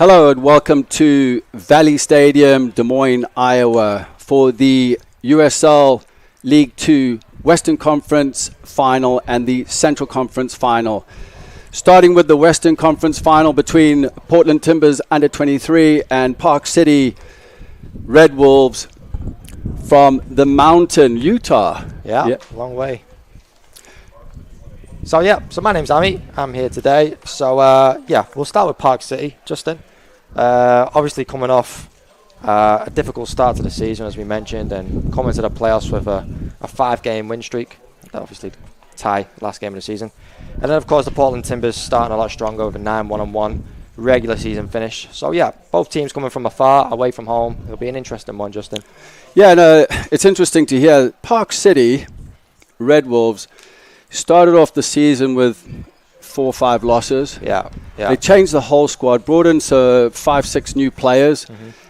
Hello and welcome to Valley Stadium, Des Moines, Iowa for the USL League 2 Western Conference Final and the Central Conference Final. Starting with the Western Conference Final between Portland Timbers under 23 and Park City Red Wolves from the mountain, Utah. Yeah, long way. So my name's Ami. I'm here today. So we'll start with Park City, Justin. Obviously coming off a difficult start to the season, as we mentioned, and coming to the playoffs with a 5-game win streak. Obviously tie last game of the season. And then, of course, the Portland Timbers starting a lot stronger with a 9-1-1 regular season finish. So, both teams coming from afar, away from home. It'll be an interesting one, Justin. Yeah, no, it's interesting to hear. Park City Red Wolves started off the season with 4 or 5 losses. Yeah. They changed the whole squad, brought in 5-6 new players,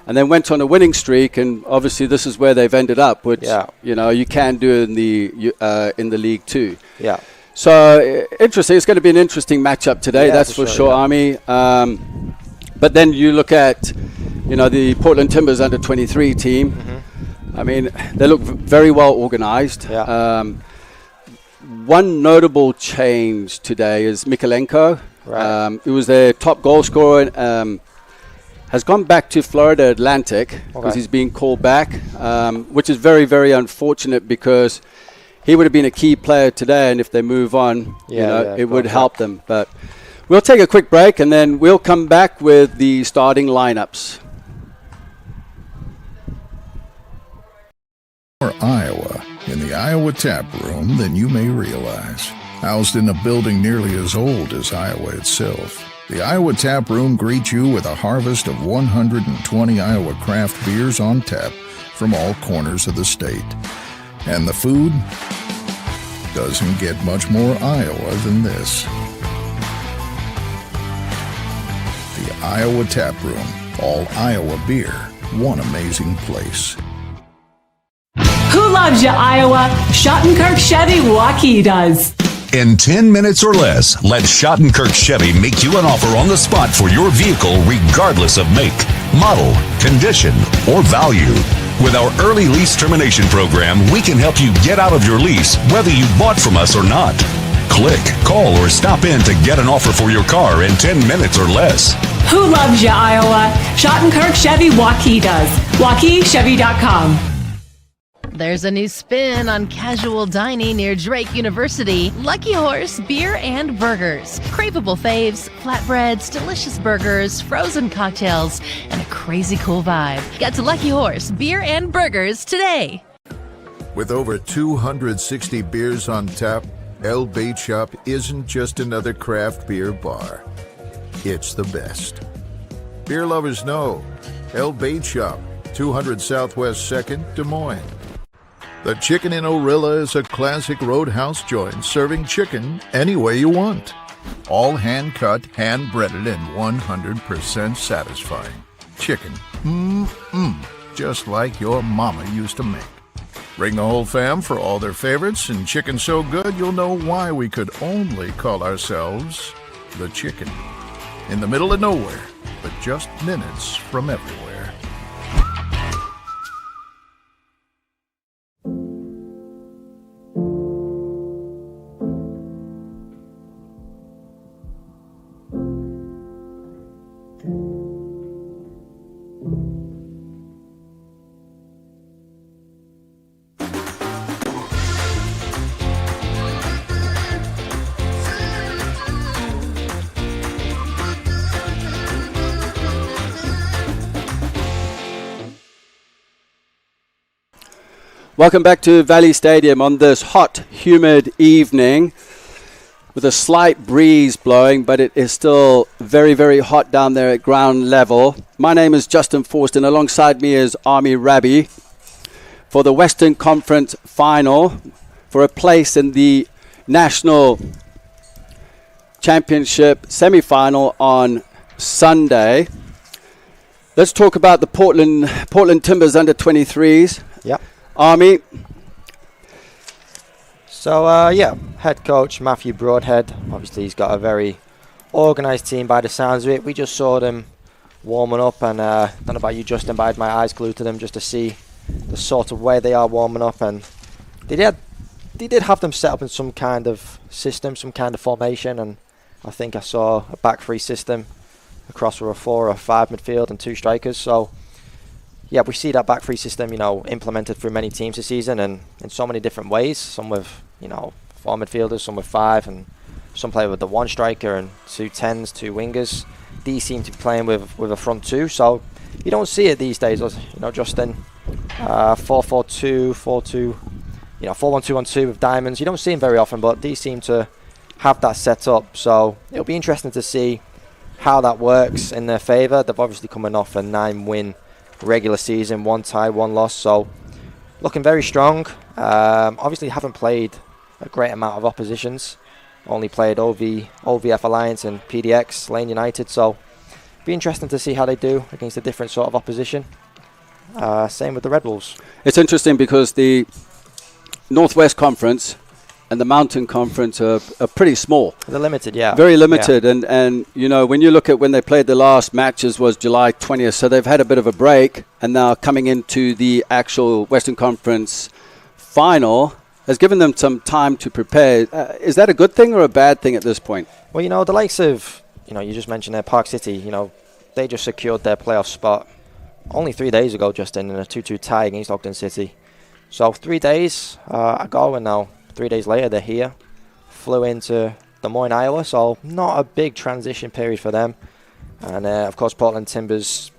and then went on a winning streak. And obviously, this is where they've ended up, which you can do in the League 2. Yeah. So interesting. It's going to be an interesting matchup today. That's for sure, Army. But then you look at, the Portland Timbers under 23 team. I mean, they look very well organized. Yeah. One notable change today is Mikolenko. Right. He was their top goal scorer. Has gone back to Florida Atlantic because he's being called back, which is very, very unfortunate because he would have been a key player today, and if they move on, it would help them. But we'll take a quick break, and then we'll come back with the starting lineups. More Iowa in the Iowa Tap Room than you may realize. Housed in a building nearly as old as Iowa itself, the Iowa Tap Room greets you with a harvest of 120 Iowa craft beers on tap from all corners of the state. And the food doesn't get much more Iowa than this. The Iowa Tap Room, all Iowa beer, one amazing place. Who loves you, Iowa? Schottenkirk Chevy Waukee does. In 10 minutes or less, let Schottenkirk Chevy make you an offer on the spot for your vehicle regardless of make, model, condition, or value. With our early lease termination program, we can help you get out of your lease whether you bought from us or not. Click, call, or stop in to get an offer for your car in 10 minutes or less. Who loves you, Iowa? Schottenkirk Chevy Waukee does. WaukeeChevy.com. There's a new spin on casual dining near Drake University. Lucky Horse Beer and Burgers. Craveable faves, flatbreads, delicious burgers, frozen cocktails, and a crazy cool vibe. Get to Lucky Horse Beer and Burgers today. With over 260 beers on tap, El Bait Shop isn't just another craft beer bar. It's the best. Beer lovers know El Bait Shop, 200 Southwest 2nd, Des Moines. The Chicken in Orilla is a classic roadhouse joint serving chicken any way you want. All hand-cut, hand-breaded, and 100% satisfying. Chicken, just like your mama used to make. Bring the whole fam for all their favorites, and chicken so good you'll know why we could only call ourselves the Chicken. In the middle of nowhere, but just minutes from everywhere. Welcome back to Valley Stadium on this hot, humid evening with a slight breeze blowing, but it is still very, very hot down there at ground level. My name is Justin Forst, and alongside me is Army Rabbi for the Western Conference Final for a place in the National Championship semi-final on Sunday. Let's talk about the Portland Timbers under 23s. Yep. Army. So, head coach Matthew Broadhead. Obviously, he's got a very organised team by the sounds of it. We just saw them warming up, and I don't know about you, Justin, but I had my eyes glued to them just to see the sort of way they are warming up, and they did have them set up in some kind of system, some kind of formation, and I think I saw a back three system across with a 4 or 5 midfield and 2 strikers. So yeah, we see that back three system, implemented through many teams this season and in so many different ways. Some with 4 midfielders, some with 5, and some play with the 1 striker and 2 10s, 2 wingers. These seem to be playing with a front 2, so you don't see it these days, Justin. 4-4-2, 4-2, 4-1-2-1-2 with diamonds. You don't see them very often, but these seem to have that set up. So it'll be interesting to see how that works in their favour. They've obviously coming off a 9-win regular season, 1 tie, 1 loss, so looking very strong. Obviously haven't played a great amount of oppositions. Only played OVF Alliance and PDX, Lane United, so be interesting to see how they do against a different sort of opposition. Same with the Red Wolves. It's interesting because the Northwest Conference and the Mountain Conference are pretty small. They're limited, yeah. Very limited, yeah. And when you look at when they played the last matches was July 20th, so they've had a bit of a break, and now coming into the actual Western Conference final has given them some time to prepare. Is that a good thing or a bad thing at this point? Well, the likes of, you just mentioned there, Park City, they just secured their playoff spot only 3 days ago, Justin, in a 2-2 tie against Ogden City. So 3 days ago, and now 3 days later, they're here. Flew into Des Moines, Iowa, so not a big transition period for them. And, of course, Portland Timbers,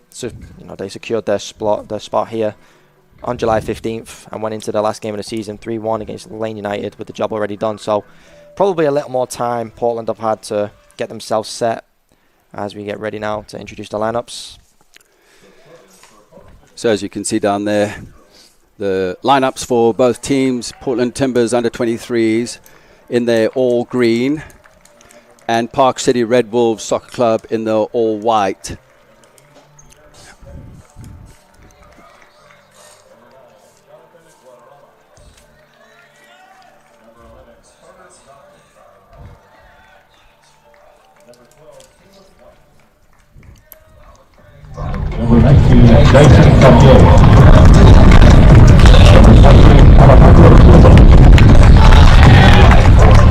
they secured their spot here on July 15th and went into the last game of the season 3-1 against Lane United with the job already done. So probably a little more time Portland have had to get themselves set as we get ready now to introduce the lineups. So as you can see down there, the lineups for both teams: Portland Timbers under 23s in their all green, and Park City Red Wolves Soccer Club in the all white. Number 19, Jason Samuel.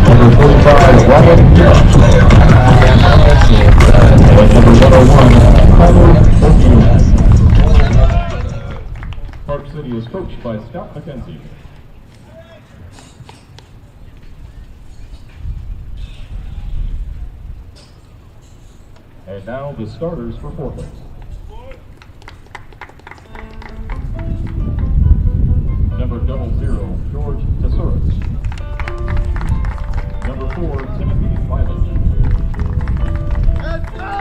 Number 45, Robert Gibbs. And number 101, Tyler O'Keefe. Park City is coached by Scott McKenzie. And now the starters for Portland. Number 00, George Tesouris. Number 4, Timothy Violet.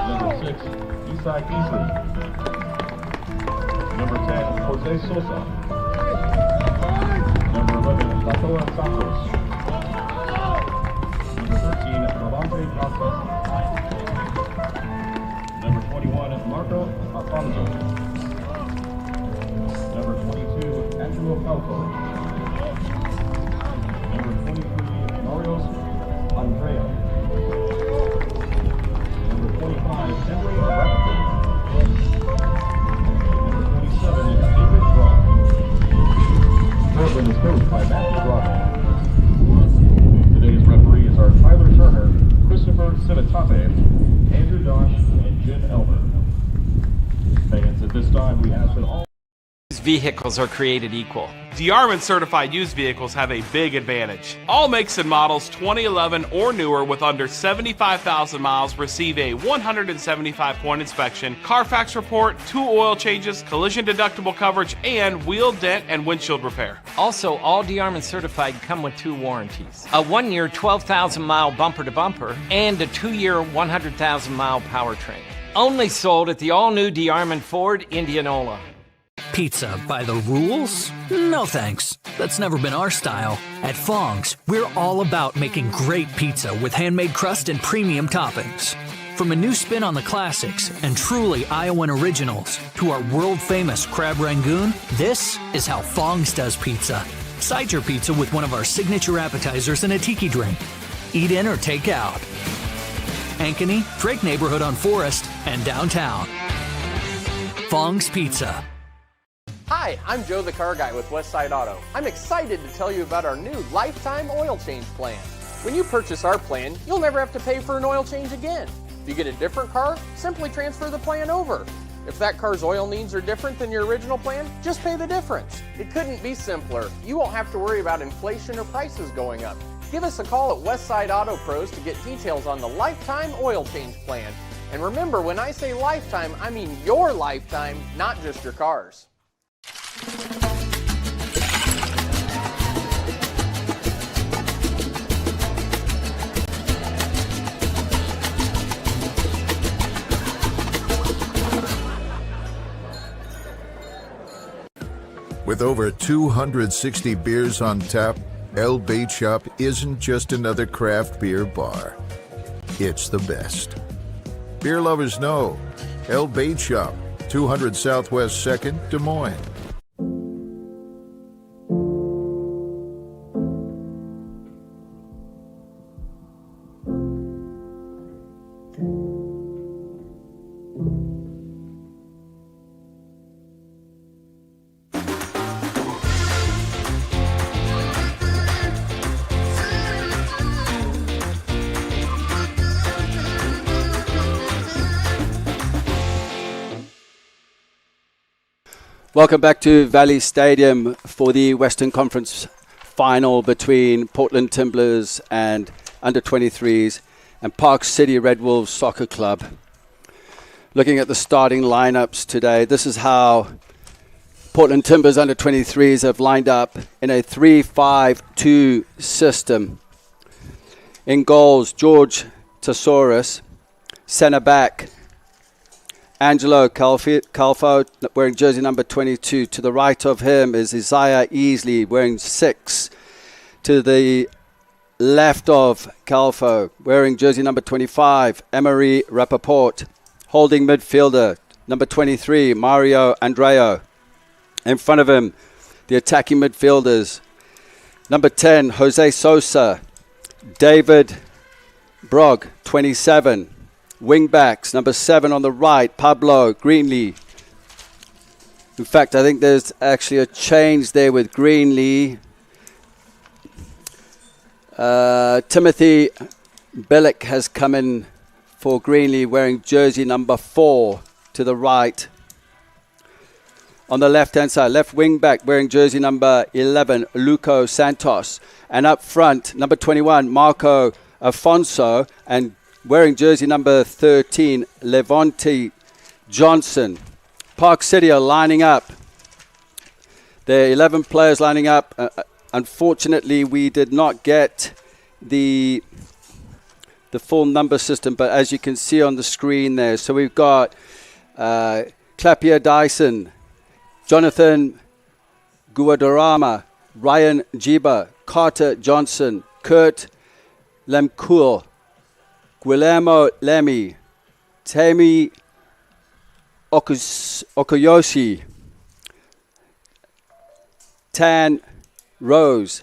Number 6, Isaac Beasley. Number 10, Jose Sosa. Number 11, Latoa Santos. Number 13, Ravante Casas. Number 21, Marco Alfonso. Number 22, Andrew Falco. Number 23, Marios Andrea. Number 25, Henry Rappaport. Number 27, David Brock. Portland is coached by Matthew Brock. Today's referees are Tyler Turner, Christopher Civitate, Andrew Dosh, and Jim Elmer. Fans, at this time we ask that all vehicles are created equal. DeArmond certified used vehicles have a big advantage. All makes and models 2011 or newer with under 75,000 miles receive a 175-point inspection, Carfax report, 2 oil changes, collision deductible coverage, and wheel dent and windshield repair. Also, all DeArmond certified come with 2 warranties: a 1-year 12,000-mile bumper-to-bumper and a 2-year 100,000-mile powertrain. Only sold at the all-new DeArmond Ford Indianola. Pizza by the rules? No thanks. That's never been our style. At Fong's, we're all about making great pizza with handmade crust and premium toppings. From a new spin on the classics and truly Iowan originals to our world-famous crab rangoon, this is how Fong's does pizza. Side your pizza with one of our signature appetizers and a tiki drink. Eat in or take out. Ankeny, Drake neighborhood on Forest, and downtown. Fong's Pizza. Hi, I'm Joe the Car Guy with Westside Auto. I'm excited to tell you about our new lifetime oil change plan. When you purchase our plan, you'll never have to pay for an oil change again. If you get a different car, simply transfer the plan over. If that car's oil needs are different than your original plan, just pay the difference. It couldn't be simpler. You won't have to worry about inflation or prices going up. Give us a call at Westside Auto Pros to get details on the lifetime oil change plan. And remember, when I say lifetime, I mean your lifetime, not just your car's. With over 260 beers on tap, El Bait Shop isn't just another craft beer bar. It's the best. Beer lovers know El Bait Shop, 200 Southwest 2nd, Des Moines. Welcome back to Valley Stadium for the Western Conference final between Portland Timbers and under-23s and Park City Red Wolves Soccer Club. Looking at the starting lineups today, this is how Portland Timbers under-23s have lined up in a 3-5-2 system. In goals, George Tesouris, centre back Angelo Calfo, wearing jersey number 22. To the right of him is Isaiah Easley, wearing 6. To the left of Calfo, wearing jersey number 25, Emery Rappaport. Holding midfielder, number 23, Mario Andreo. In front of him, the attacking midfielders, number 10, Jose Sosa, David Brog, 27. Wingbacks, number 7 on the right, Pablo Greenlee. In fact, I think there's actually a change there with Greenlee. Timothy Billick has come in for Greenlee, wearing jersey number 4 to the right. On the left-hand side, left wing-back, wearing jersey number 11, Luco Santos. And up front, number 21, Marco Afonso, and wearing jersey number 13, Levante Johnson. Park City are lining up. There are 11 players lining up. Unfortunately, we did not get the full number system, but as you can see on the screen there. So we've got Clapia Dyson, Jonathan Guadarrama, Ryan Jiba, Carter Johnson, Kurt Lemcour, Guillermo Lemmy, Temi Okoyoshi, Tan Rose,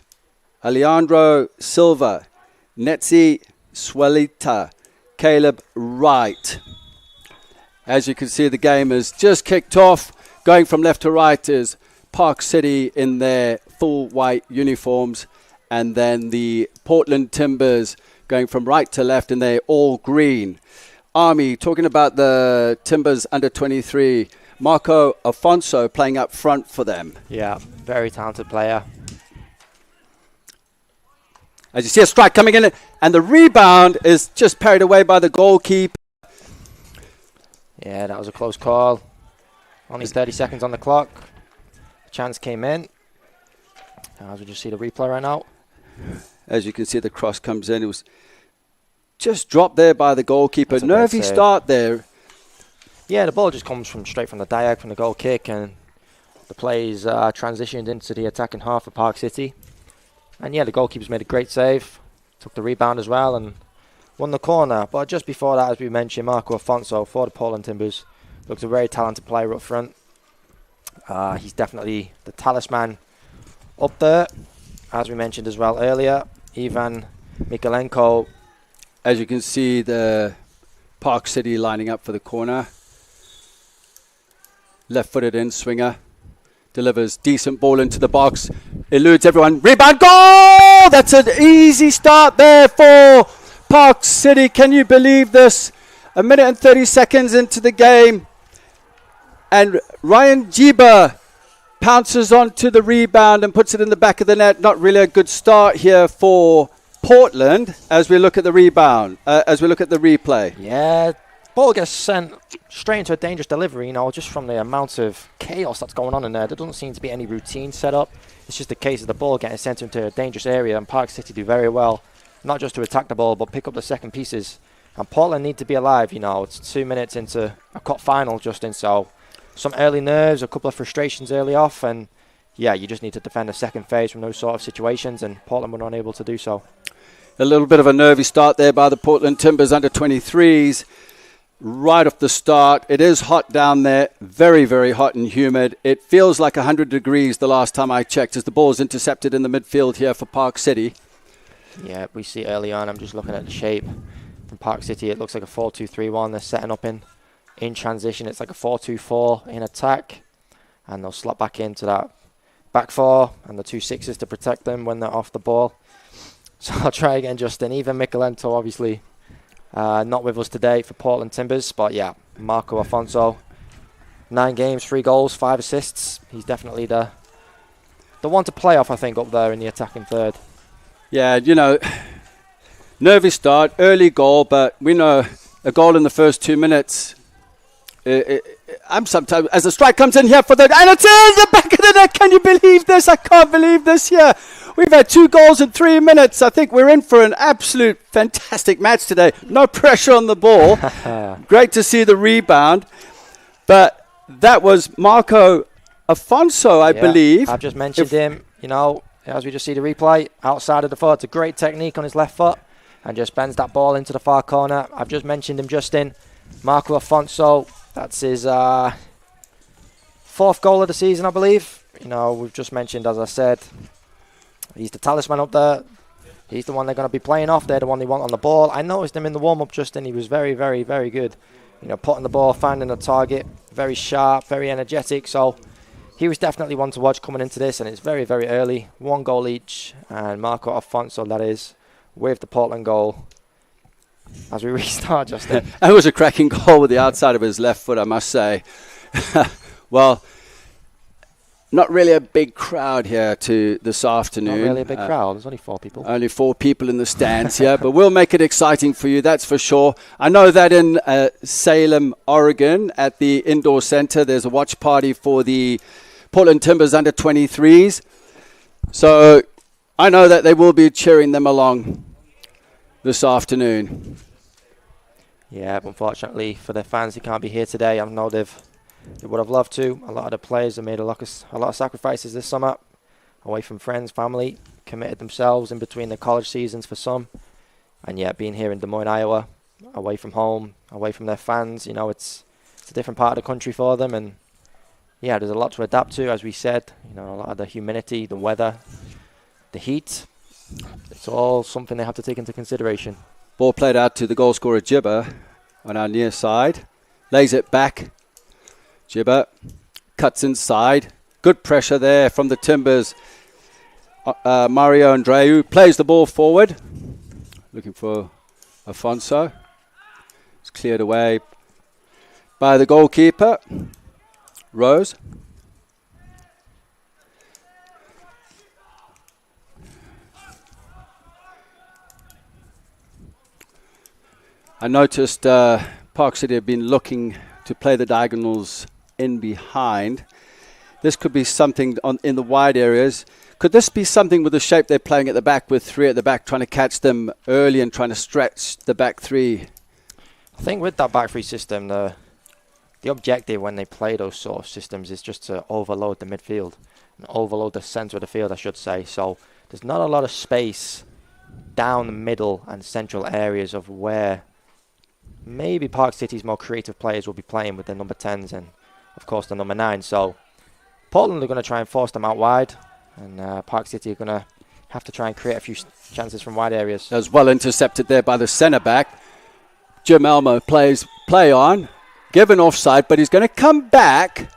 Alejandro Silva, Netzi Swelita, Caleb Wright. As you can see, the game has just kicked off. Going from left to right is Park City in their full white uniforms, and then the Portland Timbers going from right to left, and they're all green. Army, talking about the Timbers under 23, Marco Afonso playing up front for them. Yeah, very talented player. As you see, a strike coming in, and the rebound is just parried away by the goalkeeper. Yeah, that was a close call. Only 30 seconds on the clock. Chance came in. As we just see the replay right now. As you can see, the cross comes in. It was just dropped there by the goalkeeper. Nervy start there. Yeah, the ball just comes straight from the diag from the goal kick, and the play's transitioned into the attacking half of Park City. And yeah, the goalkeeper's made a great save. Took the rebound as well and won the corner. But just before that, as we mentioned, Marco Afonso for the Portland Timbers looks a very talented player up front. He's definitely the talisman up there. As we mentioned as well earlier, Ivan Mikalenko. As you can see, the Park City lining up for the corner. Left-footed in swinger. delivers decent ball into the box, eludes everyone, rebound, goal! That's an easy start there for Park City. Can you believe this? 1 minute and 30 seconds into the game, and Ryan Jiba pounces onto the rebound and puts it in the back of the net. Not really a good start here for Portland as we look at the rebound, as we look at the replay. Yeah, ball gets sent straight into a dangerous delivery, just from the amount of chaos that's going on in there. There doesn't seem to be any routine set up. It's just a case of the ball getting sent into a dangerous area, and Park City do very well, not just to attack the ball, but pick up the second pieces. And Portland need to be alive, It's 2 minutes into a cup final, Justin, so some early nerves, a couple of frustrations early off, and yeah, you just need to defend the second phase from those sort of situations, and Portland were unable to do so. A little bit of a nervy start there by the Portland Timbers under 23s. Right off the start, it is hot down there, very, very hot and humid. It feels like 100 degrees the last time I checked as the ball is intercepted in the midfield here for Park City. Yeah, we see early on, I'm just looking at the shape from Park City. It looks like a 4-2-3-1 they're setting up in transition. It's like a 4-2-4 in attack, and they'll slot back into that back four and the 2 6s to protect them when they're off the ball. So I'll try again, Justin. Even Michelento, obviously, not with us today for Portland Timbers, but yeah, Marco Afonso, 9 games, 3 goals, 5 assists. He's definitely the one to play off, I think, up there in the attacking third. Yeah, nervy start, early goal, but we know a goal in the first 2 minutes. I'm sometimes, as the strike comes in here and it's in the back of the net. Can you believe this? I can't believe this here. We've had 2 goals in 3 minutes. I think we're in for an absolute fantastic match today. No pressure on the ball. Great to see the rebound. But that was Marco Afonso, I believe. I've just mentioned him, as we just see the replay, outside of the foot. It's a great technique on his left foot and just bends that ball into the far corner. I've just mentioned him, Justin. Marco Afonso, that's his 4th goal of the season, I believe. We've just mentioned, as I said, he's the talisman up there. He's the one they're going to be playing off. They're the one they want on the ball. I noticed him in the warm-up, Justin. He was very, very, very good. Putting the ball, finding the target, very sharp, very energetic. So he was definitely one to watch coming into this, and it's very, very early. 1 goal each, and Marco Afonso, that is, with the Portland goal. As we restart, Justin. That was a cracking goal with the outside of his left foot, I must say. Well, not really a big crowd here this afternoon. Not really a big crowd. There's only 4 people. Only 4 people in the stands here, but we'll make it exciting for you, that's for sure. I know that in Salem, Oregon, at the Indoor Center, there's a watch party for the Portland Timbers under 23s. So I know that they will be cheering them along this afternoon. Yeah, but unfortunately for their fans, they can't be here today. I know they would have loved to. A lot of the players have made a lot of sacrifices this summer, away from friends, family, committed themselves in between their college seasons for some. And yet, being here in Des Moines, Iowa, away from home, away from their fans, it's a different part of the country for them. And yeah, there's a lot to adapt to, as we said. A lot of the humidity, the weather, the heat. It's all something they have to take into consideration. Ball played out to the goal scorer, Jibber, on our near side. Lays it back. Jibber cuts inside. Good pressure there from the Timbers. Mario Andreu plays the ball forward. Looking for Afonso. It's cleared away by the goalkeeper, Rose. I noticed Park City have been looking to play the diagonals in behind. This could be something in the wide areas. Could this be something with the shape they're playing at the back, with 3 at the back, trying to catch them early and trying to stretch the back 3? I think with that back 3 system, the objective when they play those sort of systems is just to overload the midfield, and overload the centre of the field, I should say. So there's not a lot of space down the middle and central areas of where maybe Park City's more creative players will be playing with their number 10s and, of course, the number 9. So Portland are going to try and force them out wide, and Park City are going to have to try and create a few chances from wide areas. As well intercepted there by the centre-back. Jim Elmer play on, given offside, but he's going to come back.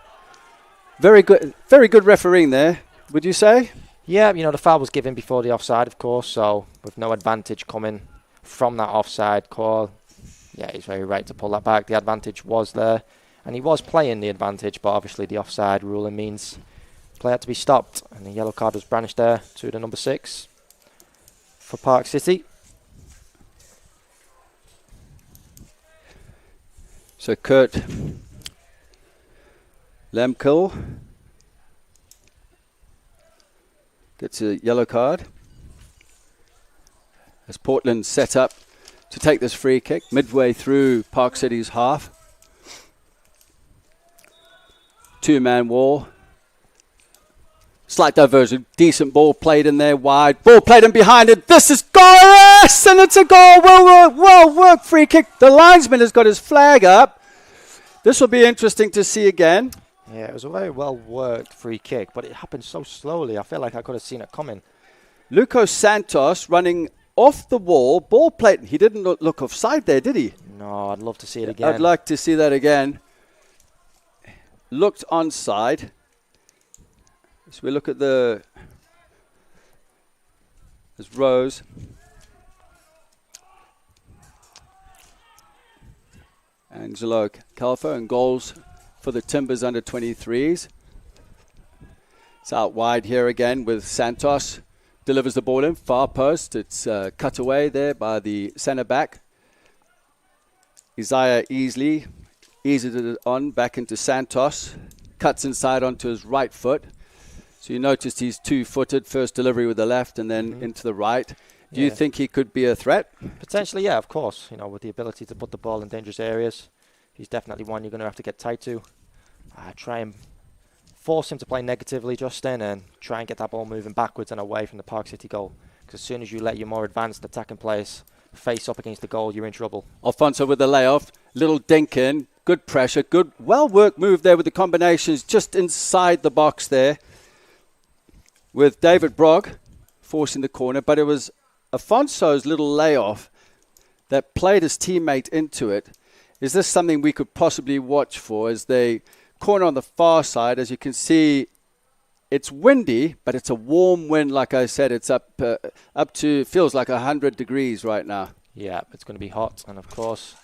Very good refereeing there, would you say? Yeah, the foul was given before the offside, of course, so with no advantage coming from that offside call, yeah, he's very right to pull that back. The advantage was there, and he was playing the advantage, but obviously the offside ruling means play had to be stopped, and the yellow card was brandished there to the number 6 for Park City. So Kurt Lemkill gets a yellow card as Portland set up to take this free kick midway through Park City's half. 2-man wall. Slight diversion. Decent ball played in there wide. Ball played in behind it. This is goal. Yes! And it's a goal. Well worked free kick. The linesman has got his flag up. This will be interesting to see again. Yeah, it was a very well worked free kick, but it happened so slowly. I feel like I could have seen it coming. Lucas Santos running off the wall. Ball played. He didn't look offside there, did he? No, I'd love to see it again. I'd like to see that again. Looked onside. So we look at as Rose. Angelo Calfo and goals for the Timbers under 23s. It's out wide here again with Santos. Delivers the ball in, far post. It's cut away there by the centre back. Isaiah easily eases it on back into Santos. Cuts inside onto his right foot. So you noticed he's two-footed, first delivery with the left and then into the right. Do you think he could be a threat? Potentially, yeah, of course. With the ability to put the ball in dangerous areas, he's definitely one you're going to have to get tight to. Try and force him to play negatively, Justin, and try and get that ball moving backwards and away from the Park City goal. Because as soon as you let your more advanced attacking players face up against the goal, you're in trouble. Alfonso with the layoff, little dink in, good pressure, good, well-worked move there with the combinations just inside the box there. With David Brogg forcing the corner, but it was Afonso's little layoff that played his teammate into it. Is this something we could possibly watch for as they corner on the far side? As you can see, it's windy, but it's a warm wind. Like I said, it's up to, feels like 100 degrees right now. Yeah, it's going to be hot. And of course,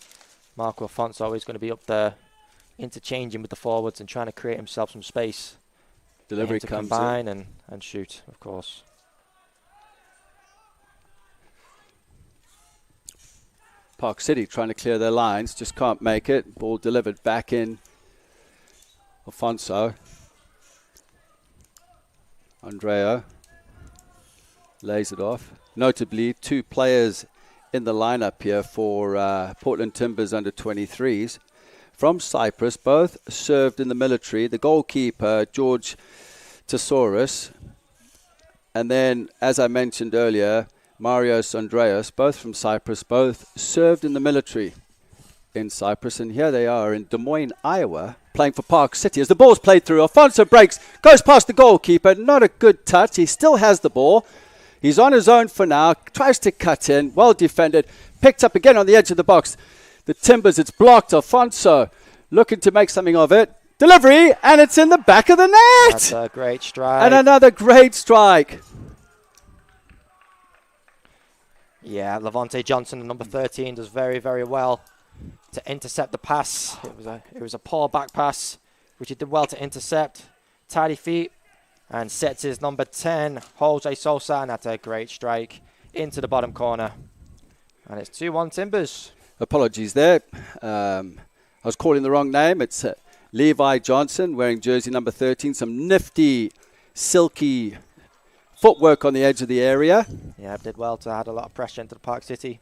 Marco Afonso is going to be up there interchanging with the forwards and trying to create himself some space. Delivery to comes combine in. and shoot, of course. Park City trying to clear their lines, just can't make it. Ball delivered back in. Alfonso. Andreo lays it off. Notably, 2 players in the lineup here for Portland Timbers under 23s. From Cyprus, both served in the military. The goalkeeper, George Tesaurus. And then, as I mentioned earlier, Marios Andreas, both from Cyprus, both served in the military in Cyprus. And here they are in Des Moines, Iowa, playing for Park City. As the ball's played through, Alfonso breaks, goes past the goalkeeper. Not a good touch. He still has the ball. He's on his own for now. Tries to cut in. Well defended. Picked up again on the edge of the box. The Timbers, it's blocked. Alfonso looking to make something of it. Delivery, and it's in the back of the net. That's a great strike. And another great strike. Yeah, Levante Johnson, number 13, does very, very well to intercept the pass. It was a poor back pass, which he did well to intercept. Tidy feet, and sets his number 10, Jose Sosa, and that's a great strike into the bottom corner. And it's 2-1 Timbers. Apologies there. I was calling the wrong name. It's Levi Johnson wearing jersey number 13. Some nifty, silky footwork on the edge of the area. Yeah, did well to add a lot of pressure into the Park City.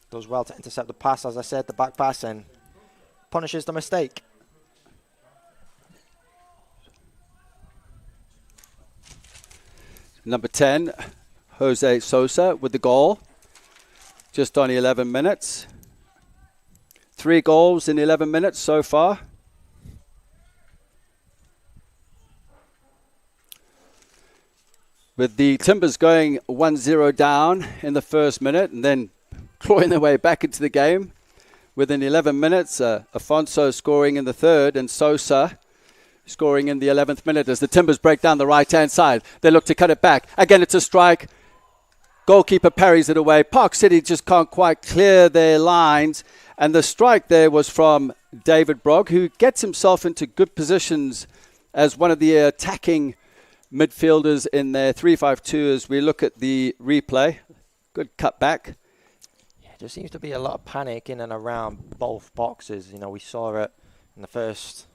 Does well to intercept the pass, as I said, the back pass, and punishes the mistake. Number 10, Jose Sosa with the goal. Just on 11 minutes. 3 goals in 11 minutes so far. With the Timbers going 1-0 down in the first minute and then clawing their way back into the game. Within 11 minutes, Afonso scoring in the third and Sosa scoring in the 11th minute as the Timbers break down the right-hand side. They look to cut it back. Again, it's a strike. Goalkeeper parries it away. Park City just can't quite clear their lines. And the strike there was from David Brogg, who gets himself into good positions as one of the attacking midfielders in their 3-5-2 as we look at the replay. Good cut back. Yeah, there seems to be a lot of panic in and around both boxes. You know, we saw it in the first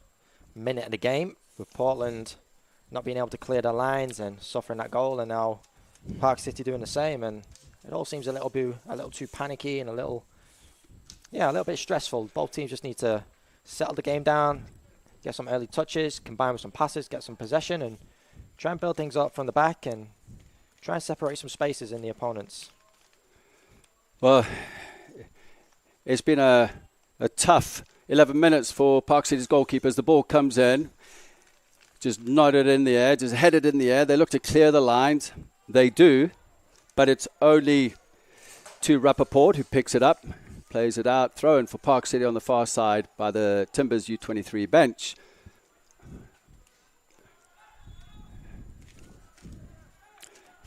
minute of the game with Portland not being able to clear their lines and suffering that goal, and now Park City doing the same. And it all seems a little too panicky and a little bit stressful. Both teams just need to settle the game down, get some early touches, combine with some passes, get some possession, and try and build things up from the back and try and separate some spaces in the opponents. Well, it's been a tough 11 minutes for Park City's goalkeepers. The ball comes in, just nodded in the air, just headed in the air. They look to clear the lines. They do, but it's only to Rappaport who picks it up, plays it out, throw in for Park City on the far side by the Timbers U23 bench.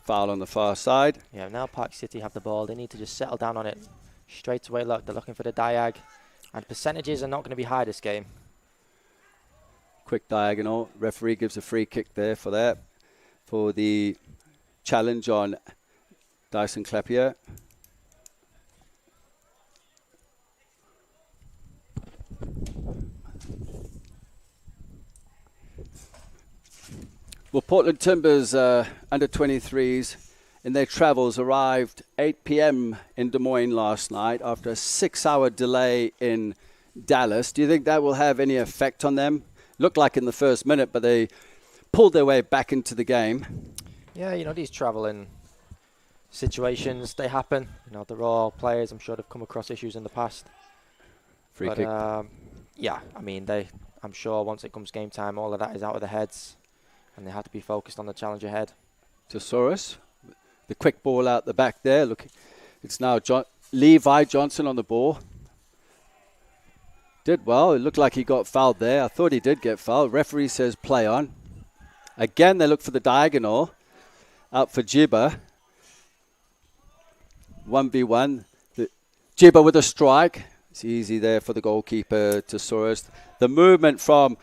Foul on the far side. Yeah, now Park City have the ball. They need to just settle down on it straight away. Look, they're looking for the diag. And percentages are not going to be high this game. Quick diagonal. Referee gives a free kick there for that. For the challenge on Dyson Clapier. Well, Portland Timbers under 23s in their travels arrived 8 p.m. in Des Moines last night after a 6-hour delay in Dallas. Do you think that will have any effect on them? Looked like in the first minute, but they pulled their way back into the game. Yeah, you know, these traveling situations, they happen. You know, they're all players. I'm sure they've come across issues in the past. Free kick. Yeah, I mean, I'm sure once it comes game time, all of that is out of their heads. And they have to be focused on the challenge ahead. Tesaurus, the quick ball out the back there. Look, it's now Levi Johnson on the ball. Did well. It looked like he got fouled there. I thought he did get fouled. Referee says play on. Again, they look for the diagonal. Out for Jiba. 1v1. Jiba with a strike. It's easy there for the goalkeeper, Tesaurus. The movement from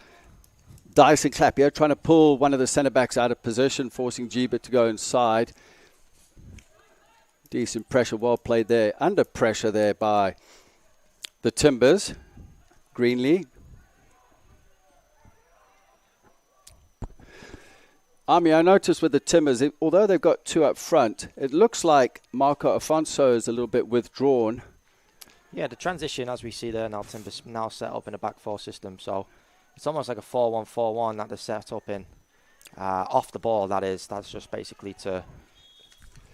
Dyson Clapier trying to pull one of the centre-backs out of position, forcing Jiba to go inside. Decent pressure, well played there. Under pressure there by the Timbers. Greenlee. Army, I noticed with the Timbers, although they've got two up front, it looks like Marco Afonso is a little bit withdrawn. Yeah, the transition, as we see there now, Timbers now set up in a back four system. So it's almost like a 4-1-4-1 that they're set up in. Off the ball, that is. That's just basically to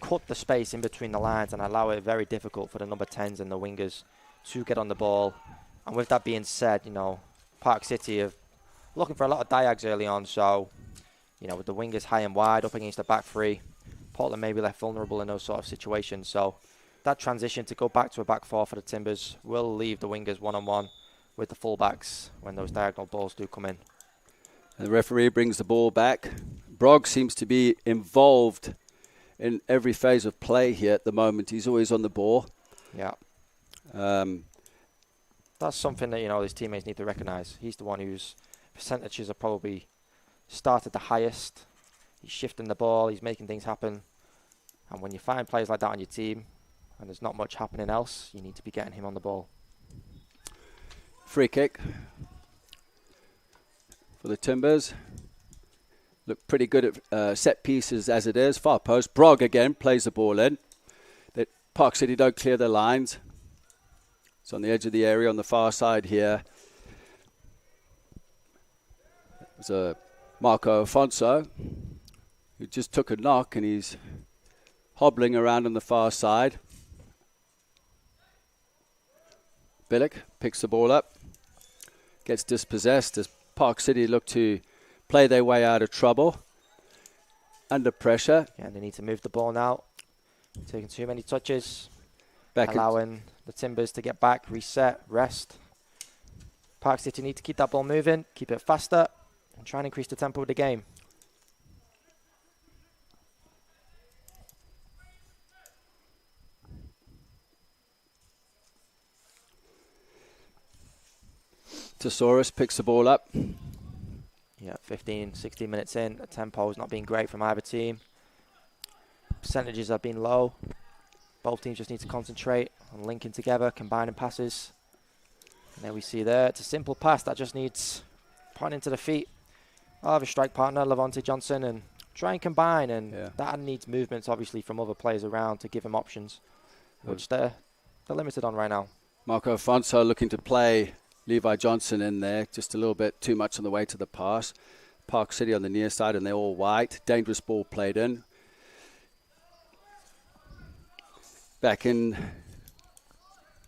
cut the space in between the lines and allow it very difficult for the number 10s and the wingers to get on the ball. And with that being said, you know, Park City are looking for a lot of diags early on. So, you know, with the wingers high and wide up against the back three, Portland may be left vulnerable in those sort of situations. So that transition to go back to a back four for the Timbers will leave the wingers one-on-one with the fullbacks when those diagonal balls do come in. And the referee brings the ball back. Brogg seems to be involved in every phase of play here at the moment. He's always on the ball. Yeah. That's something that, you know, his teammates need to recognise. He's the one whose percentages are probably started the highest. He's shifting the ball. He's making things happen. And when you find players like that on your team and there's not much happening else, you need to be getting him on the ball. Free kick for the Timbers. Look pretty good at set pieces as it is. Far post. Brogg again plays the ball in. Park City don't clear their lines. It's on the edge of the area on the far side here. There's a Marco Afonso who just took a knock and he's hobbling around on the far side. Billick picks the ball up, gets dispossessed as Park City look to play their way out of trouble. Under pressure. Yeah, they need to move the ball now. Taking too many touches. Back allowing the Timbers to get back, reset, rest. Park City need to keep that ball moving, keep it faster. and try and increase the tempo of the game. Thesaurus picks the ball up. Yeah, 15, 16 minutes in. The tempo has not been great from either team. Percentages have been low. Both teams just need to concentrate on linking together, combining passes. And there we see there, it's a simple pass that just needs putting into the feet of a strike partner, Levante Johnson, and try and combine. And that needs movements, obviously, from other players around to give him options, which they're limited on right now. Marco Afonso looking to play Levi Johnson in there, just a little bit too much on the way to the pass. Park City on the near side, and they're all white. Dangerous ball played in. Back in.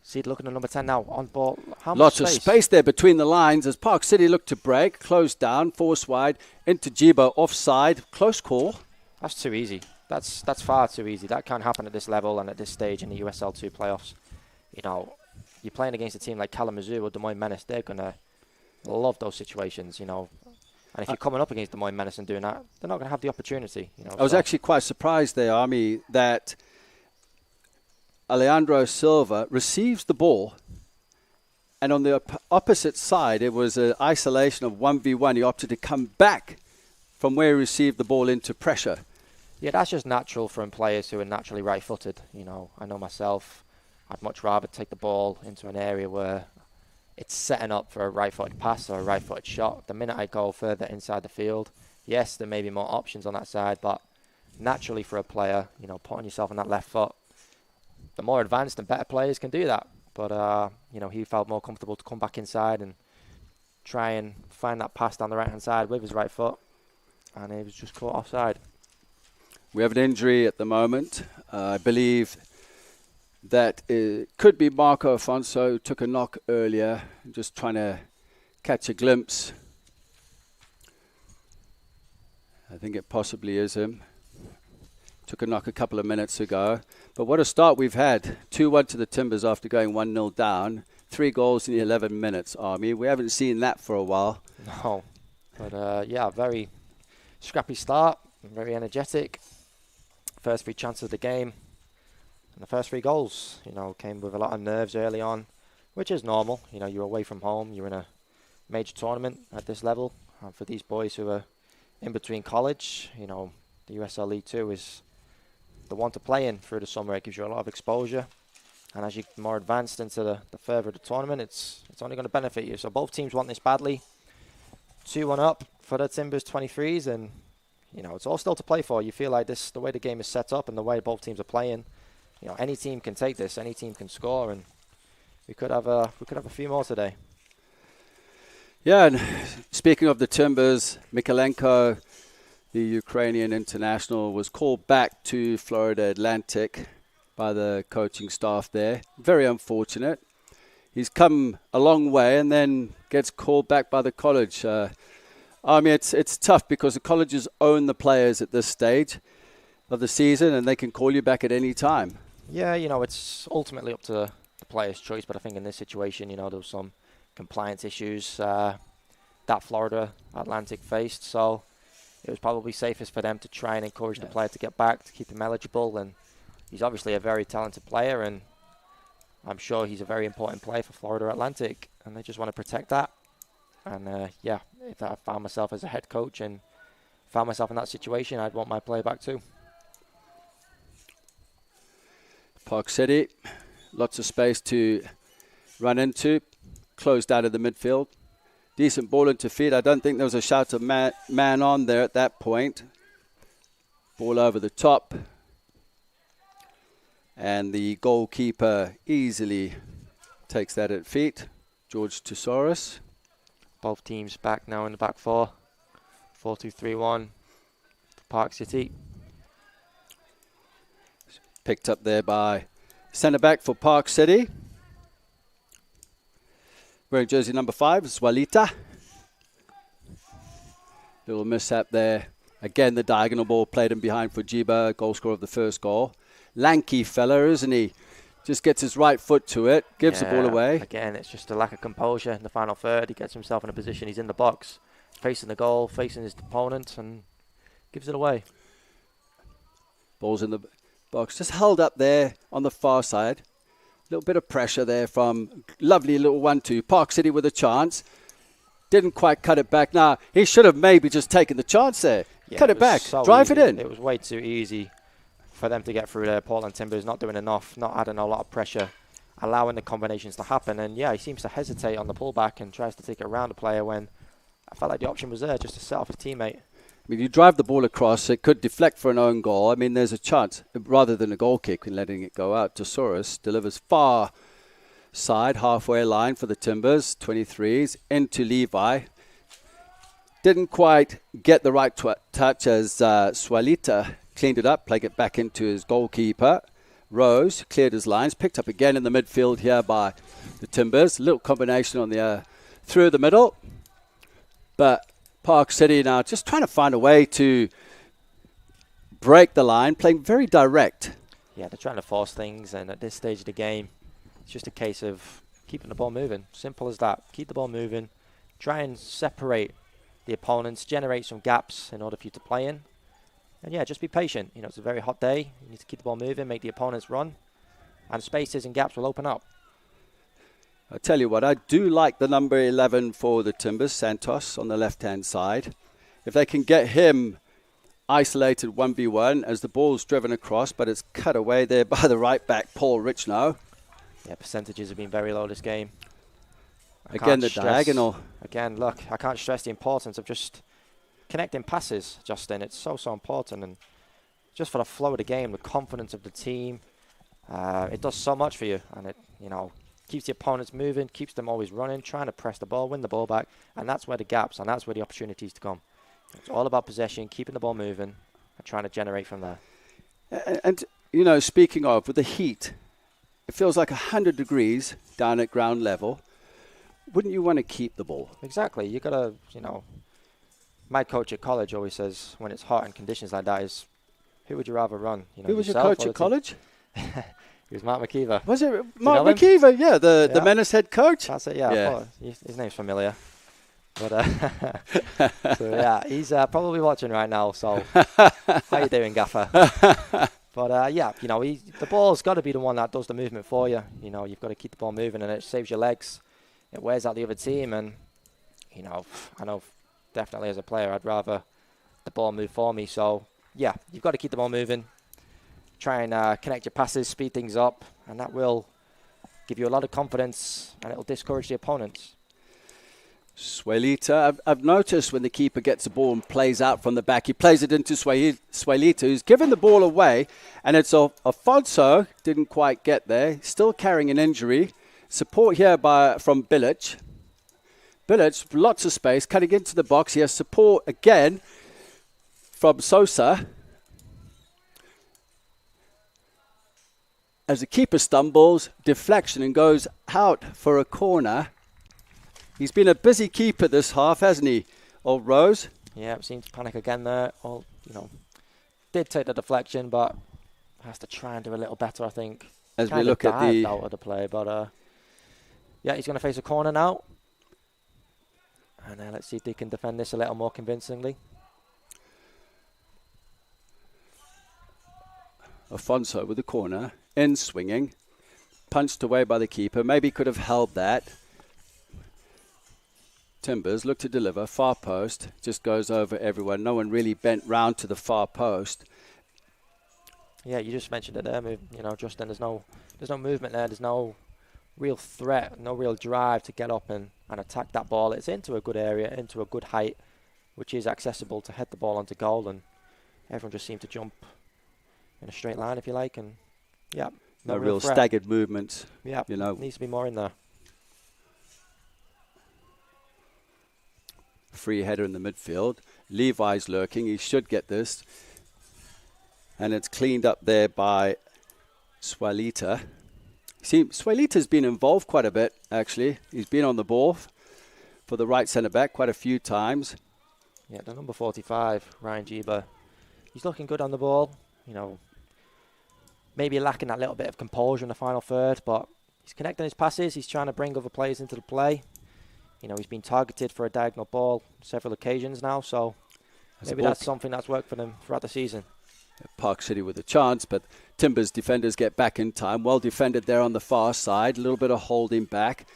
Seed looking at number 10 now, on ball. How much Lots of space there between the lines as Park City look to break. Close down, force wide, into Jibo, offside. Close call. That's too easy. That's far too easy. That can't happen at this level and at this stage in the USL 2 playoffs. You know, you're playing against a team like Kalamazoo or Des Moines Menace. They're going to love those situations, you know. And if you're coming up against Des Moines Menace and doing that, they're not going to have the opportunity. You know, I was actually quite surprised there, Army, that Alejandro Silva receives the ball, and on the opposite side, it was an isolation of 1v1. He opted to come back from where he received the ball into pressure. Yeah, that's just natural from players who are naturally right-footed. You know, I know myself, I'd much rather take the ball into an area where it's setting up for a right-footed pass or a right-footed shot. The minute I go further inside the field, yes, there may be more options on that side, but naturally for a player, you know, putting yourself on that left foot, the more advanced and better players can do that. But, you know, he felt more comfortable to come back inside and try and find that pass down the right-hand side with his right foot. And he was just caught offside. We have an injury at the moment. I believe that it could be Marco Afonso, who took a knock earlier, just trying to catch a glimpse. I think it possibly is him. Took a knock a couple of minutes ago. But what a start we've had. 2-1 to the Timbers after going 1-0 down. 3 goals in 11 minutes, Army. We haven't seen that for a while. No. But, yeah, very scrappy start. Very energetic. First 3 chances of the game. And the first 3 goals, you know, came with a lot of nerves early on, which is normal. You know, you're away from home. You're in a major tournament at this level. And for these boys who are in between college, you know, the USL League 2 is the one to play in through the summer. It gives you a lot of exposure, and as you're more advanced into the further the tournament, it's only going to benefit you. So both teams want this badly. 2-1 up for the Timbers 23s, and you know it's all still to play for. You feel like this, the way the game is set up and the way both teams are playing, you know, any team can take this, any team can score, and we could have a few more today. Yeah, and speaking of the Timbers, Mikalenko, the Ukrainian international, was called back to Florida Atlantic by the coaching staff there. Very unfortunate. He's come a long way and then gets called back by the college. I mean, it's tough because the colleges own the players at this stage of the season and they can call you back at any time. Yeah, you know, it's ultimately up to the player's choice, but I think in this situation, you know, there was some compliance issues that Florida Atlantic faced, so it was probably safest for them to try and encourage the player to get back, to keep him eligible. And he's obviously a very talented player, and I'm sure he's a very important player for Florida Atlantic, and they just want to protect that. And yeah, if I found myself as a head coach and found myself in that situation, I'd want my player back too. Park City, lots of space to run into, closed out of the midfield. Decent ball into feet. I don't think there was a shout of man on there at that point. Ball over the top. And the goalkeeper easily takes that at feet. George Tusaurus. Both teams back now in the back four. 4-2-3-1 for Park City. Picked up there by centre back for Park City. Wearing jersey number 5, Swalita. Little mishap there. Again, the diagonal ball played in behind for Jiba, goal scorer of the first goal. Lanky fella, isn't he? Just gets his right foot to it, gives the ball away. Again, it's just a lack of composure in the final third. He gets himself in a position, he's in the box. facing the goal, facing his opponent, and gives it away. Ball's in the box. Just held up there on the far side. A little bit of pressure there from lovely little 1-2. Park City with a chance. Didn't quite cut it back. Now, he should have maybe just taken the chance there. Yeah, cut it back. So drive easy. it in. It was way too easy for them to get through there. Portland Timbers not doing enough, not adding a lot of pressure, allowing the combinations to happen. And yeah, he seems to hesitate on the pullback and tries to take it around the player when I felt like the option was there just to set off his teammate. I mean, you drive the ball across, it could deflect for an own goal. I mean, there's a chance, rather than a goal kick and letting it go out. Tesaurus delivers far side, halfway line for the Timbers, 23s, into Levi. Didn't quite get the right touch as Swalita cleaned it up, played it back into his goalkeeper. Rose cleared his lines, picked up again in the midfield here by the Timbers. Little combination on the through the middle. But Park City now just trying to find a way to break the line, playing very direct. Yeah, they're trying to force things, and at this stage of the game, it's just a case of keeping the ball moving. Simple as that. Keep the ball moving. Try and separate the opponents, generate some gaps in order for you to play in. And yeah, just be patient. You know, it's a very hot day. You need to keep the ball moving, make the opponents run, and spaces and gaps will open up. I tell you what, I do like the number 11 for the Timbers, Santos, on the left-hand side. If they can get him isolated 1v1 as the ball's driven across, but it's cut away there by the right back, Paul Richnow. Yeah, percentages have been very low this game. Again, the diagonal. Again, look, I can't stress the importance of just connecting passes, Justin. It's so important, and just for the flow of the game, the confidence of the team, it does so much for you, and it, you know, keeps the opponents moving, keeps them always running, trying to press the ball, win the ball back, and that's where the gaps and that's where the opportunities to come. It's all about possession, keeping the ball moving, and trying to generate from there. And you know, speaking of, with the heat, it feels like 100 degrees down at ground level. Wouldn't you want to keep the ball? Exactly. You got to, you know, my coach at college always says when it's hot and conditions like that is, who would you rather run? You know, who was your coach at college? It was Mark McKeever. Was it Mark McKeever? Yeah, the yeah. Menace head coach. That's it, yeah. Yeah. His name's familiar. But so yeah, he's probably watching right now. So how you doing, Gaffer? But yeah, you know, the ball's got to be the one that does the movement for you. You know, you've got to keep the ball moving, and it saves your legs. It wears out the other team, and you know, I know definitely as a player, I'd rather the ball move for me. So yeah, you've got to keep the ball moving. Try and connect your passes, speed things up, and that will give you a lot of confidence, and it'll discourage the opponents. Swalita, I've noticed when the keeper gets the ball and plays out from the back, he plays it into Swalita, who's given the ball away, and it's Afonso, didn't quite get there, still carrying an injury. Support here from Bilic. Bilic, lots of space, cutting into the box. He has support again from Sosa. As the keeper stumbles, deflection and goes out for a corner. He's been a busy keeper this half, hasn't he, old Rose? Yeah, seems to panic again there. Did take the deflection, but has to try and do a little better, I think. As we look at the out of the play, but yeah, he's going to face a corner now. And let's see if they can defend this a little more convincingly. Afonso with the corner, in swinging, punched away by the keeper. Maybe could have held that. Timbers look to deliver, far post, just goes over everyone. No one really bent round to the far post. Yeah, you just mentioned it there, you know, Justin. There's no movement there. There's no real threat, no real drive to get up and attack that ball. It's into a good area, into a good height, which is accessible to head the ball onto goal, and everyone just seemed to jump in a straight line, if you like, and yeah, no real staggered movements. Yeah, you know, needs to be more in there. Free header in the midfield. Levi's lurking. He should get this, and it's cleaned up there by Swalita. See, Swalita's been involved quite a bit, actually. He's been on the ball for the right centre-back quite a few times. Yeah, the number 45, Ryan Jeeba, he's looking good on the ball. You know, maybe lacking that little bit of composure in the final third, but he's connecting his passes. He's trying to bring other players into the play. He's been targeted for a diagonal ball several occasions now, so maybe that's something that's worked for them throughout the season. Park City with a chance, but Timbers defenders get back in time. Well defended there on the far side. A little bit of holding back.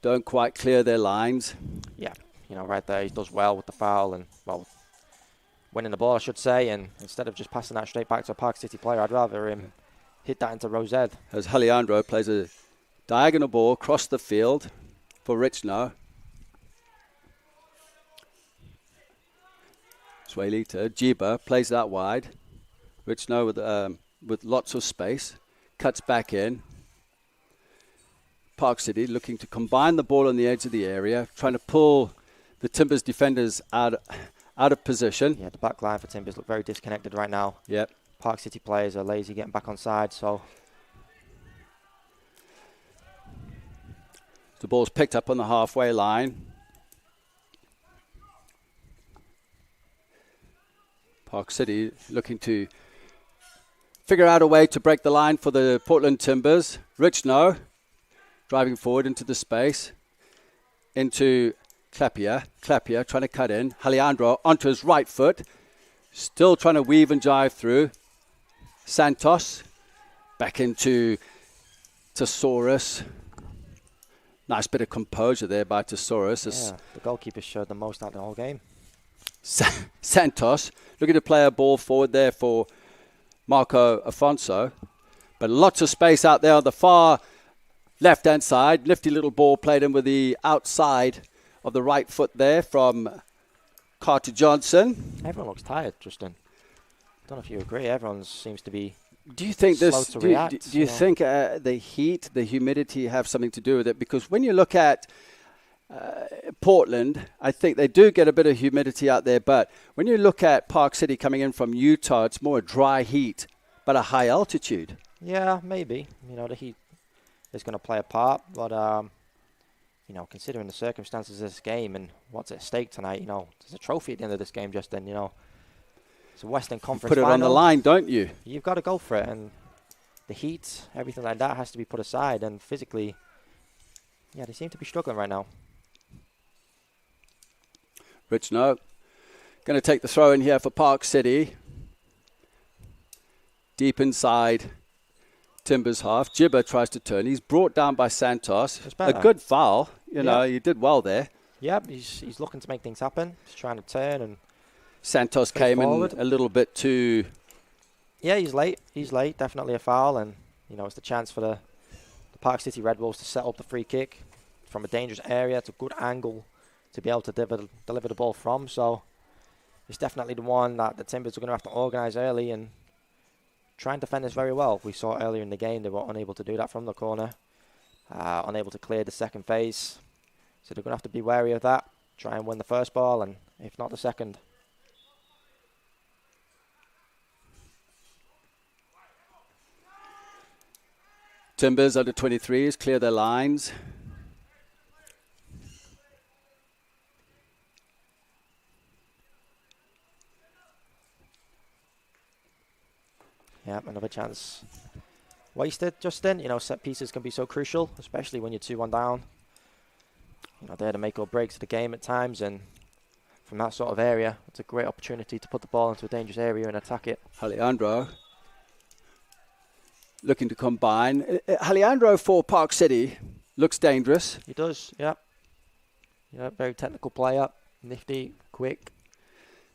Don't quite clear their lines. Yeah, right there, he does well with the foul and, winning the ball, I should say. And instead of just passing that straight back to a Park City player, I'd rather him hit that into Rosed. As Alejandro plays a diagonal ball across the field for Richno. Suelita, Jiba plays that wide. Richno with lots of space. Cuts back in. Park City looking to combine the ball on the edge of the area, trying to pull the Timbers defenders out of position. Yeah, the back line for Timbers look very disconnected right now. Yep. Park City players are lazy getting back on side, so... The ball's picked up on the halfway line. Park City looking to figure out a way to break the line for the Portland Timbers. Richno driving forward into the space. Into Clapier. Clapier trying to cut in. Alejandro onto his right foot. Still trying to weave and jive through. Santos back into Tesaurus. Nice bit of composure there by Tesaurus. Yeah, the goalkeeper showed the most out of the whole game. Santos looking to play a ball forward there for Marco Afonso. But lots of space out there on the far left-hand side. Nifty little ball played in with the outside of the right foot there from Carter Johnson. Everyone looks tired, Justin. I don't know if you agree. Everyone seems to be Do you think slow this? to Do react, you think the heat, the humidity have something to do with it? Because when you look at Portland, I think they do get a bit of humidity out there. But when you look at Park City coming in from Utah, it's more a dry heat, but a high altitude. Yeah, maybe. The heat is going to play a part. But, considering the circumstances of this game and what's at stake tonight, there's a trophy at the end of this game, Justin, It's a Western Conference Put it final. on the line, don't you? You've got to go for it. And the heat, everything like that has to be put aside. And physically, they seem to be struggling right now. Richno going to take the throw in here for Park City. Deep inside Timbers half. Jibber tries to turn. He's brought down by Santos. A good foul. You did well there. Yep, he's looking to make things happen. He's trying to turn and Santos came in a little bit too... Yeah, he's late. Definitely a foul. And, it's the chance for the Park City Red Wolves to set up the free kick from a dangerous area. It's a good angle to be able to deliver the ball from. So it's definitely the one that the Timbers are going to have to organise early and try and defend this very well. We saw earlier in the game they were unable to do that from the corner. Unable to clear the second phase. So they're going to have to be wary of that. Try and win the first ball and, if not, the second. Timbers under 23s clear their lines. Yeah, another chance wasted, Justin. Set pieces can be so crucial, especially when you're 2-1 down. They're the make or breaks of the game at times, and from that sort of area, it's a great opportunity to put the ball into a dangerous area and attack it. Alejandro looking to combine. Alejandro for Park City looks dangerous. He does, yeah. Very technical player, nifty, quick,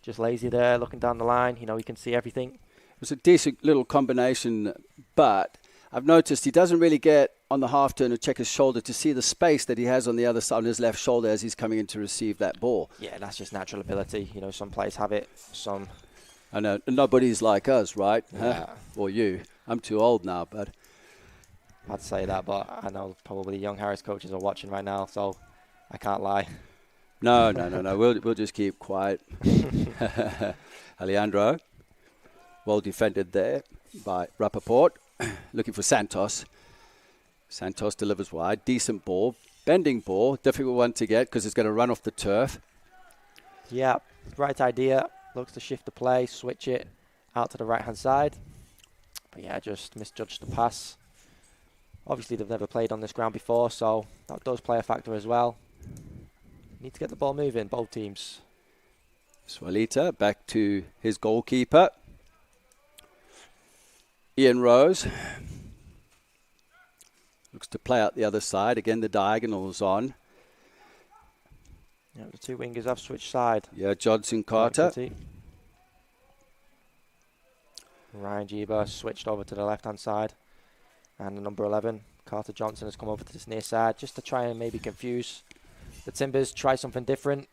just lazy there, looking down the line. He can see everything. It was a decent little combination, but I've noticed he doesn't really get on the half turn or check his shoulder to see the space that he has on the other side, on his left shoulder, as he's coming in to receive that ball. Yeah, that's just natural ability. Some players have it, some... I know, nobody's like us, right? Yeah. Huh? Or you. I'm too old now, but... I'd say that, but I know probably young Harris coaches are watching right now, so I can't lie. No. We'll just keep quiet. Alejandro, well defended there by Rappaport. Looking for Santos. Santos delivers wide. Decent ball. Bending ball. Difficult one to get because it's going to run off the turf. Yeah, right idea. Looks to shift the play, switch it out to the right-hand side. But yeah, just misjudged the pass. Obviously, they've never played on this ground before, so that does play a factor as well. need to get the ball moving, both teams. Swalita back to his goalkeeper, Ian Rose. Looks to play out the other side. Again, the diagonal's on. Yeah, the two wingers have switched side. Yeah, Jodson Carter. Ryan Jeeba switched over to the left-hand side. And the number 11, Carter Johnson, has come over to this near side just to try and maybe confuse the Timbers, try something different.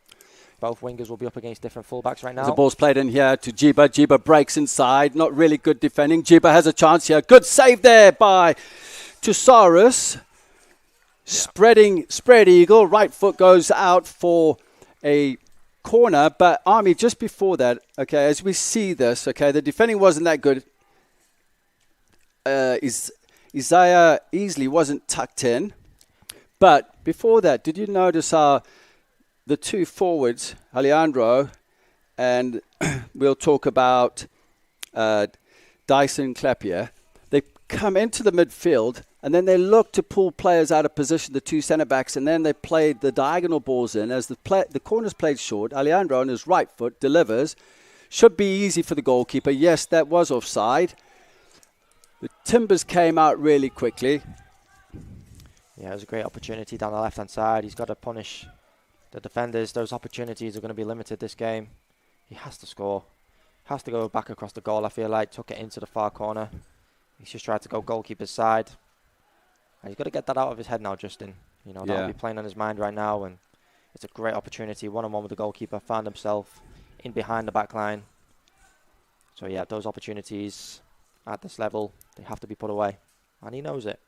Both wingers will be up against different fullbacks right now. The ball's played in here to Jeeba. Jeeba breaks inside. Not really good defending. Jeeba has a chance here. Good save there by Tusaris. Spread eagle. Right foot goes out for a corner. But Army, just before that, okay, as we see this, okay, the defending wasn't that good. Isaiah Easley wasn't tucked in. But before that, did you notice how the two forwards, Alejandro, and we'll talk about Dyson Clapier, they come into the midfield and then they look to pull players out of position, the two centre-backs, and then they played the diagonal balls in. As the corner's played short, Alejandro on his right foot delivers. Should be easy for the goalkeeper. Yes, that was offside. The Timbers came out really quickly. Yeah, it was a great opportunity down the left-hand side. He's got to punish the defenders. Those opportunities are going to be limited this game. He has to score. Has to go back across the goal, I feel like. Took it into the far corner. He's just tried to go goalkeeper's side. And he's got to get that out of his head now, Justin. You know, that'll be playing on his mind right now. And it's a great opportunity. One-on-one with the goalkeeper. Found himself in behind the back line. So, yeah, those opportunities at this level, they have to be put away. And he knows it.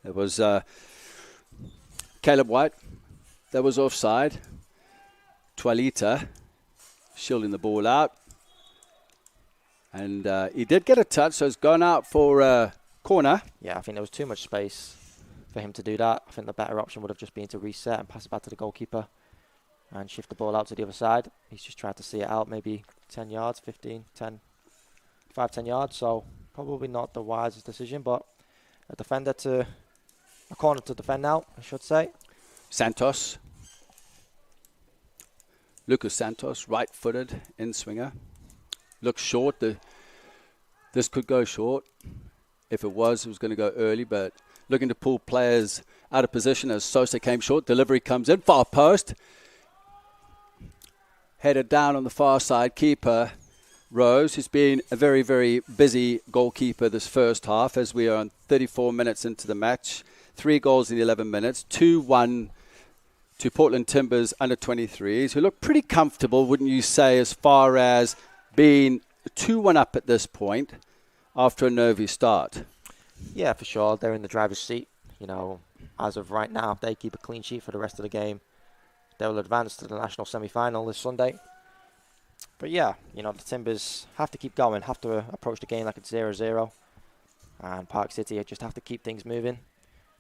It was Caleb White. That was offside. Tualita shielding the ball out. And he did get a touch, so it's gone out for a corner. Yeah, I think there was too much space for him to do that. I think the better option would have just been to reset and pass it back to the goalkeeper and shift the ball out to the other side. He's just tried to see it out, maybe 10 yards, 15, 10, 5-10 yards. So probably not the wisest decision, but a corner to defend now, I should say. Santos. Lucas Santos, right-footed in-swinger. Looks short. This could go short. If it was going to go early, but looking to pull players out of position as Sosa came short. Delivery comes in, far post. Headed down on the far side. Keeper Rose, who's been a very, very busy goalkeeper this first half, as we are on 34 minutes into the match. 3 goals in 11 minutes. 2-1 to Portland Timbers under 23s, who look pretty comfortable, wouldn't you say, as far as being 2-1 up at this point after a nervy start? Yeah, for sure. They're in the driver's seat. You know, as of right now, if they keep a clean sheet for the rest of the game, they will advance to the national semi-final this Sunday. But yeah, you know, the Timbers have to keep going, have to approach the game like it's 0-0. And Park City just have to keep things moving.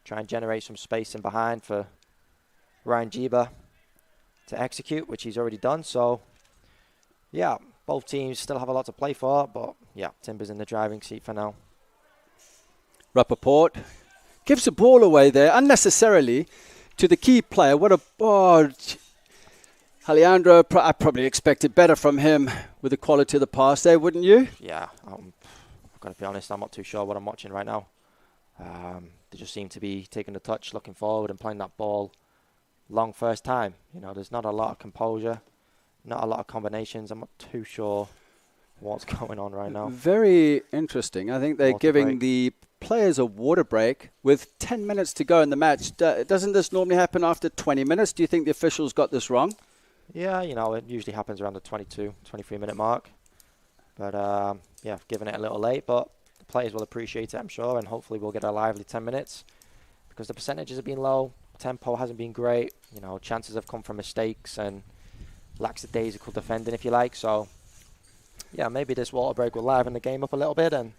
Try and generate some space in behind for Ryan Jeeba to execute, which he's already done. So, yeah, both teams still have a lot to play for. But, yeah, Timbers in the driving seat for now. Rappaport gives the ball away there unnecessarily to the key player. What a... Alejandro, I probably expected better from him with the quality of the pass there, wouldn't you? Yeah, I've got to be honest, I'm not too sure what I'm watching right now. They just seem to be taking the touch, looking forward and playing that ball long first time. You know, there's not a lot of composure, not a lot of combinations. I'm not too sure what's going on right now. Very interesting. I think they're giving the players a water break with 10 minutes to go in the match. Doesn't this normally happen after 20 minutes? Do you think the officials got this wrong? Yeah, you know, it usually happens around the 22, 23-minute mark. But, yeah, giving it a little late. But the players will appreciate it, I'm sure, and hopefully we'll get a lively 10 minutes. Because the percentages have been low, tempo hasn't been great. You know, chances have come from mistakes and lackadaisical defending, if you like. So, yeah, maybe this water break will liven the game up a little bit and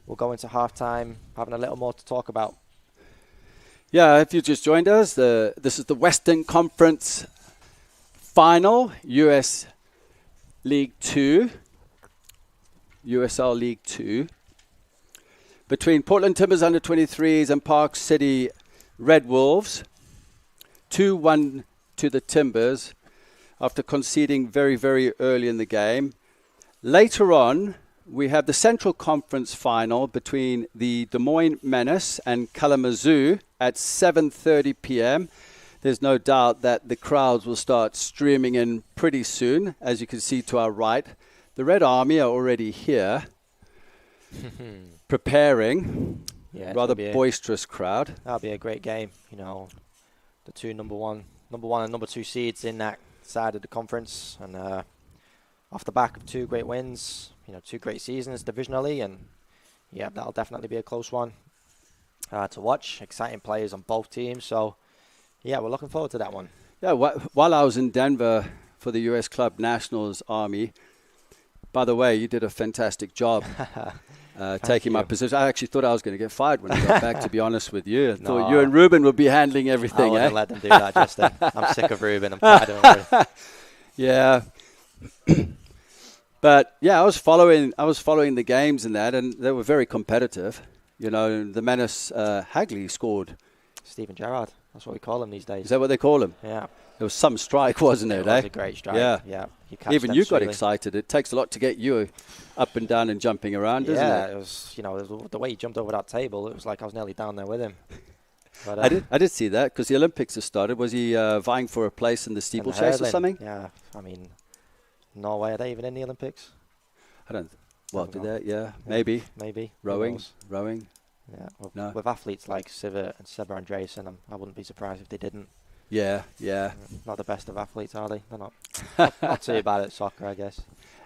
we'll go into half-time having a little more to talk about. Yeah, if you just joined us, this is the Western Conference Final, US League 2, USL League 2, between Portland Timbers under 23s and Park City Red Wolves. 2-1 to the Timbers after conceding very, very early in the game. Later on, we have the Central Conference final between the Des Moines Menace and Kalamazoo at 7:30 p.m. There's no doubt that the crowds will start streaming in pretty soon, as you can see to our right. The Red Army are already here, preparing. Yeah, rather boisterous crowd. That'll be a great game. You know, the two number one and number 2 seeds in that side of the conference, and off the back of 2 great wins, 2 great seasons divisionally, and yeah, that'll definitely be a close one to watch. Exciting players on both teams, so yeah, we're looking forward to that one. Yeah, while I was in Denver for the U.S. Club Nationals Army, by the way, you did a fantastic job. Taking my position. I actually thought I was going to get fired when I got back, to be honest with you. I thought you and Ruben would be handling everything. I wouldn't let them do that, Justin. I'm sick of Ruben. I'm tired of him. Yeah. But yeah, I was following the games and that, and they were very competitive. The Menace Hagley scored. Stephen Gerrard. That's what we call him these days. Is that what they call him? Yeah. There was some strike, wasn't it? It was a great strike. Yeah. Even you got excited. It takes a lot to get you up and down and jumping around, doesn't it? Yeah, it was, the way he jumped over that table, it was like I was nearly down there with him. But, I did see that because the Olympics have started. Was he vying for a place in the steeplechase or something? Yeah, I mean, Norway, are they even in the Olympics? I don't. Well, did they? Yeah, maybe. Rowing. Yeah, with athletes like Sivert and Seba Andreasen, I wouldn't be surprised if they didn't. Yeah. Not the best of athletes, are they? They're not too bad at soccer, I guess.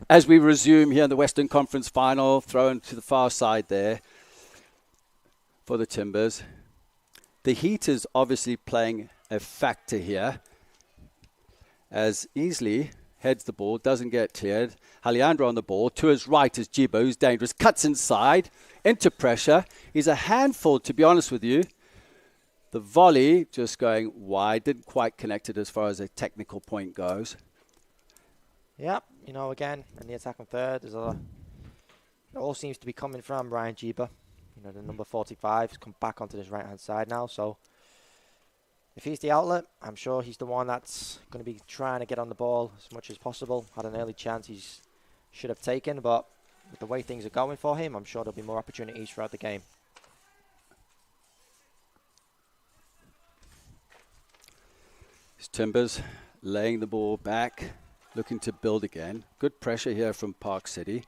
As we resume here in the Western Conference final, thrown to the far side there for the Timbers. The heat is obviously playing a factor here, as Easley heads the ball, doesn't get cleared. Alejandro on the ball, to his right is Jibo, who's dangerous, cuts inside, into pressure. He's a handful, to be honest with you. The volley just going wide, didn't quite connect it as far as a technical point goes. Yep, again, in the attacking third, it all seems to be coming from Ryan Jeeba. The number 45 has come back onto his right-hand side now, so if he's the outlet, I'm sure he's the one that's going to be trying to get on the ball as much as possible. Had an early chance he should have taken, but with the way things are going for him, I'm sure there'll be more opportunities throughout the game. Timbers laying the ball back, looking to build again. Good pressure here from Park City.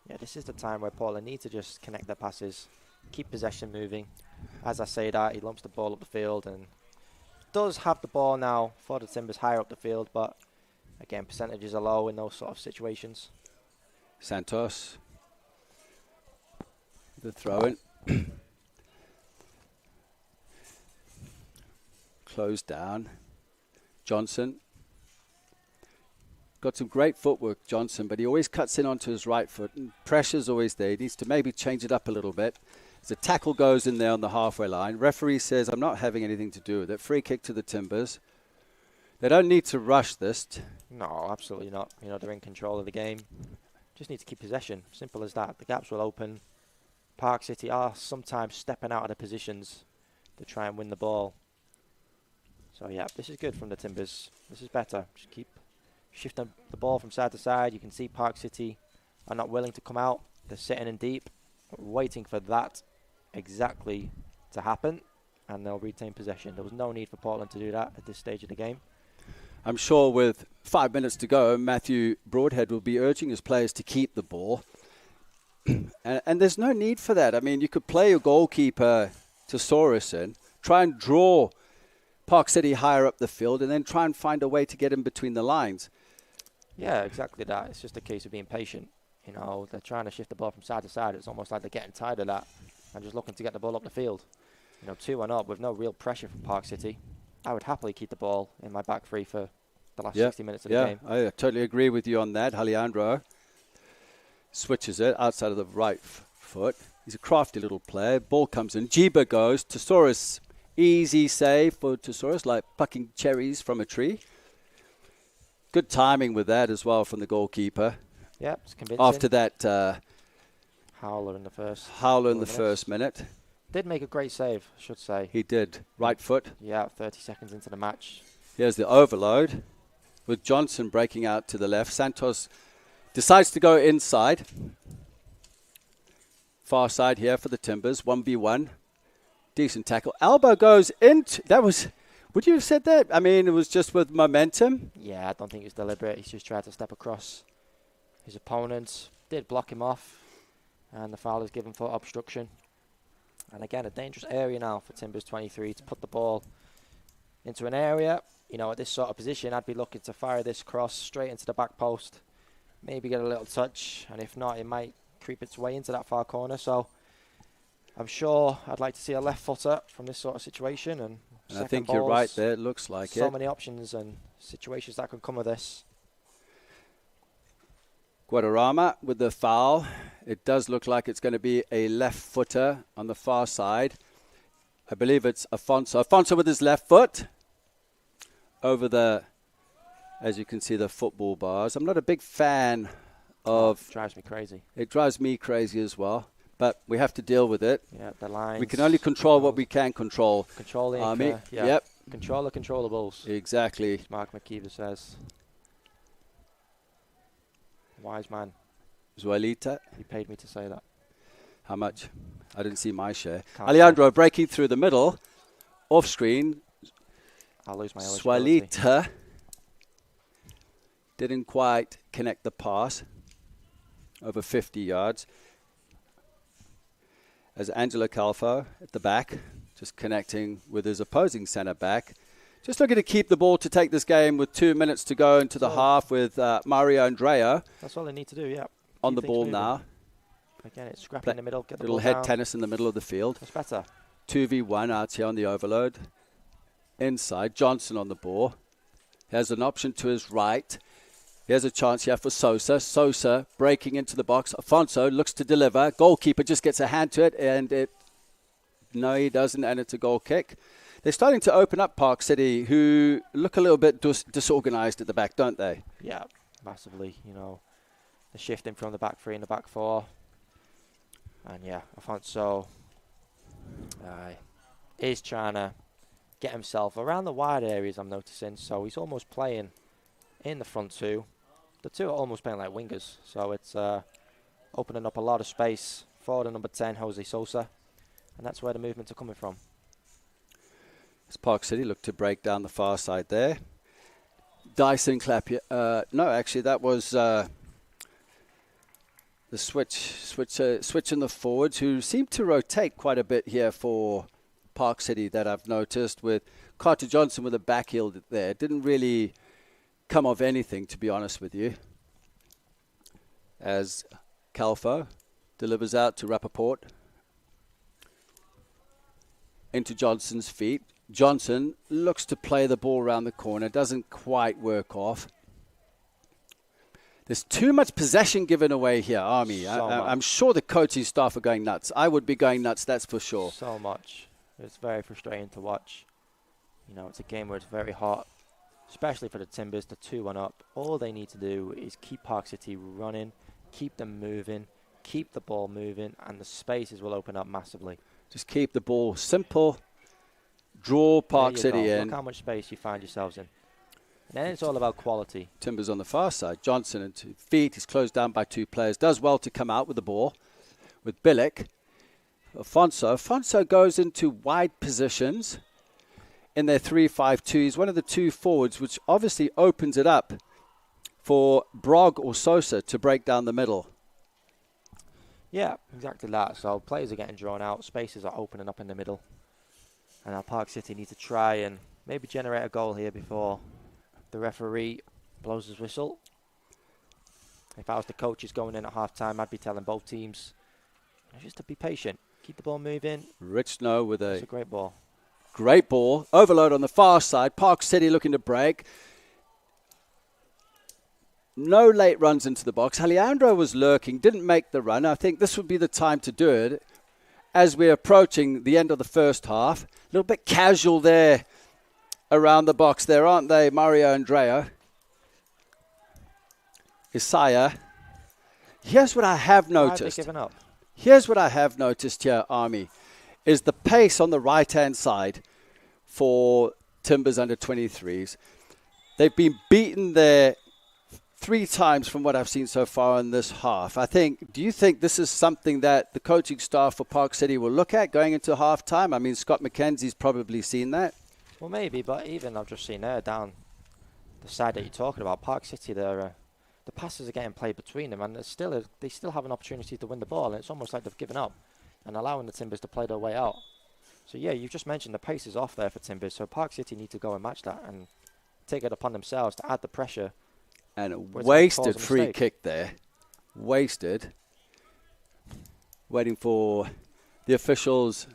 Yeah, this is the time where Portland need to just connect their passes, keep possession moving. As I say that, he lumps the ball up the field and does have the ball now for the Timbers higher up the field, but again, percentages are low in those sort of situations. Santos, the throw in. Closed down. Johnson. Got some great footwork, Johnson, but he always cuts in onto his right foot, and pressure's always there. He needs to maybe change it up a little bit. As the tackle goes in there on the halfway line, referee says, I'm not having anything to do with it. Free kick to the Timbers. They don't need to rush this. No, absolutely not. They're in control of the game. Just need to keep possession. Simple as that. The gaps will open. Park City are sometimes stepping out of their positions to try and win the ball. So, yeah, this is good from the Timbers. This is better. Just keep shifting the ball from side to side. You can see Park City are not willing to come out. They're sitting in deep, waiting for that exactly to happen, and they'll retain possession. There was no need for Portland to do that at this stage of the game. I'm sure with 5 minutes to go, Matthew Broadhead will be urging his players to keep the ball. and there's no need for that. I mean, you could play your goalkeeper to Sorensen, try and draw Park City higher up the field, and then try and find a way to get in between the lines. Yeah, exactly that. It's just a case of being patient. They're trying to shift the ball from side to side. It's almost like they're getting tired of that and just looking to get the ball up the field. 2-1 up with no real pressure from Park City. I would happily keep the ball in my back three for the last 60 minutes of the game. I totally agree with you on that. Alejandro switches it outside of the right foot. He's a crafty little player. Ball comes in. Jiba goes. Tesauris, easy save for Tesauris, like plucking cherries from a tree. Good timing with that as well from the goalkeeper. Yeah, it's convincing. After that, Howler in the first minute. Did make a great save, I should say. He did. Right foot. Yeah, 30 seconds into the match. Here's the overload with Johnson breaking out to the left. Santos decides to go inside. Far side here for the Timbers, 1v1. Decent tackle. Elbow goes into, that was, would you have said that? I mean, it was just with momentum. Yeah, I don't think it was deliberate. He's just tried to step across his opponent. Did block him off. And the foul is given for obstruction. And again, a dangerous area now for Timbers 23 to put the ball into an area. You know, at this sort of position, I'd be looking to fire this cross straight into the back post. Maybe get a little touch. And if not, it might creep its way into that far corner. So I'm sure I'd like to see a left footer from this sort of situation. And I think you're right there. It looks like so many options and situations that can come of this. Guadarrama with the foul. It does look like it's going to be a left footer on the far side. I believe it's Afonso. Afonso with his left foot over the, as you can see, the football bars. I'm not a big fan of... It drives me crazy. It drives me crazy as well. But we have to deal with it. Yeah, the lines. We can only control what we can control. Controlling. Yeah. Yep. Control the controllables. Exactly. As Mark McKeever says. Wise man. Zuelita. He paid me to say that. How much? I didn't see my share. Can't Alejandro breaking through the middle. Off screen. I'll lose my eligibility. Zuelita didn't quite connect the pass. Over 50 yards. As Angelo Calfo at the back, just connecting with his opposing centre back. Just looking to keep the ball to take this game with 2 minutes to go into the half with Mario Andrea. That's all they need to do, yeah. On the ball now. Again, it's scrappy in the middle. Get the little ball head down. tennis in the middle of the field. That's better. 2v1 out here on the overload. Inside, Johnson on the ball. Has an option to his right. Here's a chance here for Sosa. Sosa breaking into the box. Afonso looks to deliver. Goalkeeper just gets a hand to it, and no, he doesn't, and it's a goal kick. They're starting to open up Park City, who look a little bit disorganized at the back, don't they? Yeah, massively. You know, the shifting from the back three and the back four. And yeah, Afonso is trying to get himself around the wide areas, I'm noticing. So he's almost playing in the front two. The two are almost playing like wingers. So it's opening up a lot of space for the number 10, Jose Sosa. And that's where the movements are coming from. As Park City look to break down the far side there. Dyson Clapier. No, actually, that was the switch in the forwards, who seem to rotate quite a bit here for Park City, that I've noticed, with Carter Johnson with a back heel there. Didn't really come of anything, to be honest with you. As Calfo delivers out to Rappaport. Into Johnson's feet. Johnson looks to play the ball around the corner. Doesn't quite work off. There's too much possession given away here, Army. I'm sure the coaching staff are going nuts. I would be going nuts, that's for sure. So much. It's very frustrating to watch. You know, it's a game where it's very hot, especially for the Timbers. The 2-1 up. All they need to do is keep Park City running, keep them moving, keep the ball moving, and the spaces will open up massively. Just keep the ball simple. Draw Park City in. Look how much space you find yourselves in. And then it's all about quality. Timbers on the far side. Johnson into feet. He's closed down by two players. Does well to come out with the ball. With Billick. Afonso goes into wide positions in their 3-5-2. He's one of the two forwards, which obviously opens it up for Brog or Sosa to break down the middle. Yeah, exactly that. So players are getting drawn out. Spaces are opening up in the middle. And now Park City need to try and maybe generate a goal here before the referee blows his whistle. If I was the coaches going in at half-time, I'd be telling both teams just to be patient. Keep the ball moving. Rich Snow with It's a great ball. Great ball. Overload on the far side. Park City looking to break. No late runs into the box. Alejandro was lurking, didn't make the run. I think this would be the time to do it as we're approaching the end of the first half. A little bit casual there around the box there, aren't they, Mario Andrea? Isaiah. Here's what I have noticed. Why have they given up? Here's what I have noticed here, Army, is the pace on the right-hand side for Timbers under 23s. They've been beaten there 3 times from what I've seen so far in this half. Do you think this is something that the coaching staff for Park City will look at going into halftime? I mean, Scott McKenzie's probably seen that. Well, maybe, but even I've just seen there down the side that you're talking about, Park City, the passes are getting played between them, and they still have an opportunity to win the ball, and it's almost like they've given up and allowing the Timbers to play their way out. So, yeah, you just mentioned the pace is off there for Timbers, so Park City need to go and match that and take it upon themselves to add the pressure. And a wasted free kick there. Wasted. Waiting for the officials'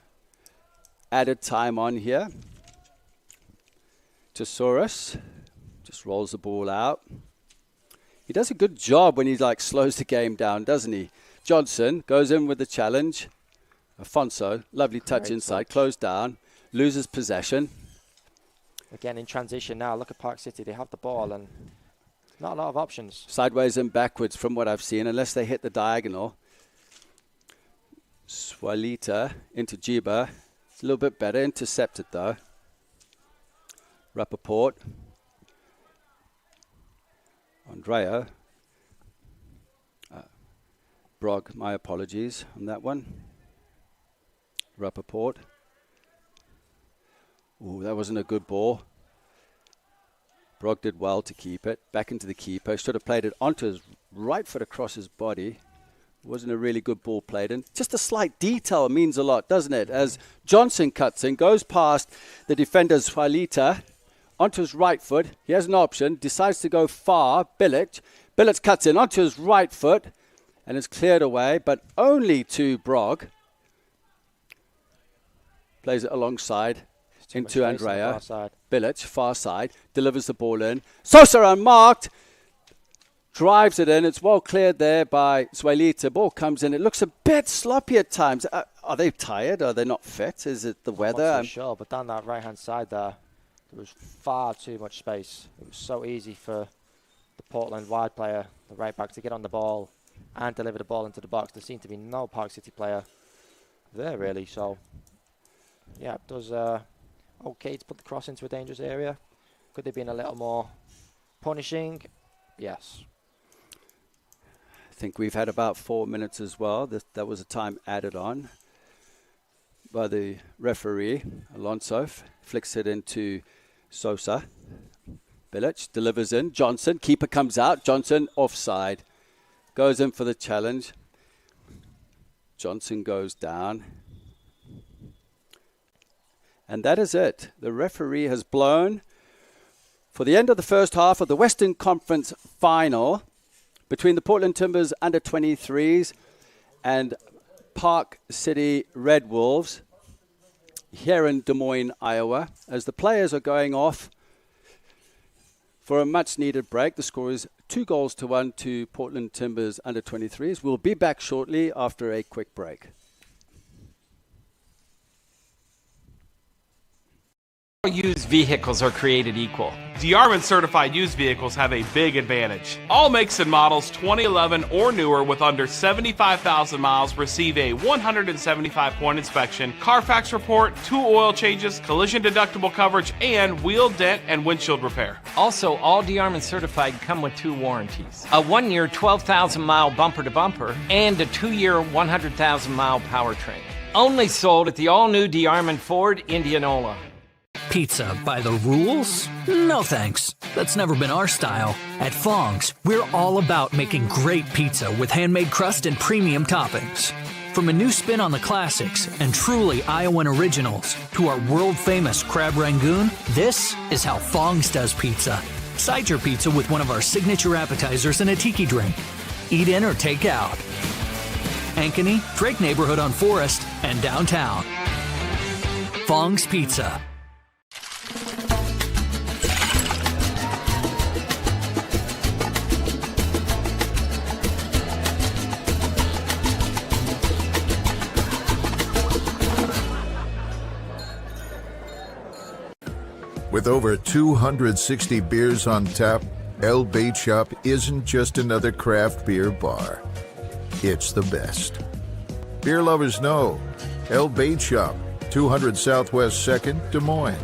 added time on here. Tesaurus just rolls the ball out. He does a good job when he slows the game down, doesn't he? Johnson goes in with the challenge. Afonso, lovely touch inside, closed down, loses possession. Again, in transition now, look at Park City. They have the ball and not a lot of options. Sideways and backwards from what I've seen, unless they hit the diagonal. Swalita into Jiba. It's a little bit better. Intercepted, though. Rappaport. Andrea. Brog, my apologies on that one. Rappaport. Ooh, that wasn't a good ball. Brog did well to keep it. Back into the keeper. Should have played it onto his right foot across his body. Wasn't a really good ball played. And just a slight detail means a lot, doesn't it? As Johnson cuts in, goes past the defender's Swalita onto his right foot. He has an option. Decides to go far. Bilic cuts in onto his right foot. And it's cleared away, but only to Brog. Plays it alongside into Andrea. Bilic, far side, delivers the ball in. Sosa unmarked, drives it in. It's well cleared there by Swalita. Ball comes in. It looks a bit sloppy at times. Are they tired? Are they not fit? Is it the weather? I'm not sure, but down that right-hand side there was far too much space. It was so easy for the Portland wide player, the right back, to get on the ball and deliver the ball into the box. There seemed to be no Park City player there, really. So, yeah, it does okay to put the cross into a dangerous area. Could they have been a little more punishing? Yes. I think we've had about 4 minutes as well. That was a time added on by the referee. Alonso flicks it into Sosa. Bilic delivers in. Johnson, keeper comes out. Johnson offside. Goes in for the challenge. Johnson goes down. And that is it. The referee has blown for the end of the first half of the Western Conference final between the Portland Timbers under 23s and Park City Red Wolves here in Des Moines, Iowa. As the players are going off for a much-needed break, the score is 2-1 to Portland Timbers under 23s. We'll be back shortly after a quick break. Used vehicles are created equal. DeArmond certified used vehicles have a big advantage. All makes and models 2011 or newer with under 75,000 miles receive a 175-point inspection, Carfax report, 2 oil changes, collision deductible coverage, and wheel dent and windshield repair. Also, all DeArmond certified come with 2 warranties. A 1-year 12,000-mile bumper-to-bumper and a 2-year 100,000-mile powertrain. Only sold at the all-new DeArmond Ford Indianola. Pizza by the rules? No thanks. That's never been our style. At Fong's, we're all about making great pizza with handmade crust and premium toppings. From a new spin on the classics and truly Iowan originals to our world-famous crab rangoon, this is how Fong's does pizza. Side your pizza with one of our signature appetizers and a tiki drink. Eat in or take out. Ankeny, Drake neighborhood on Forest, and downtown. Fong's Pizza. With over 260 beers on tap, El Bait Shop isn't just another craft beer bar. It's the best. Beer lovers know. El Bait Shop, 200 Southwest 2nd, Des Moines.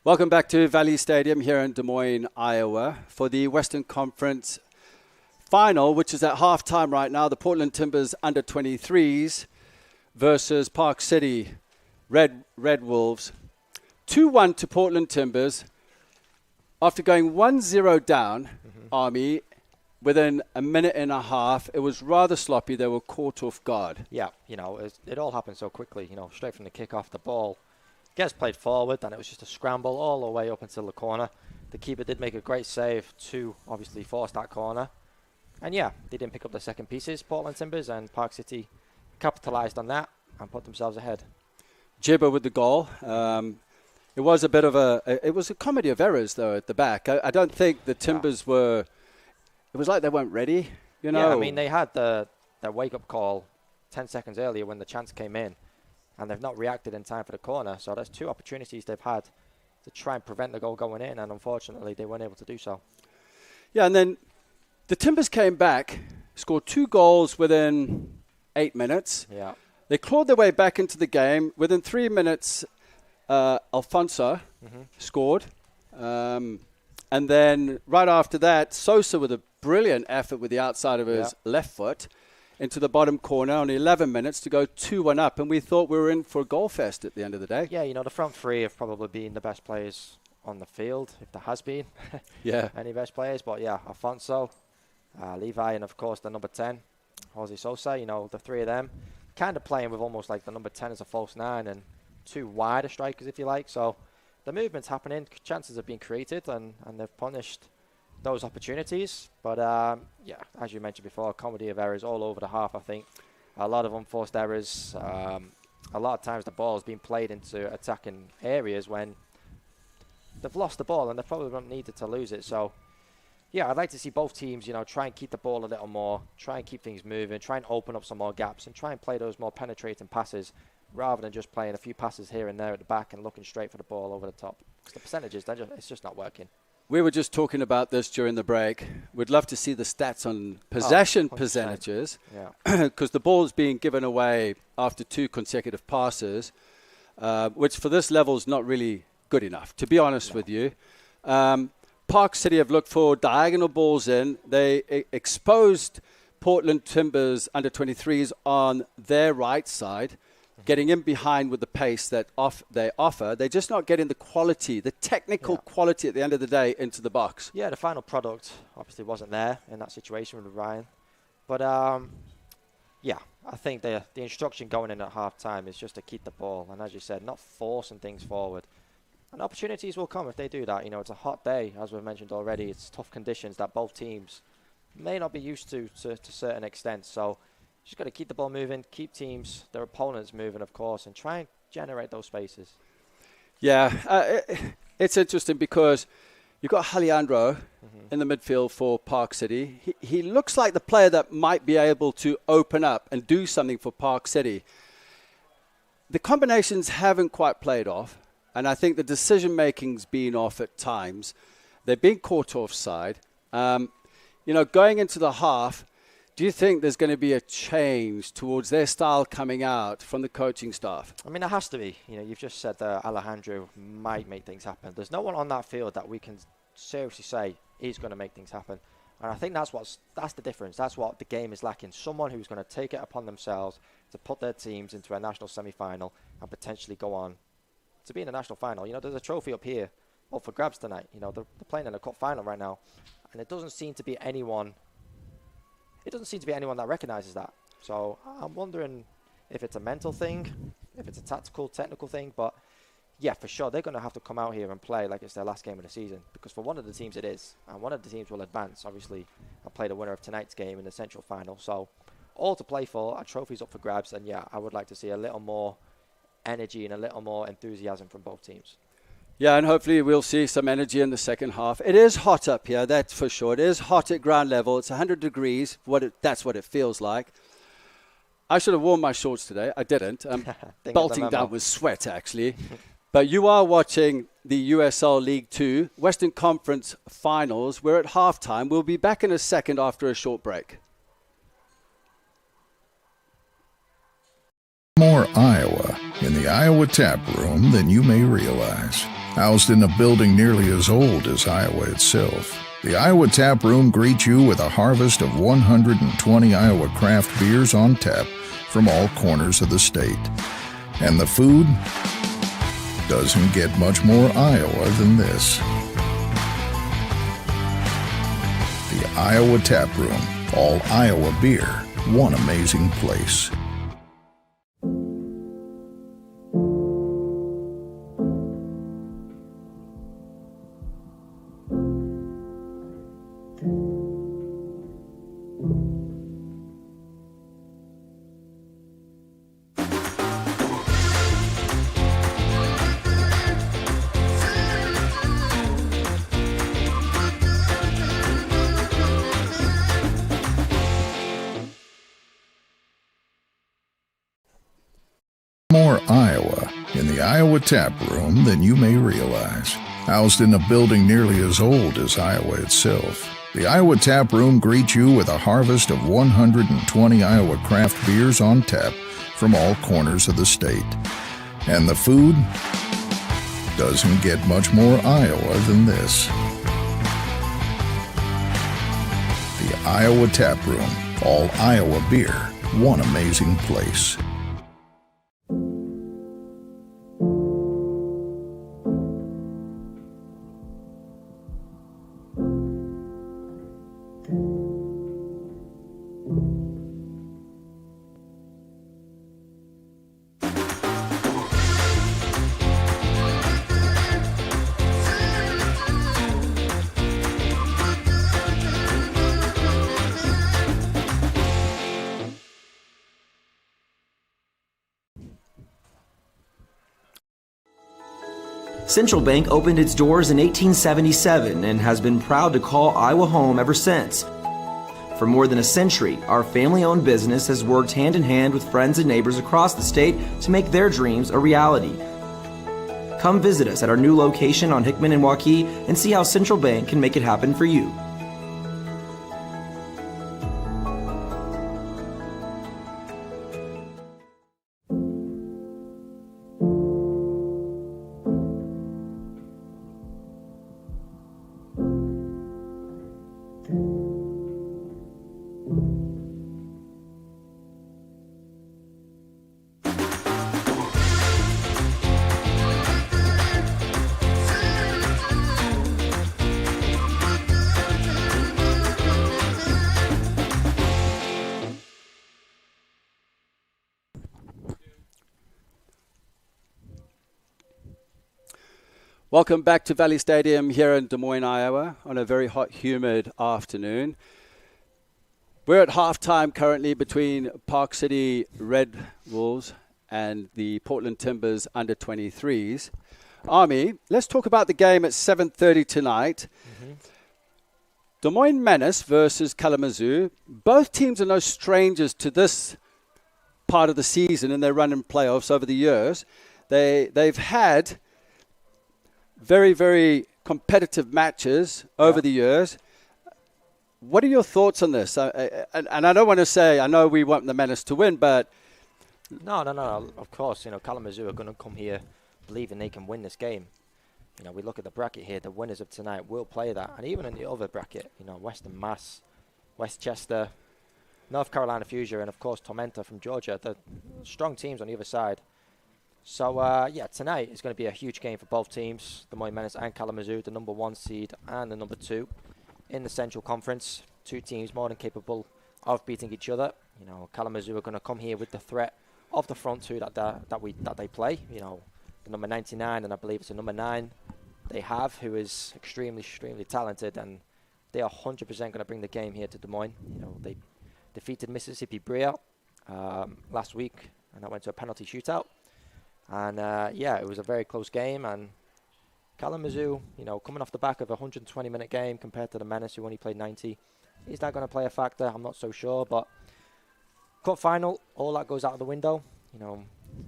Welcome back to Valley Stadium here in Des Moines, Iowa, for the Western Conference Final, which is at halftime right now. The Portland Timbers under 23s versus Park City Red Wolves. 2-1 to Portland Timbers. After going 1-0 down, Army, within a minute and a half, it was rather sloppy. They were caught off guard. Yeah, it all happened so quickly, straight from the kickoff, the ball gets played forward, and it was just a scramble all the way up until the corner. The keeper did make a great save to obviously force that corner. And yeah, they didn't pick up the second pieces, Portland Timbers, and Park City capitalized on that and put themselves ahead. Jibber with the goal. It was a bit of it was a comedy of errors, though, at the back. I don't think the Timbers were, it was like they weren't ready, Yeah, I mean, they had their wake-up call 10 seconds earlier when the chance came in, and they've not reacted in time for the corner. So that's two opportunities they've had to try and prevent the goal going in, and unfortunately they weren't able to do so. Yeah, and then the Timbers came back, scored 2 goals within 8 minutes. Yeah. They clawed their way back into the game. Within 3 minutes, Alfonso scored. And then right after that, Sosa with a brilliant effort with the outside of his left foot into the bottom corner on 11 minutes to go 2-1 up. And we thought we were in for a goal fest at the end of the day. Yeah, the front three have probably been the best players on the field, if there has been any best players. But yeah, Alfonso, Levi, and of course the number 10, Jose Sosa, the three of them kind of playing with almost like the number 10 as a false 9 and 2 wider strikers, if you like. So the movement's happening, chances have been created, and they've punished those opportunities. But yeah, as you mentioned before, comedy of errors all over the half. I think a lot of unforced errors. A lot of times the ball has been played into attacking areas when they've lost the ball, and they probably not needed to lose it. So yeah, I'd like to see both teams, try and keep the ball a little more, try and keep things moving, try and open up some more gaps, and try and play those more penetrating passes rather than just playing a few passes here and there at the back and looking straight for the ball over the top. Because the percentages, it's just not working. We were just talking about this during the break. We'd love to see the stats on possession percentages, because the ball is being given away after 2 consecutive passes, which for this level is not really good enough, to be honest with you. Park City have looked for diagonal balls in. They exposed Portland Timbers under 23s on their right side, getting in behind with the pace that they offer. They're just not getting the quality, the technical quality at the end of the day into the box. Yeah, the final product obviously wasn't there in that situation with Ryan. But yeah, I think the instruction going in at half-time is just to keep the ball. And as you said, not forcing things forward. And opportunities will come if they do that. It's a hot day, as we've mentioned already. It's tough conditions that both teams may not be used to a certain extent. So just got to keep the ball moving, keep their opponents moving, of course, and try and generate those spaces. Yeah, it's interesting because you've got Alejandro in the midfield for Park City. He looks like the player that might be able to open up and do something for Park City. The combinations haven't quite played off. And I think the decision-making's been off at times. They've been caught offside. Going into the half, do you think there's going to be a change towards their style coming out from the coaching staff? I mean, there has to be. You've just said that Alejandro might make things happen. There's no one on that field that we can seriously say he's going to make things happen. And I think that's the difference. That's what the game is lacking. Someone who's going to take it upon themselves to put their teams into a national semi-final and potentially go on to be in a national final. There's a trophy up here up for grabs tonight. They're playing in a cup final right now, and it doesn't seem to be anyone that recognizes that. So I'm wondering if it's a mental thing, if it's a tactical, technical thing. But yeah, for sure, they're going to have to come out here and play like it's their last game of the season, because for one of the teams it is, and one of the teams will advance, obviously, and play the winner of tonight's game in the central final. So all to play for, a trophy's up for grabs, and yeah, I would like to see a little more energy and a little more enthusiasm from both teams. Yeah, and hopefully we'll see some energy in the second half. It is hot up here, that's for sure. It is hot at ground level. It's 100 degrees. That's what it feels like. I should have worn my shorts today. I didn't. I'm belting down with sweat, actually. But you are watching the USL League 2 Western Conference Finals. We're at halftime. We'll be back in a second after a short break. More Iowa in the Iowa Tap Room than you may realize. Housed in a building nearly as old as Iowa itself, the Iowa Tap Room greets you with a harvest of 120 Iowa craft beers on tap from all corners of the state. And the food doesn't get much more Iowa than this. The Iowa Tap Room, all Iowa beer, one amazing place. More Iowa in the Iowa Tap Room than you may realize. Housed in a building nearly as old as Iowa itself, the Iowa Tap Room greets you with a harvest of 120 Iowa craft beers on tap from all corners of the state. And the food doesn't get much more Iowa than this. The Iowa Tap Room, all Iowa beer, one amazing place. Central Bank opened its doors in 1877 and has been proud to call Iowa home ever since. For more than a century, our family-owned business has worked hand-in-hand with friends and neighbors across the state to make their dreams a reality. Come visit us at our new location on Hickman and Waukee and see how Central Bank can make it happen for you. Welcome back to Valley Stadium here in Des Moines, Iowa, on a very hot, humid afternoon. We're at halftime currently between Park City Red Wolves and the Portland Timbers under 23s. Army, let's talk about the game at 7:30 tonight. Des Moines Menace versus Kalamazoo. Both teams are no strangers to this part of the season in their run in playoffs over the years. They've had very, very competitive matches over the years. What are your thoughts on this? And I don't want to say, I know we want the Menace to win, but... No. Of course, Kalamazoo are going to come here believing they can win this game. We look at the bracket here. The winners of tonight will play that. And even in the other bracket, Western Mass, Westchester, North Carolina Fuchsia, and, of course, Tormenta from Georgia. The strong teams on the other side. So, tonight is going to be a huge game for both teams, Des Moines Menace and Kalamazoo, the number 1 seed and the number 2 in the Central Conference. Two teams more than capable of beating each other. Kalamazoo are going to come here with the threat of the front two that they play. The number 99, and I believe it's the number 9 they have, who is extremely, extremely talented, and they are 100% going to bring the game here to Des Moines. They defeated Mississippi Bria last week, and that went to a penalty shootout. And, it was a very close game. And Kalamazoo, coming off the back of a 120-minute game compared to the Menace, who only played 90. Is that going to play a factor? I'm not so sure. But cup final, all that goes out of the window.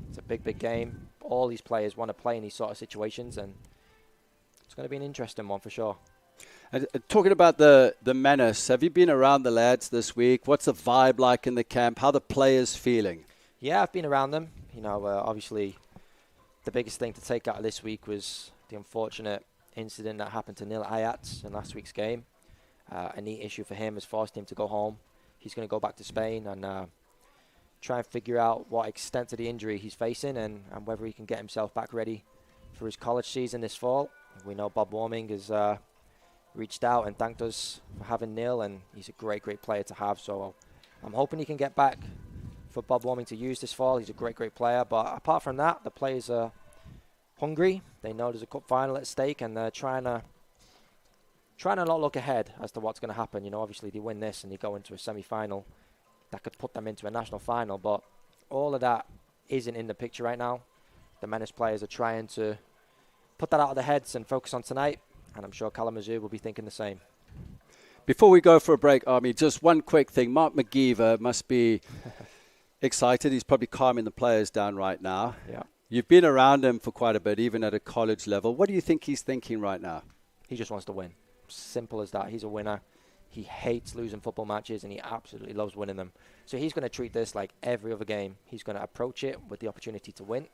It's a big, big game. All these players want to play in these sort of situations. And it's going to be an interesting one for sure. Talking about the Menace, have you been around the lads this week? What's the vibe like in the camp? How are the players feeling? Yeah, I've been around them. Obviously, the biggest thing to take out of this week was the unfortunate incident that happened to Nil Ayats in last week's game. A knee issue for him has forced him to go home. He's going to go back to Spain and try and figure out what extent to the injury he's facing and whether he can get himself back ready for his college season this fall. We know Bob Warming has reached out and thanked us for having Neil, and he's a great player to have. So I'm hoping he can get back for Bob Warming to use this fall. He's a great player. But apart from that, the players are hungry. They know there's a cup final at stake, and they're trying to not look ahead as to what's going to happen. Obviously they win this and they go into a semi-final that could put them into a national final, but all of that isn't in the picture right now. The Menace players are trying to put that out of their heads and focus on tonight, and I'm sure Kalamazoo will be thinking the same. Before we go for a break, Army, just one quick thing. Mark McGeever must be excited. He's probably calming the players down right now. Yeah. You've been around him for quite a bit, even at a college level. What do you think he's thinking right now? He just wants to win. Simple as that. He's a winner. He hates losing football matches, and he absolutely loves winning them. So he's going to treat this like every other game. He's going to approach it with the opportunity to win,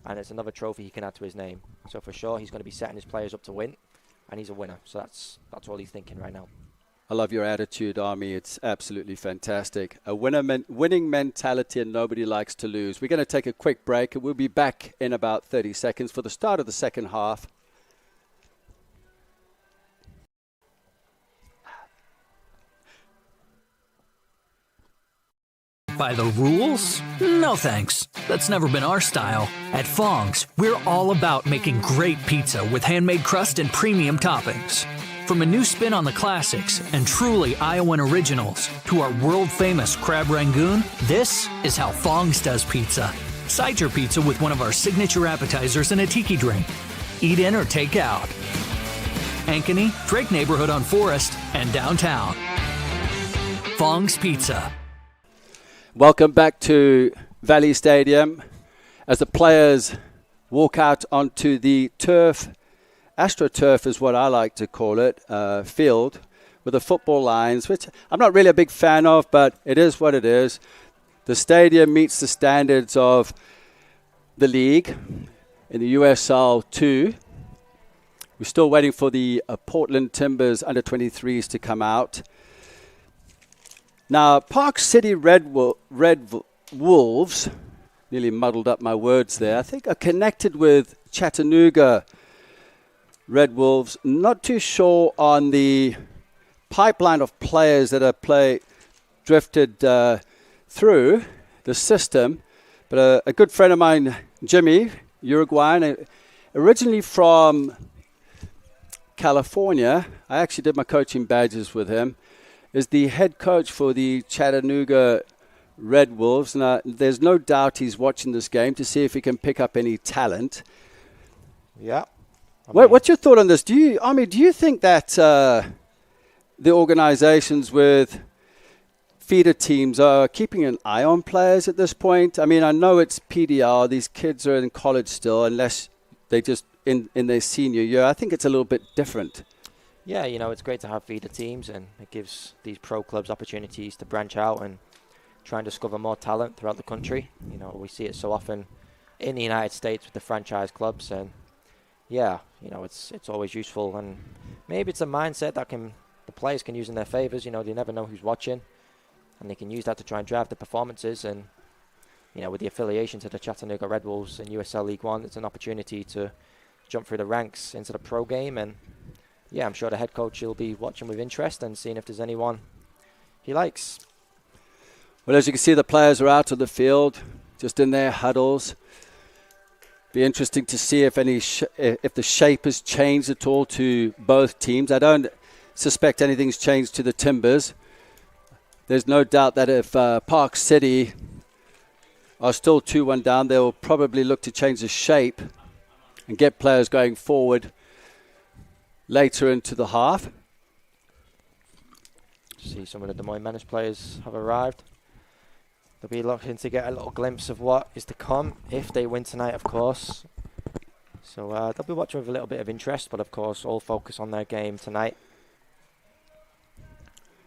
and it's another trophy he can add to his name. So for sure, he's going to be setting his players up to win, and he's a winner. So that's all he's thinking right now. I love your attitude, Army. It's absolutely fantastic. A winning mentality, and nobody likes to lose. We're going to take a quick break, and we'll be back in about 30 seconds for the start of the second half. By the rules? No thanks. That's never been our style. At Fong's, we're all about making great pizza with handmade crust and premium toppings. From a new spin on the classics and truly Iowan originals to our world-famous crab rangoon, this is how Fong's does pizza. Side your pizza with one of our signature appetizers and a tiki drink. Eat in or take out. Ankeny, Drake neighborhood on Forest, and downtown. Fong's Pizza. Welcome back to Valley Stadium as the players walk out onto the turf, AstroTurf is what I like to call it, field with the football lines, which I'm not really a big fan of, but it is what it is. The stadium meets the standards of the league in the USL 2. We're still waiting for the Portland Timbers under 23s to come out. Now, Park City Red Wolves, nearly muddled up my words there, I think are connected with Chattanooga Red Wolves. Not too sure on the pipeline of players that are drifted through the system, but a good friend of mine, Jimmy, Uruguayan, originally from California. I actually did my coaching badges with him. Is the head coach for the Chattanooga Red Wolves. Now, there's no doubt he's watching this game to see if he can pick up any talent. Yeah. What's your thought on this? Do you think that the organizations with feeder teams are keeping an eye on players at this point? I mean, I know it's PDR. These kids are in college still, unless they just in their senior year. I think it's a little bit different. Yeah, it's great to have feeder teams, and it gives these pro clubs opportunities to branch out and try and discover more talent throughout the country. We see it so often in the United States with the franchise clubs, and yeah, it's always useful, and maybe it's a mindset that the players can use in their favors. They never know who's watching, and they can use that to try and drive the performances. And with the affiliation to the Chattanooga Red Wolves in USL League One, it's an opportunity to jump through the ranks into the pro game. And yeah, I'm sure the head coach will be watching with interest and seeing if there's anyone he likes. Well, as you can see, the players are out on the field, just in their huddles. Be interesting to see if if the shape has changed at all to both teams. I don't suspect anything's changed to the Timbers. There's no doubt that if Park City are still 2-1 down, they'll probably look to change the shape and get players going forward later into the half. See some of the Des Moines Menace players have arrived. They'll be looking to get a little glimpse of what is to come if they win tonight, of course. So they'll be watching with a little bit of interest, but of course all focus on their game tonight.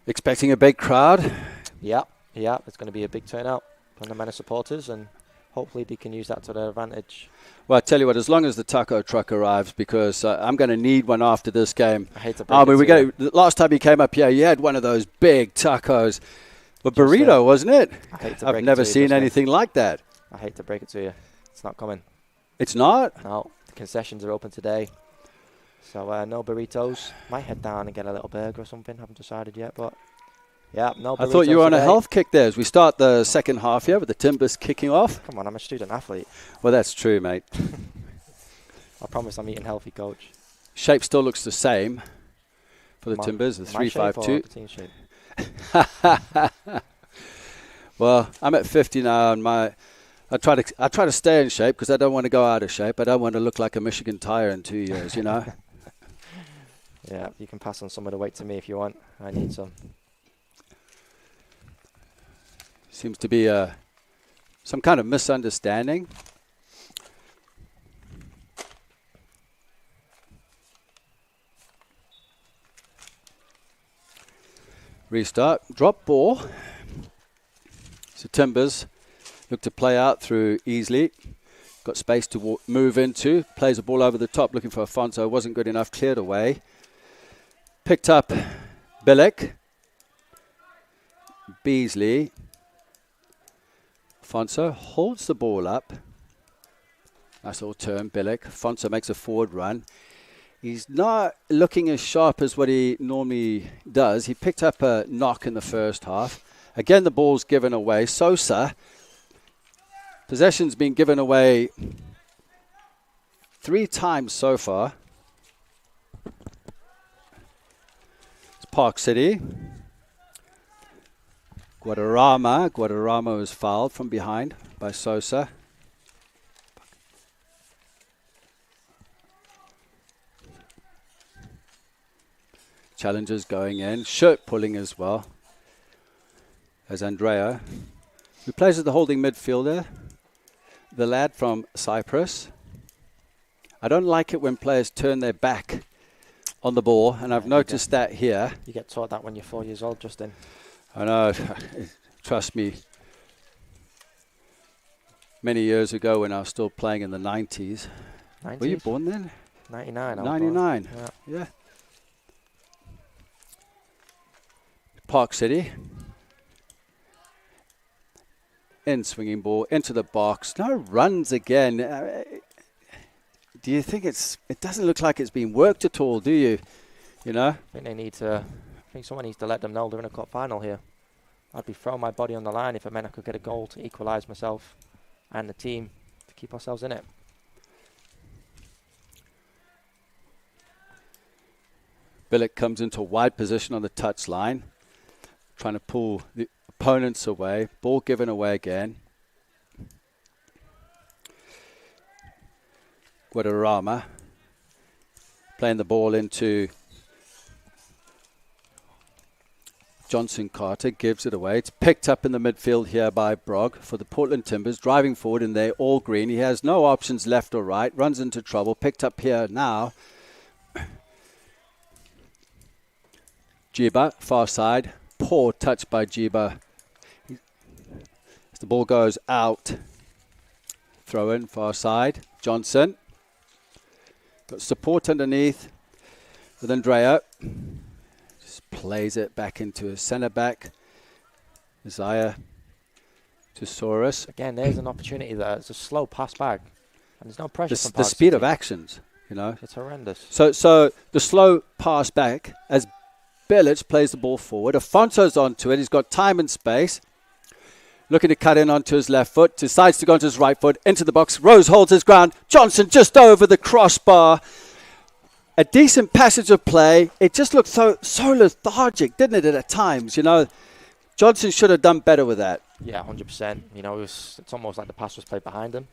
Expecting a big crowd. Yeah, it's going to be a big turnout from the Menace supporters, and hopefully they can use that to their advantage. Well, I tell you what, as long as the taco truck arrives, because I'm going to need one after this game. I hate to break it to you. Last time you came up here, you had one of those big tacos. A burrito, wasn't it? I've never seen anything like that. I hate to break it to you. It's not coming. It's not? No. The concessions are open today. So no burritos. Might head down and get a little burger or something. Haven't decided yet, but yeah, no burritos. I thought you were on today. a health kick there as we start the second half here with the Timbers kicking off. Come on, I'm a student athlete. Well, that's true, mate. I promise I'm eating healthy, coach. Shape still looks the same for the Timbers, the 3-5-2. The team shape? Well, I'm at 50 now, and I try to stay in shape because I don't want to go out of shape. I don't want to look like a Michigan tire in 2 years, you know. Yeah, you can pass on some of the weight to me if you want. I need some. Seems to be some kind of misunderstanding. Restart. Drop ball. So Timbers look to play out through easily. Got space to move into. Plays the ball over the top looking for Afonso. Wasn't good enough. Cleared away. Picked up Billick. Beasley. Afonso holds the ball up. Nice little turn, Billick. Afonso makes a forward run. He's not looking as sharp as what he normally does. He picked up a knock in the first half. Again, the ball's given away. Sosa. Possession's been given away 3 times so far. It's Park City. Guadarrama was fouled from behind by Sosa. Challengers going in. Shirt pulling as well as Andrea, who plays as the holding midfielder. The lad from Cyprus. I don't like it when players turn their back on the ball, and I've noticed that here. You get taught that when you're 4 years old, Justin. I know. Trust me. Many years ago when I was still playing in the 90s. 90s? Were you born then? 99. 99. Yeah. Park City. In swinging ball into the box. No runs again. Do you think it doesn't look like it's been worked at all, do you? You know? I think someone needs to let them know they're in a cup final here. I'd be throwing my body on the line if it meant I could get a goal to equalise myself and the team to keep ourselves in it. Billick comes into a wide position on the touch line, trying to pull the opponents away. Ball given away again. Guadarrama playing the ball into Johnson Carter, gives it away. It's picked up in the midfield here by Brog for the Portland Timbers, driving forward in there, all green. He has no options left or right, runs into trouble, picked up here now. Jiba, far side, poor touch by Jiba. As the ball goes out, throw in, far side, Johnson. Got support underneath with Andrea. Plays it back into a centre back. Isaiah to Soros. Again, there's an opportunity there. It's a slow pass back. And there's no pressure from the speed of actions, you know. It's horrendous. So the slow pass back as Bilic plays the ball forward. Afonso's onto it. He's got time and space. Looking to cut in onto his left foot. Decides to go onto his right foot. Into the box. Rose holds his ground. Johnson just over the crossbar. A decent passage of play. It just looked so lethargic, didn't it, at times? You know, Johnson should have done better with that. Yeah, 100%. You know, it's almost like the pass was played behind him.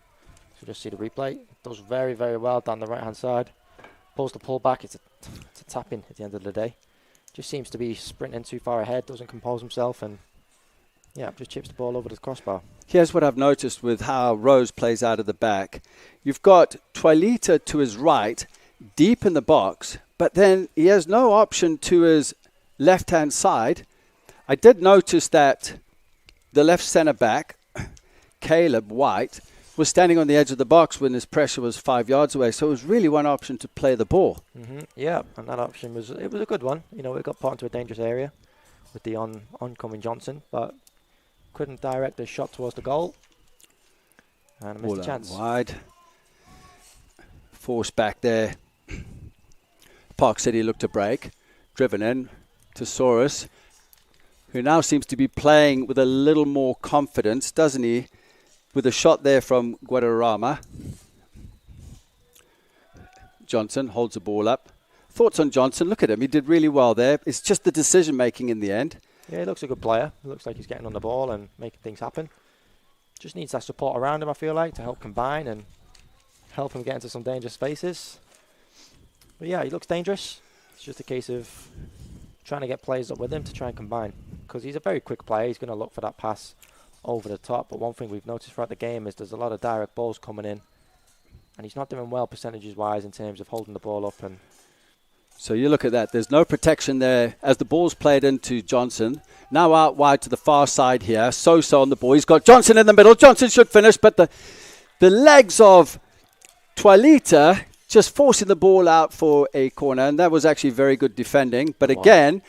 So just see the replay. Does very, very well down the right-hand side. Pulls the pull back. It's a tap-in at the end of the day. Just seems to be sprinting too far ahead. Doesn't compose himself and, yeah, just chips the ball over the crossbar. Here's what I've noticed with how Rose plays out of the back. You've got Twilita to his right, deep in the box, but then he has no option to his left-hand side. I did notice that the left centre back, Caleb White, was standing on the edge of the box when his pressure was 5 yards away. So it was really one option to play the ball. Yeah, and that option was a good one. You know, it got put into a dangerous area with the oncoming Johnson, but couldn't direct the shot towards the goal. And missed a chance. Wide. Force back there. Park City looked to break. Driven in to Soros, who now seems to be playing with a little more confidence, doesn't he? With a shot there from Guadarrama. Johnson holds the ball up. Thoughts on Johnson? Look at him. He did really well there. It's just the decision making in the end. Yeah, he looks a good player. It looks like he's getting on the ball and making things happen. Just needs that support around him, I feel like, to help combine and help him get into some dangerous spaces. But yeah, he looks dangerous. It's just a case of trying to get players up with him to try and combine. Because he's a very quick player. He's going to look for that pass over the top. But one thing we've noticed throughout the game is there's a lot of direct balls coming in. And he's not doing well percentages-wise in terms of holding the ball up. And so you look at that. There's no protection there as the ball's played into Johnson. Now out wide to the far side here. Sosa on the ball. He's got Johnson in the middle. Johnson should finish, but the legs of Tuilita just forcing the ball out for a corner, and that was actually very good defending. But again,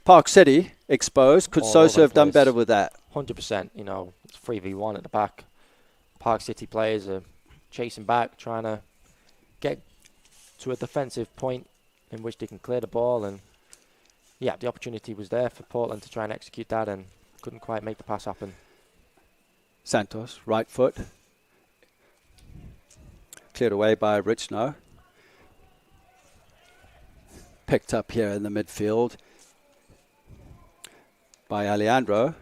Park City exposed. Could Sosa have done better with that? 100%. You know, it's 3v1 at the back. Park City players are chasing back, trying to get to a defensive point in which they can clear the ball. And yeah, the opportunity was there for Portland to try and execute that, and couldn't quite make the pass happen. Santos, right foot. Cleared away by Richno. Picked up here in the midfield by Alejandro,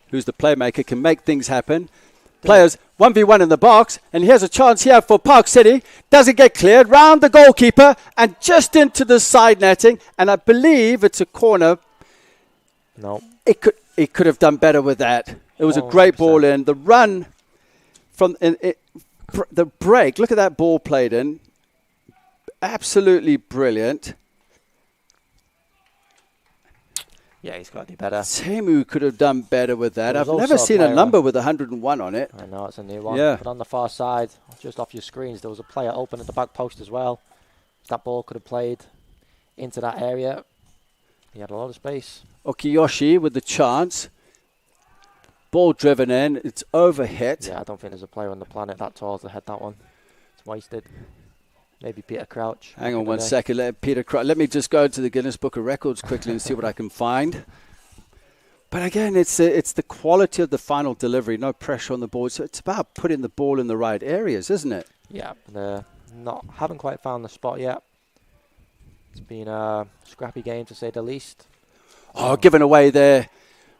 who's the playmaker, can make things happen. Players 1v1 in the box, and here's a chance here for Park City. Doesn't get cleared, round the goalkeeper and just into the side netting, and I believe it's a corner. No. It could have done better with that. It was a great ball in. The run from the break, look at that ball played in. Absolutely brilliant. Yeah, he's got to do better. Temu could have done better with that. I've never seen a number with 101 on it. I know, it's a new one. Yeah. But on the far side, just off your screens, there was a player open at the back post as well. That ball could have played into that area. He had a lot of space. Okiyoshi with the chance. Ball driven in. It's overhit. Yeah, I don't think there's a player on the planet that tall to head that one. It's wasted. Maybe Peter Crouch. Hang on one second. Let me just go to the Guinness Book of Records quickly and see what I can find. But again, it's the quality of the final delivery. No pressure on the ball. So it's about putting the ball in the right areas, isn't it? Yeah, haven't quite found the spot yet. It's been a scrappy game to say the least. Given away there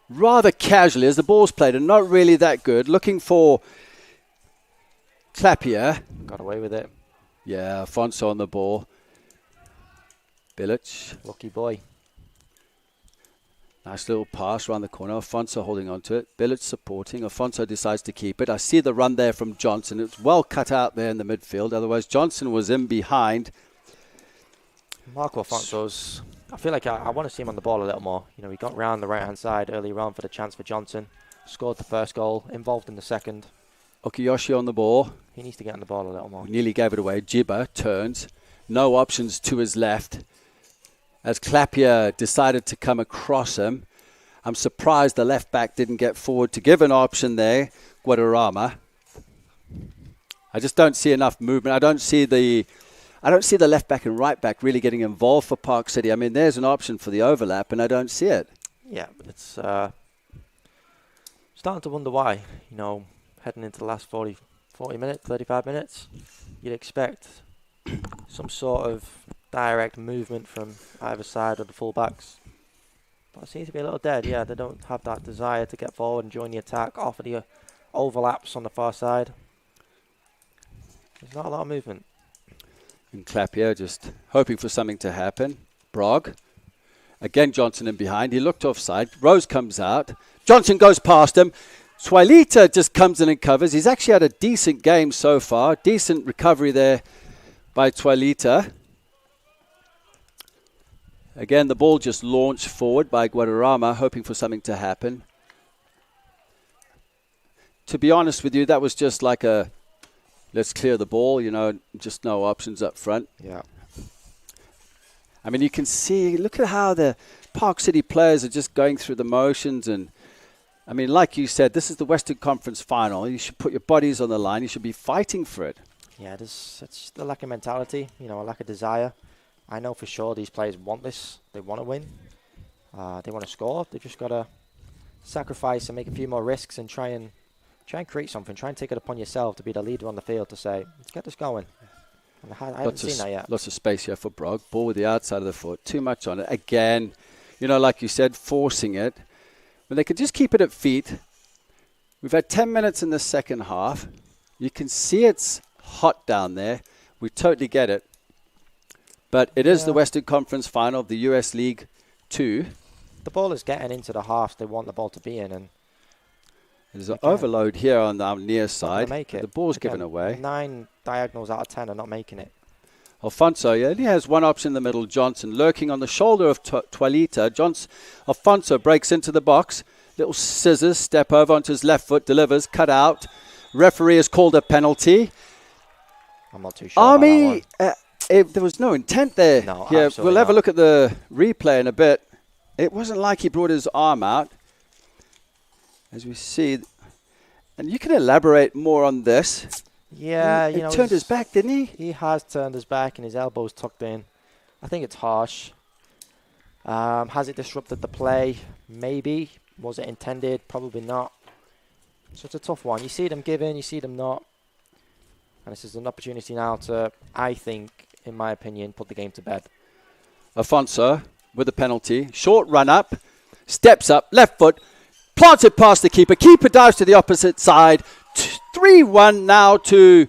rather casually as the ball's played and not really that good. Looking for Clapier. Got away with it. Yeah, Afonso on the ball. Bilic. Lucky boy. Nice little pass around the corner. Afonso holding on to it. Bilic supporting. Afonso decides to keep it. I see the run there from Johnson. It's well cut out there in the midfield. Otherwise, Johnson was in behind. Marco Afonso's... I feel like I want to see him on the ball a little more. You know, he got round the right-hand side earlier on for the chance for Johnson. Scored the first goal. Involved in the second. Okiyoshi on the ball. He needs to get on the ball a little more. Nearly gave it away. Jibba turns. No options to his left. As Clapier decided to come across him. I'm surprised the left back didn't get forward to give an option there. Guadarrama. I just don't see enough movement. I don't see the left back and right back really getting involved for Park City. I mean, there's an option for the overlap, and I don't see it. Yeah, it's starting to wonder why. You know, heading into the last 40 minutes, 35 minutes, you'd expect some sort of direct movement from either side of the full-backs. But it seems to be a little dead. Yeah, they don't have that desire to get forward and join the attack, offer the overlaps on the far side. There's not a lot of movement. And Clapier just hoping for something to happen. Brog. Again, Johnson in behind. He looked offside. Rose comes out. Johnson goes past him. Tuilita just comes in and covers. He's actually had a decent game so far. Decent recovery there by Tuilita. Again, the ball just launched forward by Guadarrama, hoping for something to happen. To be honest with you, that was just like a let's clear the ball, just no options up front. Yeah. I mean, you can see, look at how the Park City players are just going through the motions. And, I mean, like you said, this is the Western Conference final. You should put your bodies on the line. You should be fighting for it. Yeah, it's just a lack of mentality, a lack of desire. I know for sure these players want this. They want to win. They want to score. They've just got to sacrifice and make a few more risks and try and create something. Try and take it upon yourself to be the leader on the field to say, let's get this going. And I haven't seen that yet. Lots of space here for Brog. Ball with the outside of the foot. Too much on it. Again, like you said, forcing it. When they could just keep it at feet. We've had 10 minutes in the second half. You can see it's hot down there. We totally get it. But it is the Western Conference final of the US League 2. The ball is getting into the half they want the ball to be in. And there's an overload here on our near side. The ball's given away. 9 diagonals out of 10 are not making it. Alfonso, he only has one option in the middle. Johnson lurking on the shoulder of Tualita. Alfonso breaks into the box. Little scissors, step over onto his left foot, delivers, cut out. Referee has called a penalty. I'm not too sure Army, there was no intent there. No, yeah, absolutely we'll have not. a look at the replay in a bit. It wasn't like he brought his arm out. As we see, and you can elaborate more on this. Yeah, he turned his back, didn't he? He has turned his back and his elbow's tucked in. I think it's harsh. Has it disrupted the play? Maybe. Was it intended? Probably not. So it's a tough one. You see them giving, you see them not. And this is an opportunity now to, I think, in my opinion, put the game to bed. Alfonso with a penalty. Short run up. Steps up. Left foot. Plants it past the keeper. Keeper dives to the opposite side. 3-1 now to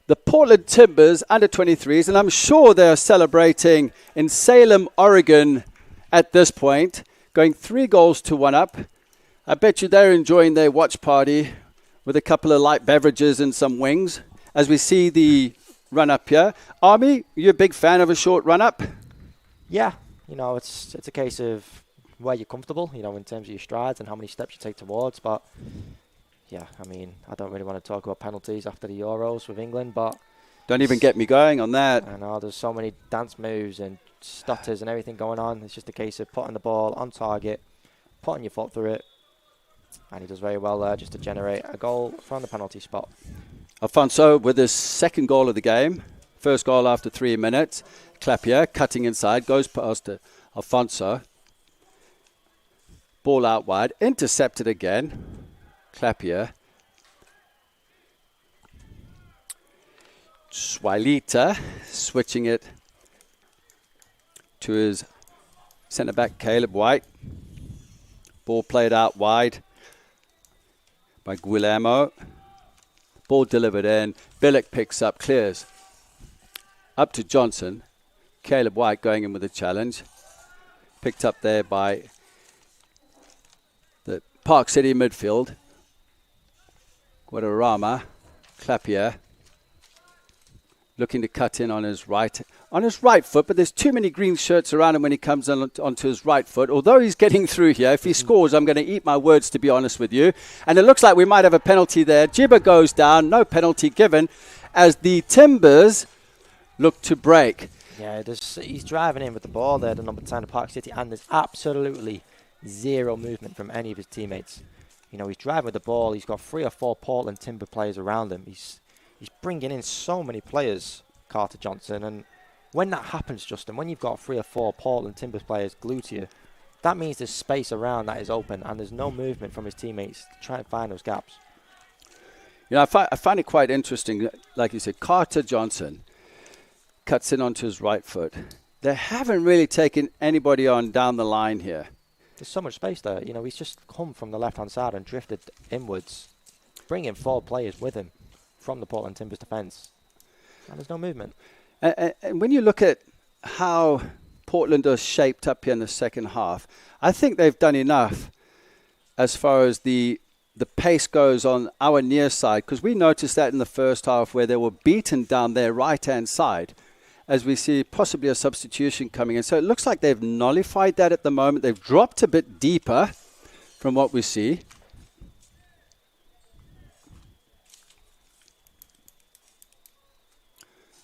the Portland Timbers under 23s. And I'm sure they're celebrating in Salem, Oregon at this point. Going 3-1 up. I bet you they're enjoying their watch party with a couple of light beverages and some wings as we see the run up here. Army, you a big fan of a short run up? Yeah, it's a case of where you're comfortable, in terms of your strides and how many steps you take towards. But yeah, I mean, I don't really want to talk about penalties after the Euros with England, but don't even get me going on that. I know there's so many dance moves and stutters and everything going on. It's just a case of putting the ball on target, putting your foot through it, and he does very well there just to generate a goal from the penalty spot. Alfonso with his second goal of the game. First goal after 3 minutes. Clapier cutting inside, goes past Alfonso. Ball out wide, intercepted again. Clapier. Tualita switching it to his centre-back Caleb White. Ball played out wide by Guillermo. Ball delivered in. Billick picks up, clears. Up to Johnson. Caleb White going in with a challenge. Picked up there by the Park City midfield. Guadarrama. Clapier. Looking to cut in on his right foot, but there's too many green shirts around him when he comes onto his right foot. Although he's getting through here, if he scores, I'm going to eat my words, to be honest with you. And it looks like we might have a penalty there. Jibba goes down, no penalty given, as the Timbers look to break. Yeah, he's driving in with the ball there, the number 10 of Park City, and there's absolutely zero movement from any of his teammates. He's driving with the ball. He's got 3 or 4 Portland Timber players around him. He's bringing in so many players, Carter Johnson, and when that happens, Justin, when you've got 3 or 4 Portland Timbers players glued to you, that means there's space around that is open, and there's no movement from his teammates to try and find those gaps. I find it quite interesting, like you said, Carter Johnson cuts in onto his right foot. They haven't really taken anybody on down the line here. There's so much space there. He's just come from the left-hand side and drifted inwards, bringing 4 players with him from the Portland Timbers defence, and there's no movement. And when you look at how Portland are shaped up here in the second half, I think they've done enough as far as the pace goes on our near side, because we noticed that in the first half where they were beaten down their right-hand side, as we see possibly a substitution coming in. So it looks like they've nullified that at the moment. They've dropped a bit deeper from what we see.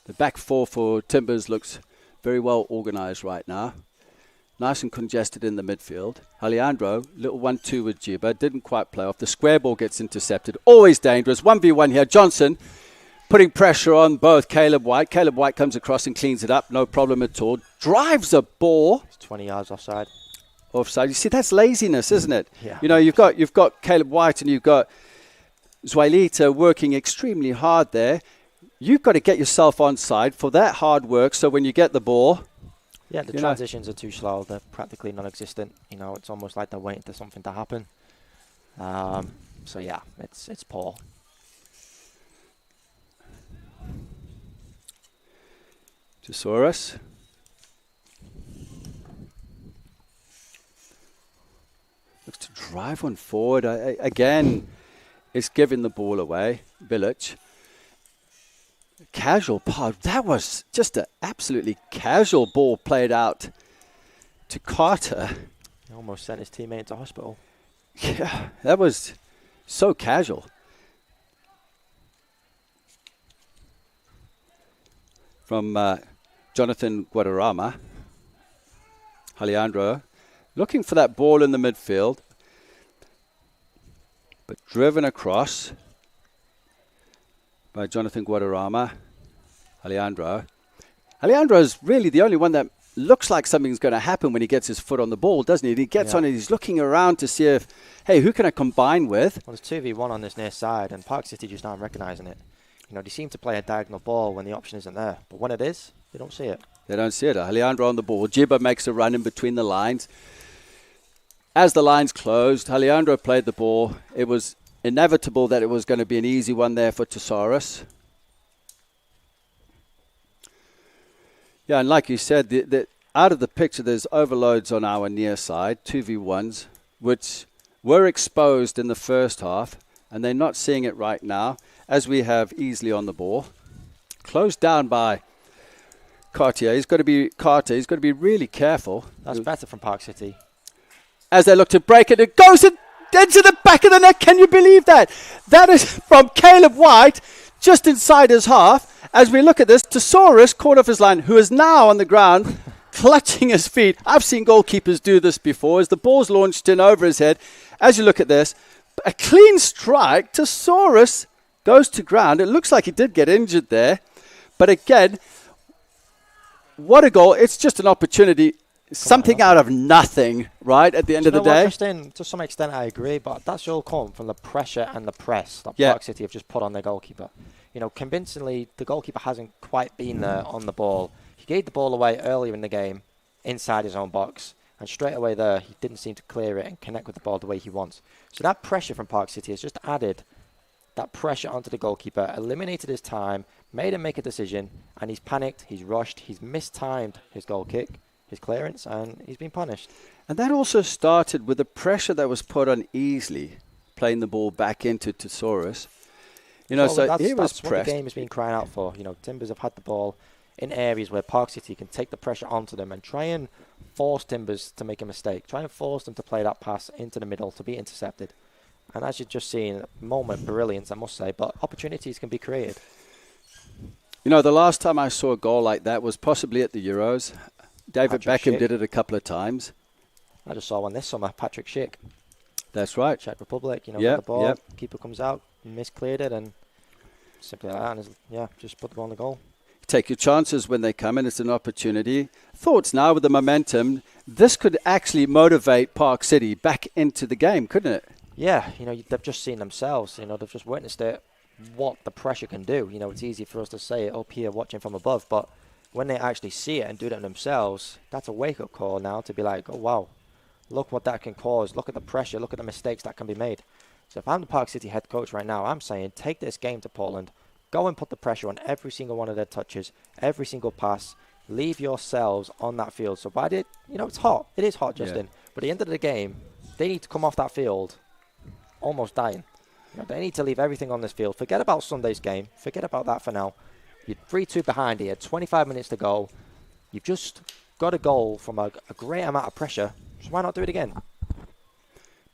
The back four for Timbers looks very well organized right now. Nice and congested in the midfield. Alejandro, little 1-2 with Jiba, didn't quite play off. The square ball gets intercepted. Always dangerous. 1v1 here. Johnson putting pressure on both Caleb White. Caleb White comes across and cleans it up. No problem at all. Drives a ball. It's 20 yards offside. Offside. You see, that's laziness, isn't it? Yeah. You know, you've got Caleb White and you've got Zuailita working extremely hard there. You've got to get yourself onside for that hard work. So when you get the ball, yeah, the transitions are too slow. They're practically non-existent. You know, it's almost like they're waiting for something to happen. So yeah, it's poor. Tesaurus. Looks to drive one forward. Again, it's giving the ball away. Bilic. Casual part. That was just an absolutely casual ball played out to Carter. He almost sent his teammate into hospital. Yeah, that was so casual. From Jonathan Guadarrama. Alejandro looking for that ball in the midfield, but driven across by Jonathan Guadarrama. Alejandro is really the only one that looks like something's going to happen when he gets his foot on the ball, doesn't he? He gets on it, he's looking around to see if, hey, who can I combine with? Well, there's 2v1 on this near side, and Park City just aren't recognising it. You know, they seem to play a diagonal ball when the option isn't there, but when it is, they don't see it. They don't see it. Alejandro on the ball. Jiba makes a run in between the lines. As the lines closed, Alejandro played the ball. It was inevitable that it was going to be an easy one there for Tesaurus. Yeah, and like you said, the out of the picture, there's overloads on our near side, 2v1s, which were exposed in the first half, and they're not seeing it right now, as we have easily on the ball. Closed down by Cartier. He's got to be really careful. That's better from Park City. As they look to break it, it goes into the back of the net. Can you believe that? That is from Caleb White, just inside his half. As we look at this, Tesaurus caught off his line, who is now on the ground, clutching his feet. I've seen goalkeepers do this before. As the ball's launched in over his head, as you look at this, a clean strike. Tesaurus goes to ground. It looks like he did get injured there. But again, what a goal. It's just an opportunity. Something out of nothing, right, at the end of the day. Justin, to some extent, I agree, but that's all come from the pressure and the press that Park City have just put on their goalkeeper. You know, convincingly, the goalkeeper hasn't quite been there on the ball. He gave the ball away earlier in the game, inside his own box, and straight away there, he didn't seem to clear it and connect with the ball the way he wants. So that pressure from Park City has just added that pressure onto the goalkeeper, eliminated his time, made him make a decision, and he's panicked, he's rushed, he's mistimed his goal kick, his clearance, and he's been punished. And that also started with the pressure that was put on Easley, playing the ball back into Tesaurus. You know, so he was that's pressed. What the game has been crying out for. You know, Timbers have had the ball in areas where Park City can take the pressure onto them and try and force Timbers to make a mistake. Try and force them to play that pass into the middle to be intercepted. And as you've just seen, moment brilliance, I must say, but opportunities can be created. You know, the last time I saw a goal like that was possibly at the Euros. David Beckham did it a couple of times. I just saw one this summer, Patrick Schick. That's right. Czech Republic, you know, got the ball, keeper comes out, miscleared it, and simply like that, and just put the ball on the goal. Take your chances when they come in. It's an opportunity. Thoughts now with the momentum, this could actually motivate Park City back into the game, couldn't it? Yeah, you know, they've just seen themselves, you know, they've just witnessed it, what the pressure can do. You know, it's easy for us to say it up here watching from above, but when they actually see it and do it themselves, that's a wake-up call now to be like, oh, wow, look what that can cause. Look at the pressure. Look at the mistakes that can be made. So if I'm the Park City head coach right now, I'm saying take this game to Portland, go and put the pressure on every single one of their touches, every single pass, leave yourselves on that field. So by the, you know, it's hot. It is hot, Justin. But at the end of the game, they need to come off that field almost dying. You know, they need to leave everything on this field. Forget about Sunday's game. Forget about that for now. You're 3-2 behind here, 25 minutes to go. You've just got a goal from a great amount of pressure, so why not do it again?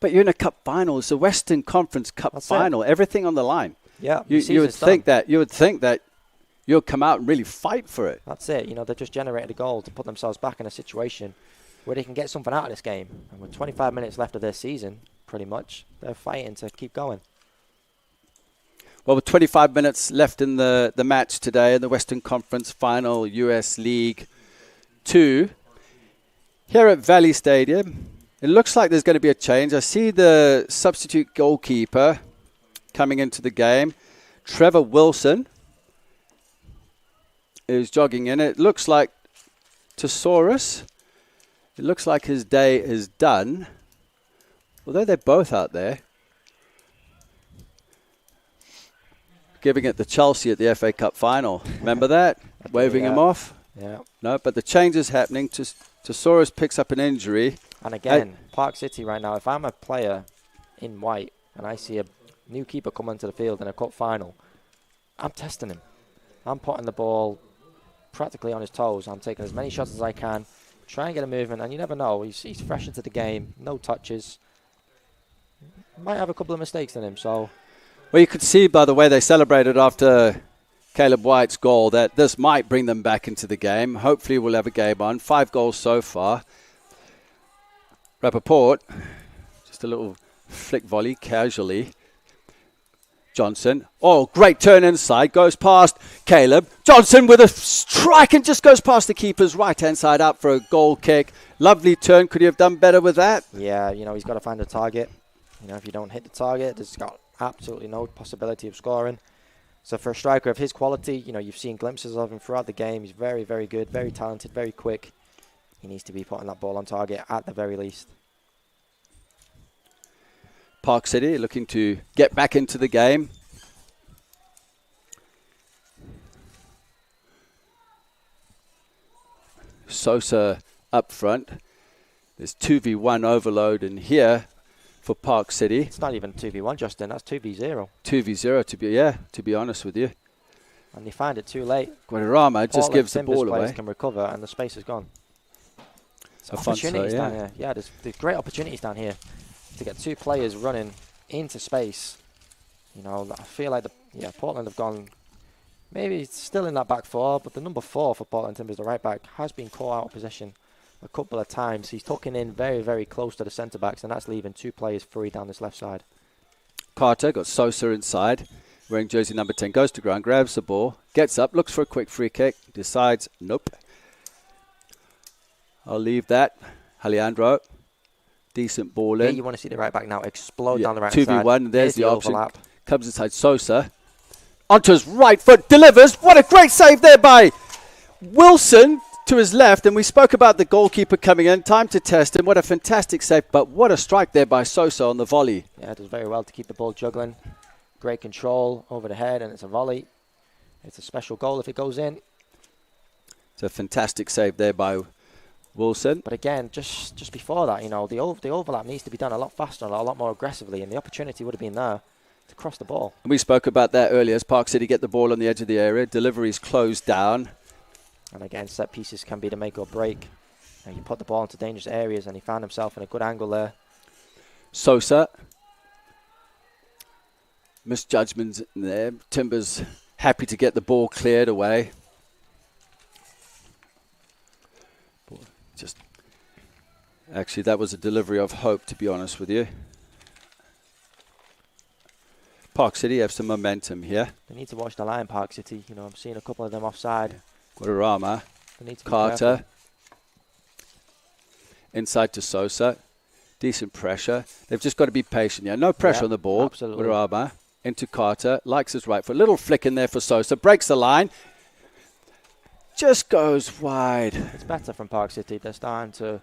But you're in a cup final. It's the Western Conference Cup final. Everything on the line. Yeah, you would think that. You would think that, you'll come out and really fight for it. That's it. You know, they've just generated a goal to put themselves back in a situation where they can get something out of this game. And with 25 minutes left of their season, pretty much, they're fighting to keep going. Well, with 25 minutes left in the match today in the Western Conference Final, US League 2, here at Valley Stadium, it looks like there's going to be a change. I see the substitute goalkeeper coming into the game. Trevor Wilson is jogging in. It looks like Tesaurus. It looks like his day is done. Although they're both out there. Giving it to Chelsea at the FA Cup final. Remember that? Waving him off? Yeah. No, but the change is happening. Tesaurus picks up an injury. And again, Park City right now, if I'm a player in white and I see a new keeper come onto the field in a cup final, I'm testing him. I'm putting the ball practically on his toes. I'm taking as many shots as I can, try and get a movement, and you never know. He's fresh into the game, no touches. Might have a couple of mistakes in him, so... Well, you could see by the way they celebrated after Caleb White's goal that this might bring them back into the game. Hopefully we'll have a game on. 5 goals so far. Rappaport, just a little flick volley casually. Johnson. Oh, great turn inside. Goes past Caleb. Johnson with a strike and just goes past the keeper's right-hand side out for a goal kick. Lovely turn. Could he have done better with that? Yeah, you know, he's got to find a target. You know, if you don't hit the target, there's got absolutely no possibility of scoring. So for a striker of his quality, you know, you've seen glimpses of him throughout the game. He's very, very good, very talented, very quick. He needs to be putting that ball on target at the very least. Park City looking to get back into the game. Sosa up front. There's 2v1 overload in here for Park City. It's not even 2v1, Justin. That's 2v0. 2v0 to be honest with you. And they find it too late. Guadarrama just gives the ball away. Can recover and the space is gone. Afonso, opportunities down here. Yeah, there's great opportunities down here to get 2 players running into space. You know, I feel like Portland have gone maybe still in that back 4, but the number 4 for Portland Timbers, the right back, has been caught out of position a couple of times. He's tucking in very, very close to the centre backs, and that's leaving 2 players free down this left side. Carter got Sosa inside, wearing jersey number 10, goes to ground, grabs the ball, gets up, looks for a quick free kick, decides, nope. I'll leave that. Alejandro, decent ball in. Yeah, you want to see the right back now explode down the right 2v1, side. 2v1, there's the option. Overlap. Comes inside Sosa. Onto his right foot, delivers. What a great save there by Wilson to his left. And we spoke about the goalkeeper coming in. Time to test him. What a fantastic save. But what a strike there by Sosa on the volley. Yeah, it does very well to keep the ball juggling. Great control over the head, and it's a volley. It's a special goal if it goes in. It's a fantastic save there by Wilson. But again, just before that, you know, the overlap needs to be done a lot faster and a lot more aggressively, and the opportunity would have been there to cross the ball. And we spoke about that earlier as Park City get the ball on the edge of the area. Deliveries closed down. And again, set pieces can be the make or break. And you put the ball into dangerous areas, and he found himself in a good angle there. Sosa. Misjudgments in there. Timbers happy to get the ball cleared away. Actually, that was a delivery of hope, to be honest with you. Park City have some momentum here. They need to watch the line, Park City. You know, I'm seeing a couple of them offside. Guadarrama, Carter, inside to Sosa. Decent pressure. They've just got to be patient. Yeah, no pressure on the ball. Absolutely. Guadarrama into Carter. Likes his right foot. Little flick in there for Sosa. Breaks the line. Just goes wide. It's better from Park City. They're starting to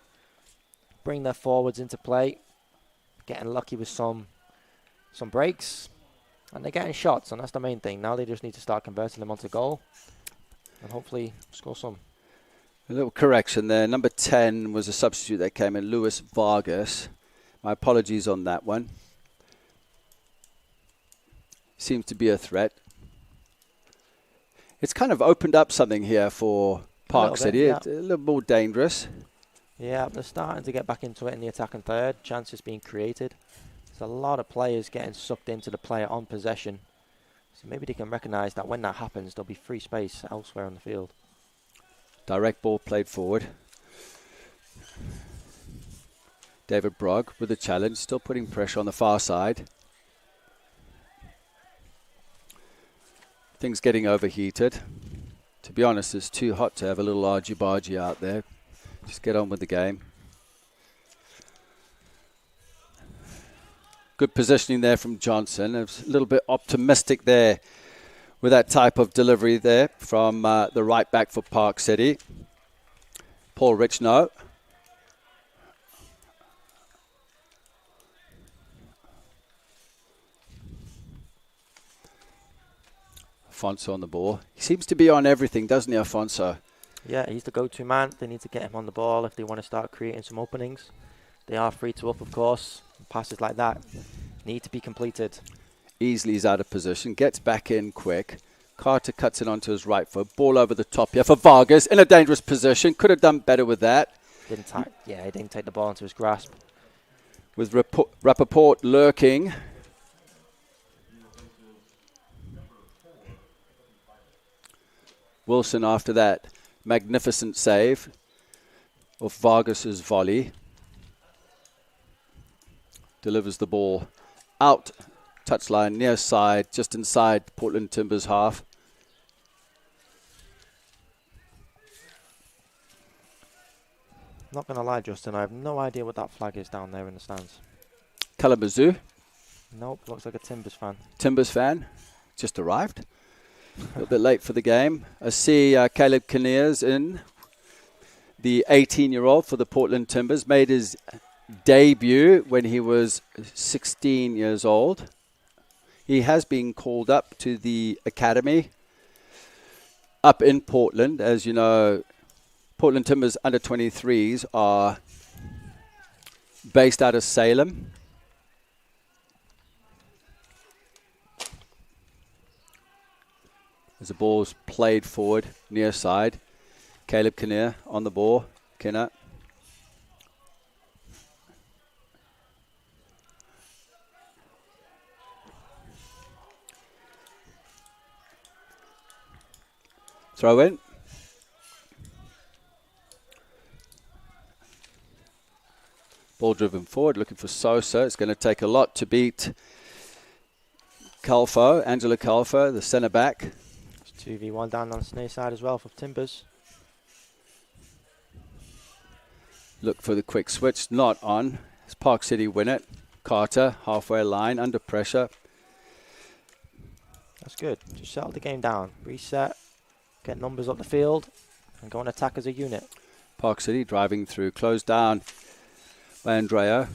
bring their forwards into play. Getting lucky with some breaks. And they're getting shots, and that's the main thing. Now they just need to start converting them onto goal and hopefully score some. A little correction there. Number 10 was a substitute that came in, Luis Vargas. My apologies on that one. Seems to be a threat. It's kind of opened up something here for Park City. It's a little more dangerous. Yeah, they're starting to get back into it in the attacking third. Chances being created. There's a lot of players getting sucked into the player on possession. Maybe they can recognise that when that happens, there'll be free space elsewhere on the field. Direct ball played forward. David Brogg with the challenge, still putting pressure on the far side. Things getting overheated. To be honest, it's too hot to have a little argy-bargy out there. Just get on with the game. Good positioning there from Johnson. I was a little bit optimistic there with that type of delivery there from the right back for Park City. Paul Richnow. Afonso on the ball. He seems to be on everything, doesn't he, Afonso? Yeah, he's the go-to man. They need to get him on the ball if they want to start creating some openings. They are free to up, of course. Passes like that need to be completed. Easily he's out of position. Gets back in quick. Carter cuts it onto his right foot. Ball over the top here for Vargas in a dangerous position. Could have done better with that. He didn't take the ball into his grasp. With Rappaport lurking. Wilson after that magnificent save of Vargas's volley. Delivers the ball out, touchline, near side, just inside Portland Timbers half. Not going to lie, Justin, I have no idea what that flag is down there in the stands. Kalamazoo. Nope, looks like a Timbers fan. Timbers fan, just arrived. A little bit late for the game. I see Caleb Kinnear's in, the 18-year-old for the Portland Timbers, made his debut when he was 16 years old. He has been called up to the academy up in Portland. As you know, Portland Timbers under 23s are based out of Salem. As the ball's played forward, near side. Caleb Kinnear on the ball. Kinnear. Throw in. Ball driven forward, looking for Sosa. It's going to take a lot to beat Angelo Calfo, the centre back. It's 2v1 down on the near side as well for Timbers. Look for the quick switch, not on. As Park City win it. Carter, halfway line, under pressure. That's good. Just settle the game down. Reset. Get numbers up the field and go and attack as a unit. Park City driving through, closed down by Andrea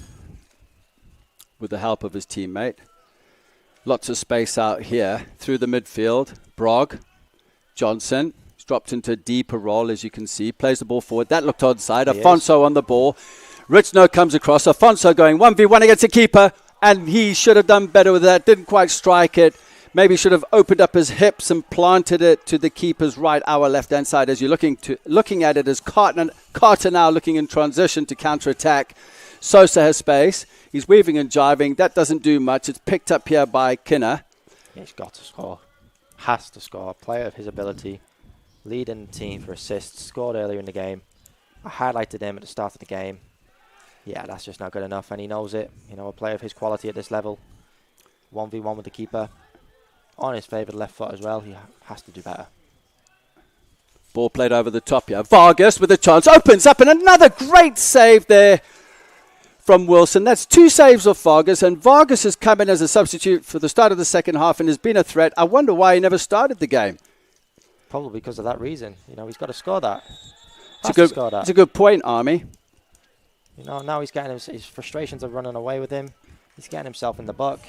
with the help of his teammate. Lots of space out here through the midfield. Brogg, Johnson, he's dropped into a deeper role as you can see. Plays the ball forward. That looked onside. Afonso on the ball. Richnow comes across. Afonso going 1v1 against the keeper, and he should have done better with that. Didn't quite strike it. Maybe should have opened up his hips and planted it to the keeper's right, our left-hand side. As you're looking at it as Carter now looking in transition to counter-attack. Sosa has space. He's weaving and jiving. That doesn't do much. It's picked up here by Kinner. He's got to score. Has to score. Player of his ability. Leading the team for assists. Scored earlier in the game. I highlighted him at the start of the game. Yeah, that's just not good enough, and he knows it. You know, a player of his quality at this level. 1v1 with the keeper. On his favoured left foot as well. He has to do better. Ball played over the top here. Vargas with a chance. Opens up, and another great save there from Wilson. That's two saves of Vargas, and Vargas has come in as a substitute for the start of the second half and has been a threat. I wonder why he never started the game. Probably because of that reason. You know, he's got to score that. It's a good point, Army. You know, now he's getting his frustrations are running away with him. He's getting himself in the buck.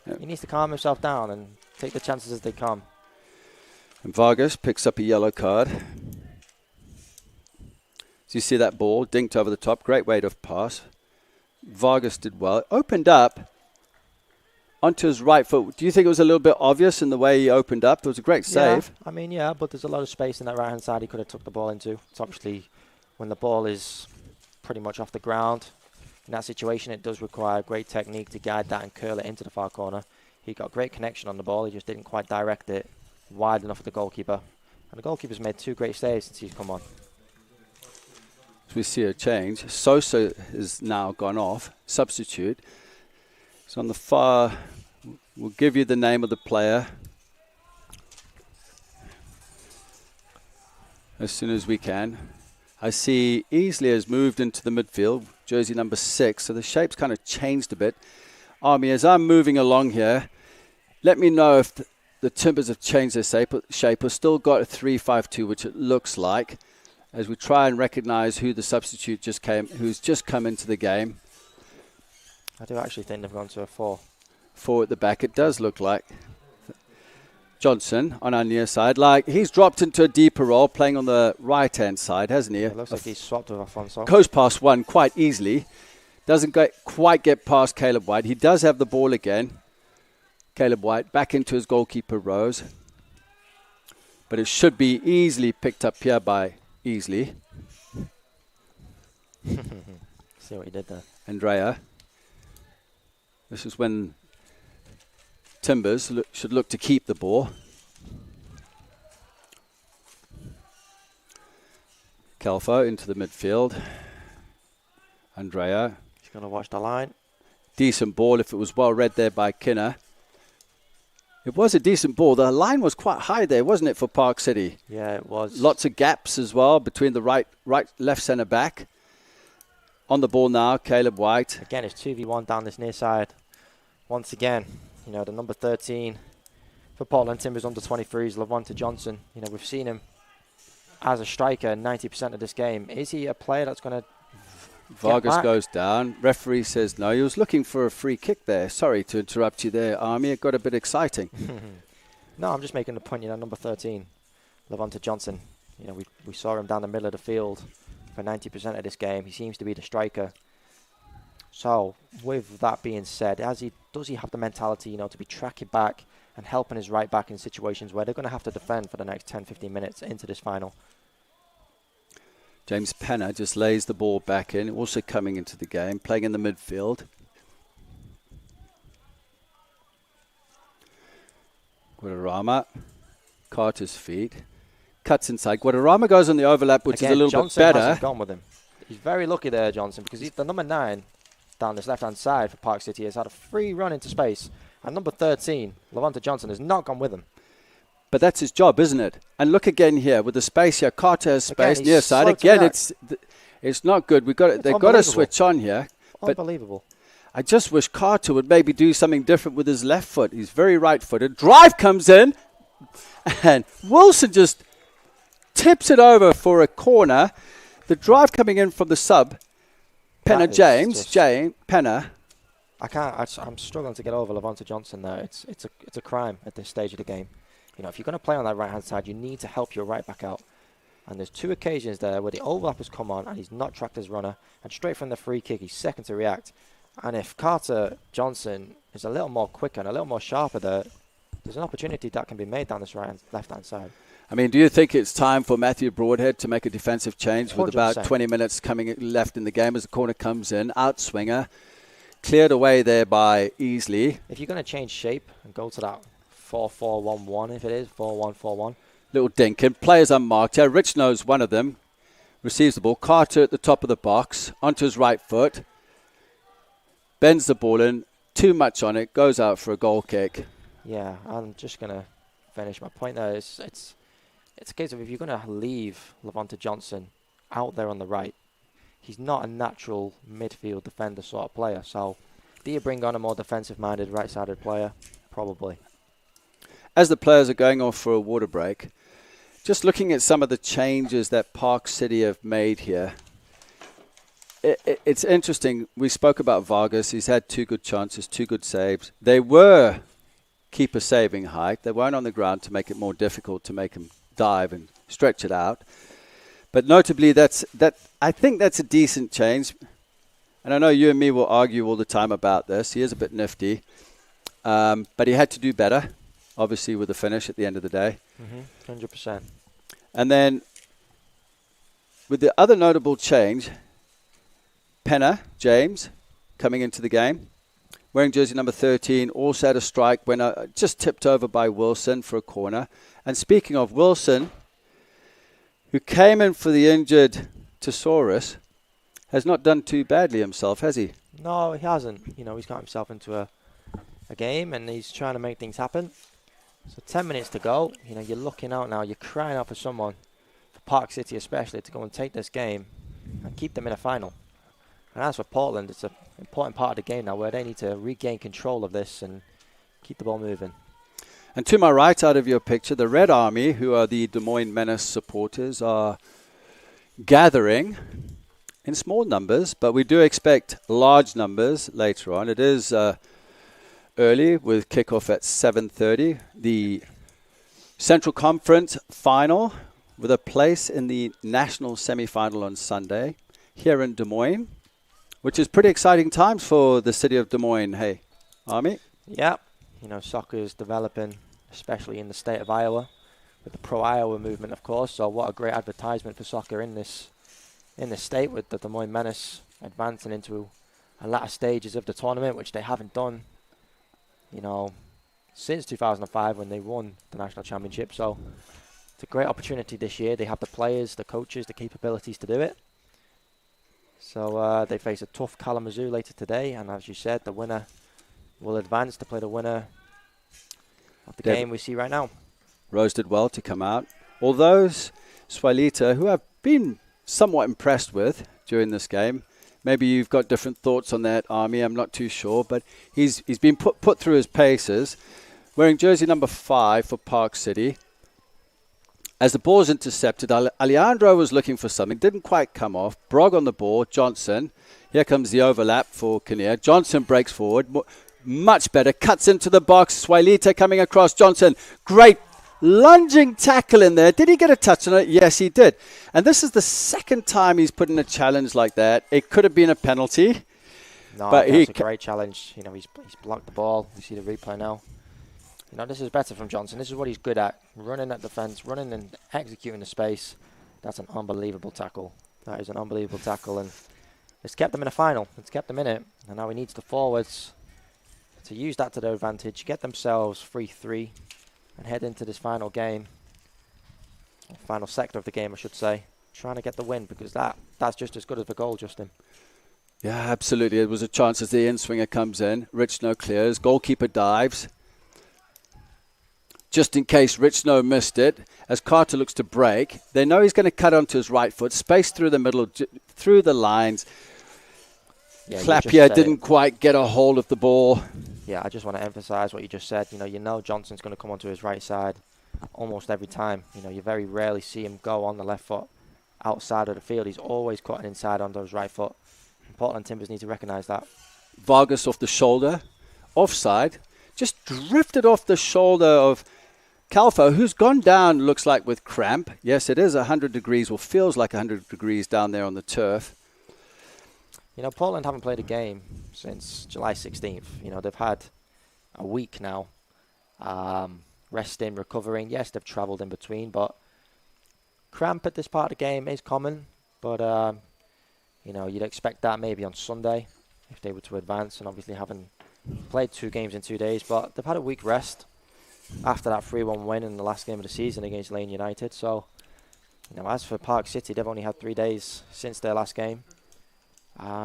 Yep. He needs to calm himself down and take the chances as they come. And Vargas picks up a yellow card. So you see that ball dinked over the top. Great weight of pass. Vargas did well. Opened up onto his right foot. Do you think it was a little bit obvious in the way he opened up? It was a great save. Yeah, I mean, yeah, but there's a lot of space in that right-hand side he could have took the ball into. It's obviously when the ball is pretty much off the ground. In that situation, it does require great technique to guide that and curl it into the far corner. He got great connection on the ball. He just didn't quite direct it wide enough for the goalkeeper. And the goalkeeper's made 2 great saves since he's come on. As we see a change, Sosa has now gone off. Substitute. So on the far, we'll give you the name of the player as soon as we can. I see Easley has moved into the midfield, jersey number 6, so the shape's kind of changed a bit. Army, as I'm moving along here, let me know if the Timbers have changed their shape or still got a 3-5-2, which it looks like, as we try and recognize who the substitute who's just come into the game. I do actually think they've gone to a 4. 4 at the back, it does look like. Johnson on our near side, he's dropped into a deeper role, playing on the right-hand side, hasn't he? It looks like he's swapped with Afonso. Goes past one quite easily. Doesn't quite get past Caleb White. He does have the ball again. Caleb White back into his goalkeeper rows. But it should be easily picked up here by Easley. See what he did there. Andrea. This is when Timbers should look to keep the ball. Calfo into the midfield. Andrea. He's going to watch the line. Decent ball if it was well read there by Kinner. It was a decent ball. The line was quite high there, wasn't it, for Park City? Yeah, it was. Lots of gaps as well between the left centre back. On the ball now, Caleb White. Again, it's 2v1 down this near side. Once again, the number 13 for Portland Timbers under 23s, Levante Johnson. We've seen him as a striker 90% of this game. Is he a player that's going to Vargas goes down. Referee says no. He was looking for a free kick there. Sorry to interrupt you there, Army. It got a bit exciting. No, I'm just making the point, number 13, Levante Johnson. We saw him down the middle of the field for 90% of this game. He seems to be the striker. So, with that being said, does he have the mentality, to be tracking back and helping his right back in situations where they're going to have to defend for the next 10-15 minutes into this final? James Penner just lays the ball back in, also coming into the game, playing in the midfield. Guadarrama, Carter's feet, cuts inside. Guadarrama goes on the overlap, which Again, is a little Johnson bit better. Hasn't gone with him. He's very lucky there, Johnson, because he's the number 9 down this left-hand side for Park City. Has had a free run into space. And number 13, Levante Johnson, has not gone with him. But that's his job, isn't it? And look again here with the space here. Carter has space near side. Again, it's not good. They've got to switch on here. Unbelievable. I just wish Carter would maybe do something different with his left foot. He's very right-footed. Drive comes in, and Wilson just tips it over for a corner. The drive coming in from the sub, Penner James Penner. I'm struggling to get over Levante Johnson there. It's a crime at this stage of the game. If you're going to play on that right-hand side, you need to help your right back out. And there's 2 occasions there where the overlap has come on and he's not tracked his runner. And straight from the free kick, he's second to react. And if Carter Johnson is a little more quicker and a little more sharper there, there's an opportunity that can be made down this left-hand side. I mean, do you think it's time for Matthew Broadhead to make a defensive change 100%. with about 20 minutes left in the game as the corner comes in? Outswinger, cleared away there by Easley. If you're going to change shape and go to that 4-4-1-1, if it is 4-1-4-1. Little dinkin. Players unmarked here. Rich knows one of them. Receives the ball. Carter at the top of the box. Onto his right foot. Bends the ball in. Too much on it. Goes out for a goal kick. Yeah, I'm just going to finish my point there. It's a case of if you're going to leave Levante Johnson out there on the right, he's not a natural midfield defender sort of player. So do you bring on a more defensive-minded right-sided player? Probably. As the players are going off for a water break, just looking at some of the changes that Park City have made here, it's interesting. We spoke about Vargas. He's had 2 good chances, 2 good saves. They were keeper saving height. They weren't on the ground to make it more difficult to make him dive and stretch it out. But notably, I think that's a decent change. And I know you and me will argue all the time about this. He is a bit nifty. But he had to do better, obviously, with the finish at the end of the day. 100%. And then with the other notable change, Penner, James, coming into the game. wearing jersey number 13, also had a strike when just tipped over by Wilson for a corner. And speaking of Wilson, who came in for the injured Thesaurus, has not done too badly himself, has he? No, he hasn't. You know, he's got himself into a game and he's trying to make things happen. So 10 minutes to go. You know, you're looking out now. You're crying out for someone, for Park City especially, to go and take this game and keep them in a final. And as for Portland, it's an important part of the game now where they need to regain control of this and keep the ball moving. And to my right out of your picture, the Red Army, who are the Des Moines Menace supporters, are gathering in small numbers, but we do expect large numbers later on. It is early with kickoff at 7:30. The Central Conference final with a place in the national semifinal on Sunday here in Des Moines, which is pretty exciting times for the city of Des Moines. Hey, Army? Yeah. You know, soccer is developing, especially in the state of Iowa, with the pro-Iowa movement, of course. So what a great advertisement for soccer in this state, with the Des Moines Menace advancing into a latter stages of the tournament, which they haven't done, you know, since 2005 when they won the national championship. So it's a great opportunity this year. They have the players, the coaches, the capabilities to do it. So they face a tough Kalamazoo later today, and as you said, the winner will advance to play the winner of the game we see right now. Rose did well to come out. Although Swalita, who I've been somewhat impressed with during this game, maybe you've got different thoughts on that, Army, I'm not too sure, but he's been put through his paces, wearing jersey number 5 for Park City. As the ball is intercepted, Alejandro was looking for something, didn't quite come off. Brog on the ball, Johnson. Here comes the overlap for Kinnear. Johnson breaks forward. Much better, cuts into the box. Swalita coming across Johnson. Great lunging tackle in there. Did he get a touch on it? Yes, he did. And this is the second time he's put in a challenge like that. It could have been a penalty. No, but it's a great challenge. You know, he's blocked the ball. We see the replay now. You know, this is better from Johnson. This is what he's good at. Running at defense, running and executing the space. That's an unbelievable tackle. That is an unbelievable tackle. And it's kept them in a final. It's kept them in it. And now he needs the forwards to use that to their advantage, get themselves 3-3, and head into this final game, final sector of the game, I should say, trying to get the win, because that's just as good as the goal, Justin. Yeah, absolutely. It was a chance as the in-swinger comes in. Rich Snow clears. Goalkeeper dives. Just in case Rich Snow missed it, as Carter looks to break, they know he's going to cut onto his right foot, space through the middle, through the lines. Yeah, Clapier didn't quite get a hold of the ball. Yeah, I just want to emphasize what you just said. You know Johnson's going to come onto his right side almost every time. You know, you very rarely see him go on the left foot outside of the field. He's always cutting inside onto his right foot. Portland Timbers need to recognize that. Vargas off the shoulder, offside, just drifted off the shoulder of Calfo, who's gone down, looks like, with cramp. Yes, it is 100 degrees, or feels like 100 degrees down there on the turf. You know, Portland haven't played a game since July 16th. You know, they've had a week now, resting, recovering. Yes, they've travelled in between, but cramp at this part of the game is common. But, you know, you'd expect that maybe on Sunday if they were to advance, and obviously haven't played 2 games in 2 days. But they've had a week rest after that 3-1 win in the last game of the season against Lane United. So, you know, as for Park City, they've only had 3 days since their last game.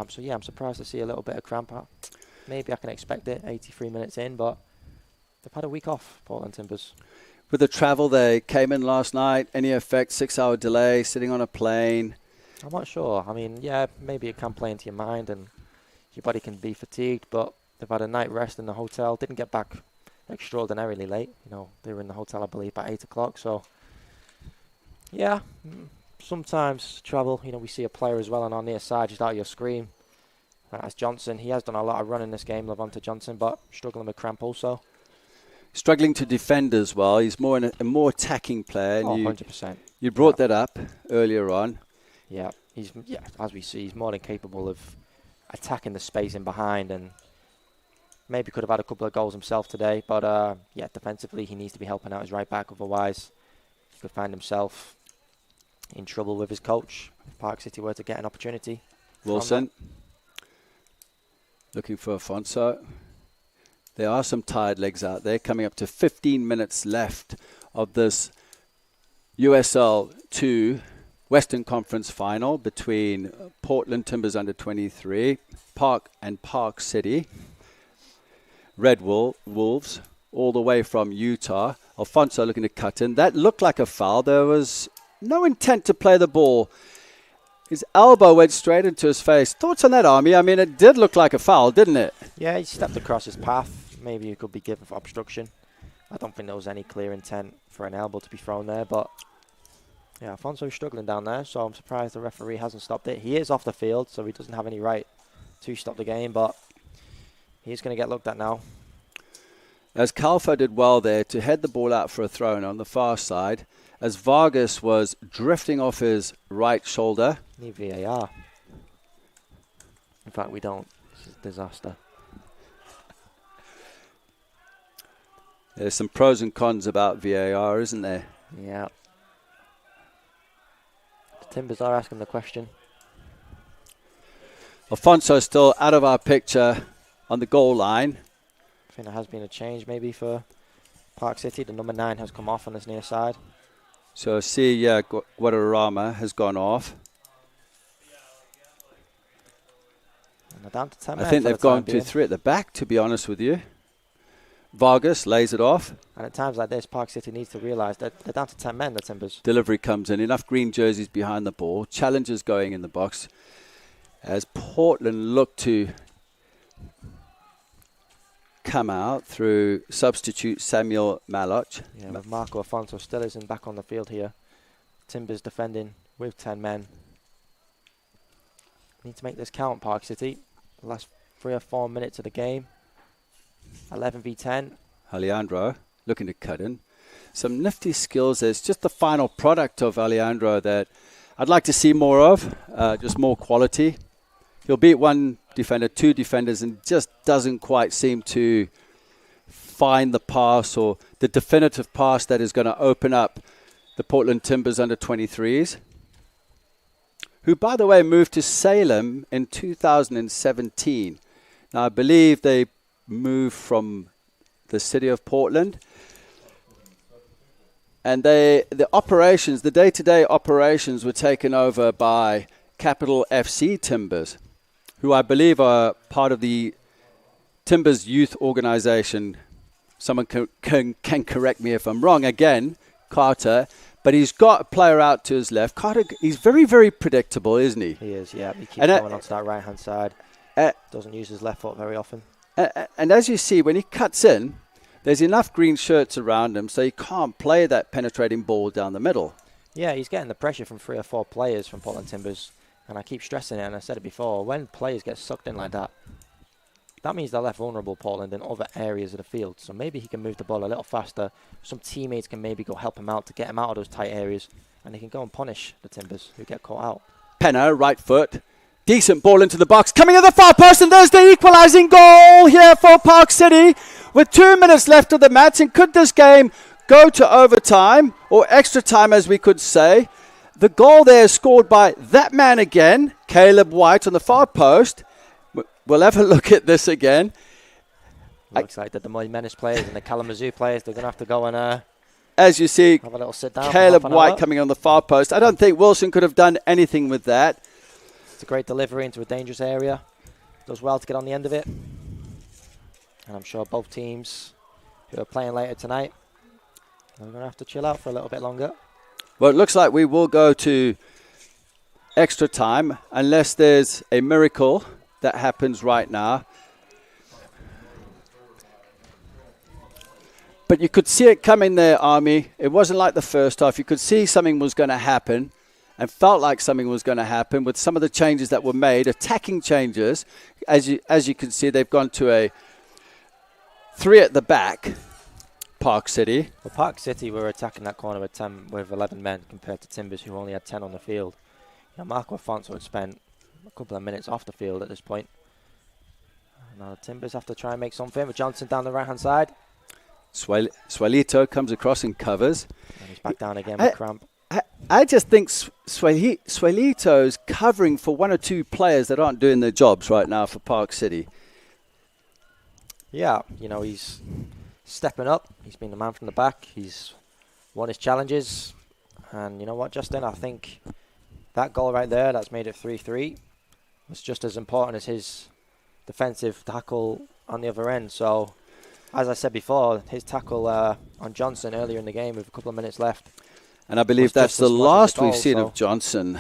So, yeah, I'm surprised to see a little bit of cramp out. Maybe I can expect it 83 minutes in, but they've had a week off, Portland Timbers. With the travel, they came in last night. Any effect? 6-hour delay, sitting on a plane? I'm not sure. I mean, yeah, maybe it can play into your mind and your body can be fatigued, but they've had a night rest in the hotel. Didn't get back extraordinarily late. You know, they were in the hotel, I believe, by 8 o'clock. So, yeah, sometimes travel, you know, we see a player as well on our near side, just out of your screen. That's Johnson. He has done a lot of running this game, Levante Johnson, but struggling with cramp also. Struggling to defend as well. He's more a more attacking player. Oh, 100%. You brought that up earlier on. Yeah, as we see, he's more than capable of attacking the space in behind, and maybe could have had a couple of goals himself today. But, yeah, defensively, he needs to be helping out his right back. Otherwise, he could find himself in trouble with his coach if Park City were to get an opportunity. Wilson looking for Afonso. There are some tired legs out there. Coming up to 15 minutes left of this USL 2 Western Conference final between Portland Timbers under 23, Park City, Red Wolves, all the way from Utah. Alfonso looking to cut in. That looked like a foul. There was no intent to play the ball. His elbow went straight into his face. Thoughts on that, Army? I mean, it did look like a foul, didn't it? Yeah, he stepped across his path. Maybe he could be given for obstruction. I don't think there was any clear intent for an elbow to be thrown there, but yeah, Alfonso's struggling down there, so I'm surprised the referee hasn't stopped it. He is off the field, so he doesn't have any right to stop the game, but he's going to get looked at now. As Calfo did well there to head the ball out for a throw-in on the far side, as Vargas was drifting off his right shoulder. Need VAR. In fact, we don't. This is a disaster. There's some pros and cons about VAR, isn't there? Yeah. The Timbers are asking the question. Alfonso still out of our picture on the goal line. I think there has been a change maybe for Park City. The number 9 has come off on this near side. So see, Guadarrama has gone off. And they're down to 10 I men think for they've the gone time to being. 3 at the back, to be honest with you. Vargas lays it off. And at times like this, Park City needs to realise that they're down to 10 men, the Timbers. Delivery comes in. Enough green jerseys behind the ball. Challengers going in the box. As Portland look to come out through substitute Samuel Maloch. Yeah, with Marco Afonso still isn't back on the field here. Timbers defending with 10 men. Need to make this count, Park City. The last 3 or 4 minutes of the game. 11 v 10. Alejandro looking to cut in. Some nifty skills. There's just the final product of Alejandro that I'd like to see more of. Just more quality. He'll beat one defender, 2 defenders, and just doesn't quite seem to find the pass or the definitive pass that is going to open up the Portland Timbers under 23s, who, by the way, moved to Salem in 2017. Now, I believe they moved from the city of Portland. And the day-to-day operations were taken over by Capital FC Timbers, who I believe are part of the Timbers youth organization. Someone can correct me if I'm wrong. Again, Carter. But he's got a player out to his left. Carter, he's very, very predictable, isn't he? He is, yeah. He keeps going onto that right-hand side. Doesn't use his left foot very often. And as you see, when he cuts in, there's enough green shirts around him so he can't play that penetrating ball down the middle. Yeah, he's getting the pressure from 3 or 4 players from Portland Timbers. And I keep stressing it, and I said it before, when players get sucked in like that, that means they're left vulnerable, Portland, in other areas of the field. So maybe he can move the ball a little faster. Some teammates can maybe go help him out to get him out of those tight areas. And he can go and punish the Timbers who get caught out. Penner, right foot. Decent ball into the box. Coming at the far post, and there's the equalising goal here for Park City. With 2 minutes left of the match, and could this game go to overtime, or extra time as we could say? The goal there is scored by that man again, Caleb White on the far post. We'll have a look at this again. Looks like the Moy Menace players and the Kalamazoo players, they're going to have to go and as you see, have a little sit down. Caleb White coming on the far post. I don't think Wilson could have done anything with that. It's a great delivery into a dangerous area. Does well to get on the end of it. And I'm sure both teams who are playing later tonight are going to have to chill out for a little bit longer. Well, it looks like we will go to extra time unless there's a miracle that happens right now. But you could see it coming there, Army. It wasn't like the first half. You could see something was going to happen and felt like something was going to happen with some of the changes that were made, attacking changes. As you can see, they've gone to a 3 at the back, Park City. Well, Park City were attacking that corner with 11 men compared to Timbers, who only had 10 on the field. You know, Marco Afonso had spent a couple of minutes off the field at this point. Now the Timbers have to try and make something with Johnson down the right-hand side. Suelito comes across and covers. And he's back down again with cramp. I just think Suelito's covering for 1 or 2 players that aren't doing their jobs right now for Park City. Yeah, you know, he's stepping up. He's been the man from the back. He's won his challenges. And you know what, Justin? I think that goal right there, that's made it 3-3, was just as important as his defensive tackle on the other end. So, as I said before, his tackle on Johnson earlier in the game with a couple of minutes left. And I believe that's the last we've seen of Johnson.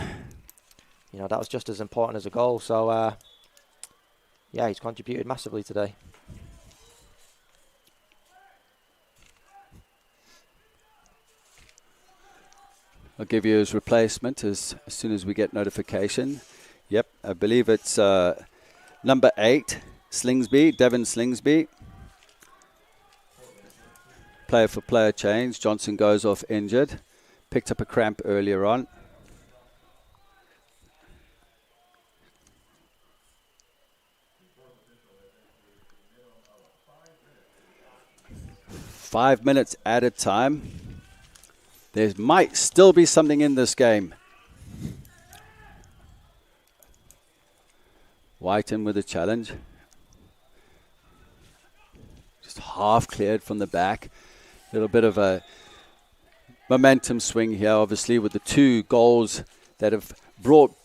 You know, that was just as important as a goal. So, yeah, he's contributed massively today. I'll give you his replacement as soon as we get notification. Yep, I believe it's number 8, Slingsby, Devin Slingsby. Player for player change. Johnson goes off injured. Picked up a cramp earlier on. Five minutes added time. There might still be something in this game. White in with a challenge. Just half cleared from the back. A little bit of a momentum swing here, obviously, with the 2 goals that have brought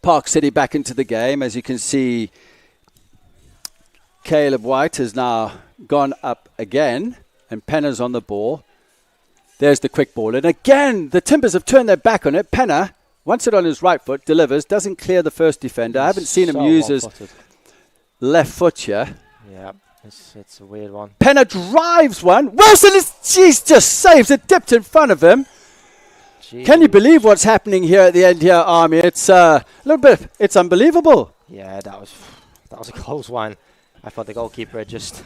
Park City back into the game. As you can see, Caleb White has now gone up again, and Penna's on the ball. There's the quick ball. And again, the Timbers have turned their back on it. Penna, wants it on his right foot, delivers, doesn't clear the first defender. I haven't seen him use his left foot here. Yeah, it's a weird one. Penna drives one. Wilson just saves it, dipped in front of him. Jeez. Can you believe what's happening here at the end here, Army? It's a little bit, it's unbelievable. Yeah, that was a close one. I thought the goalkeeper had just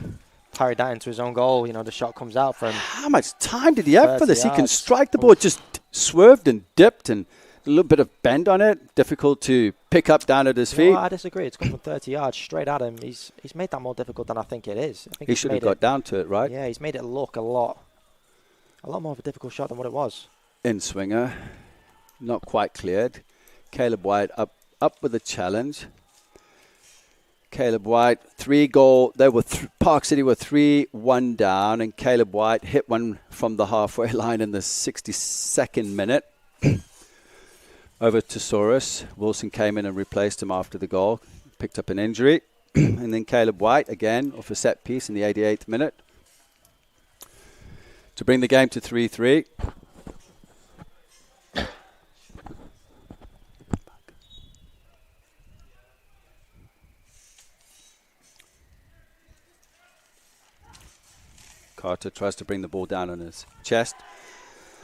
parried that into his own goal. You know, the shot comes out from... How much time did he have for this? Yards. He can strike the ball, just swerved and dipped, and a little bit of bend on it. Difficult to pick up down at his feet. No, I disagree. It's come from 30 yards straight at him. He's made that more difficult than I think it is. I think he should have got down to it, right? Yeah, he's made it look a lot more of a difficult shot than what it was. In swinger, not quite cleared. Caleb White up with a challenge. Caleb White, 3-goal. They were Park City were 3-1 down, and Caleb White hit one from the halfway line in the 62nd minute. Over to Soros. Wilson came in and replaced him after the goal. Picked up an injury. And then Caleb White, again, off a set piece in the 88th minute. To bring the game to 3-3. Carter tries to bring the ball down on his chest.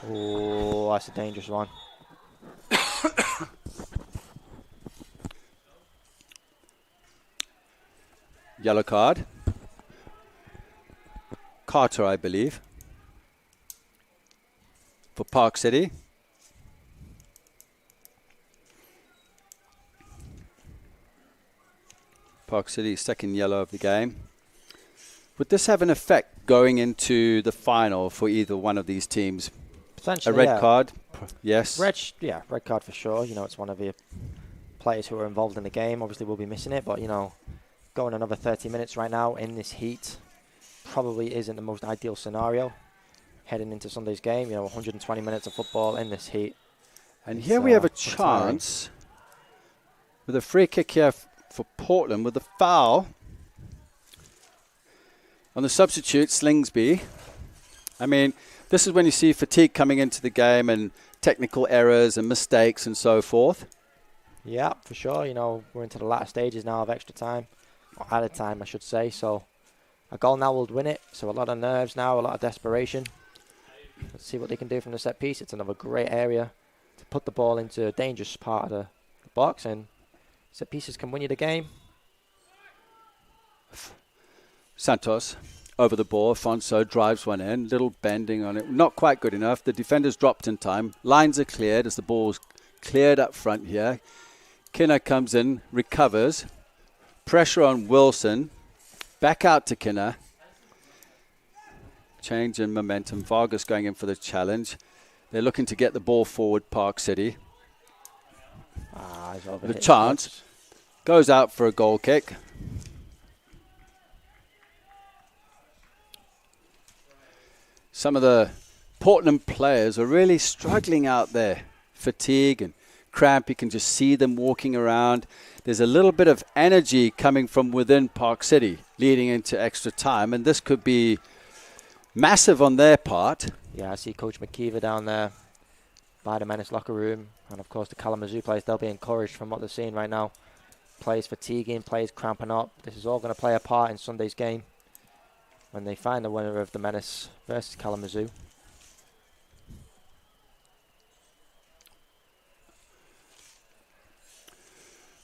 Oh, that's a dangerous one. Yellow card. Carter, I believe. For Park City. Park City, second yellow of the game. Would this have an effect going into the final for either one of these teams? Potentially, a red card? Yes. Red card for sure. You know, it's one of the players who are involved in the game. Obviously, we'll be missing it, but, you know, going another 30 minutes right now in this heat probably isn't the most ideal scenario heading into Sunday's game. You know, 120 minutes of football in this heat. And here we have a chance with a free kick here for Portland with a foul on the substitute, Slingsby. I mean, this is when you see fatigue coming into the game and technical errors and mistakes and so forth. Yeah, for sure. You know, we're into the latter stages now of extra time, or added time, I should say. So a goal now will win it. So a lot of nerves now, a lot of desperation. Let's see what they can do from the set piece. It's another great area to put the ball into a dangerous part of the box, and set pieces can win you the game. Santos over the ball. Afonso drives one in. Little bending on it. Not quite good enough. The defender's dropped in time. Lines are cleared as the ball's cleared up front here. Kinner comes in, recovers. Pressure on Wilson. Back out to Kinner. Change in momentum. Vargas going in for the challenge. They're looking to get the ball forward, Park City. The chance goes out for a goal kick. some of the Portland players are really struggling out there. Fatigue and cramp, you can just see them walking around. There's a little bit of energy coming from within Park City leading into extra time, and this could be massive on their part. Yeah, I see Coach McKeever down there by the Menace locker room, and of course the Kalamazoo players, they'll be encouraged from what they're seeing right now. Players fatiguing, players cramping up. This is all going to play a part in Sunday's game when they find the winner of the Menace versus Kalamazoo.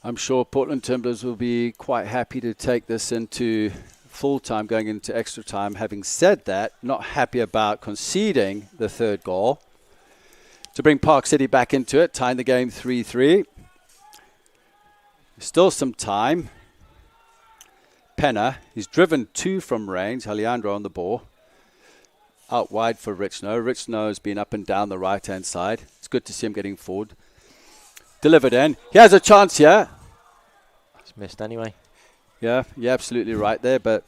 I'm sure Portland Timbers will be quite happy to take this into full time, going into extra time. Having said that, not happy about conceding the third goal to bring Park City back into it, tying the game 3-3. Still some time. Penna, he's driven 2 from range. Alejandro on the ball. Out wide for Richno. Richno has been up and down the right-hand side. It's good to see him getting forward. Delivered in. He has a chance here. It's missed anyway. Yeah, you're absolutely right there, but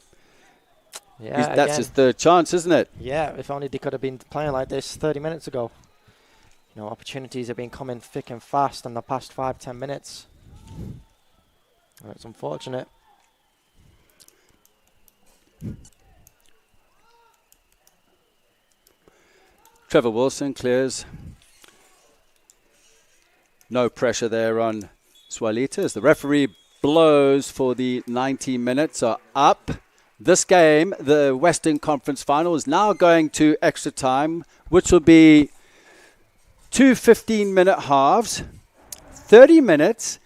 yeah, that's his third chance, isn't it? Yeah, if only they could have been playing like this 30 minutes ago. You know, opportunities have been coming thick and fast in the past 5-10 minutes. And it's unfortunate. Trevor Wilson clears. No pressure there on Sualitas. The referee blows for the 90 minutes are up. This game, the Western Conference Final, is now going to extra time, which will be 2 15-minute halves, 30 minutes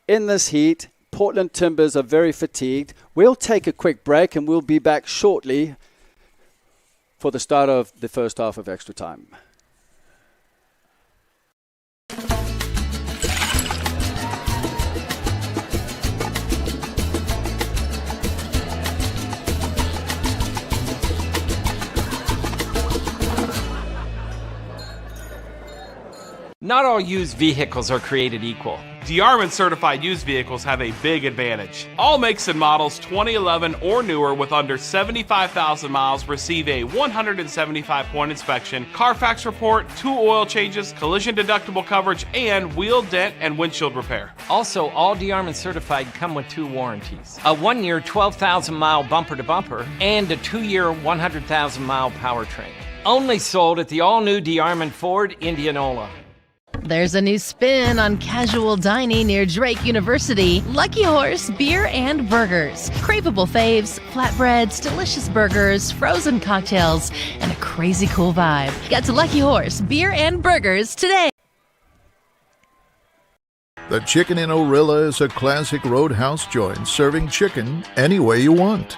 in this heat. Portland Timbers are very fatigued. We'll take a quick break and we'll be back shortly for the start of the first half of extra time. Not all used vehicles are created equal. DeArmond certified used vehicles have a big advantage. All makes and models 2011 or newer with under 75,000 miles receive a 175-point inspection, Carfax report, 2 oil changes, collision deductible coverage, and wheel, dent, and windshield repair. Also, all DeArmond certified come with 2 warranties. A 1-year 12,000-mile bumper-to-bumper and a 2-year 100,000-mile powertrain. Only sold at the all-new DeArmond Ford Indianola. There's a new spin on casual dining near Drake University. Lucky Horse Beer and Burgers. Craveable faves, flatbreads, delicious burgers, frozen cocktails, and a crazy cool vibe. Get to Lucky Horse Beer and Burgers today. The Chicken in Orilla is a classic roadhouse joint serving chicken any way you want.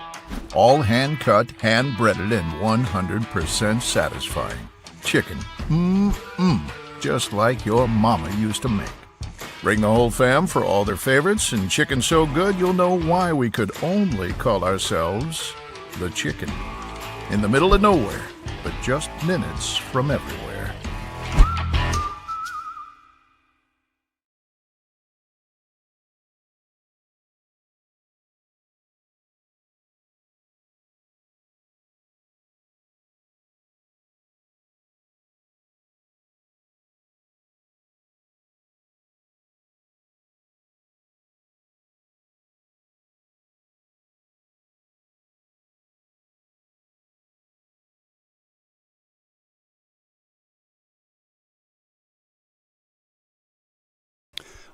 All hand-cut, hand-breaded, and 100% satisfying. Chicken. Just like your mama used to make. Bring the whole fam for all their favorites, and chicken so good you'll know why we could only call ourselves the Chicken. In the middle of nowhere, but just minutes from everywhere.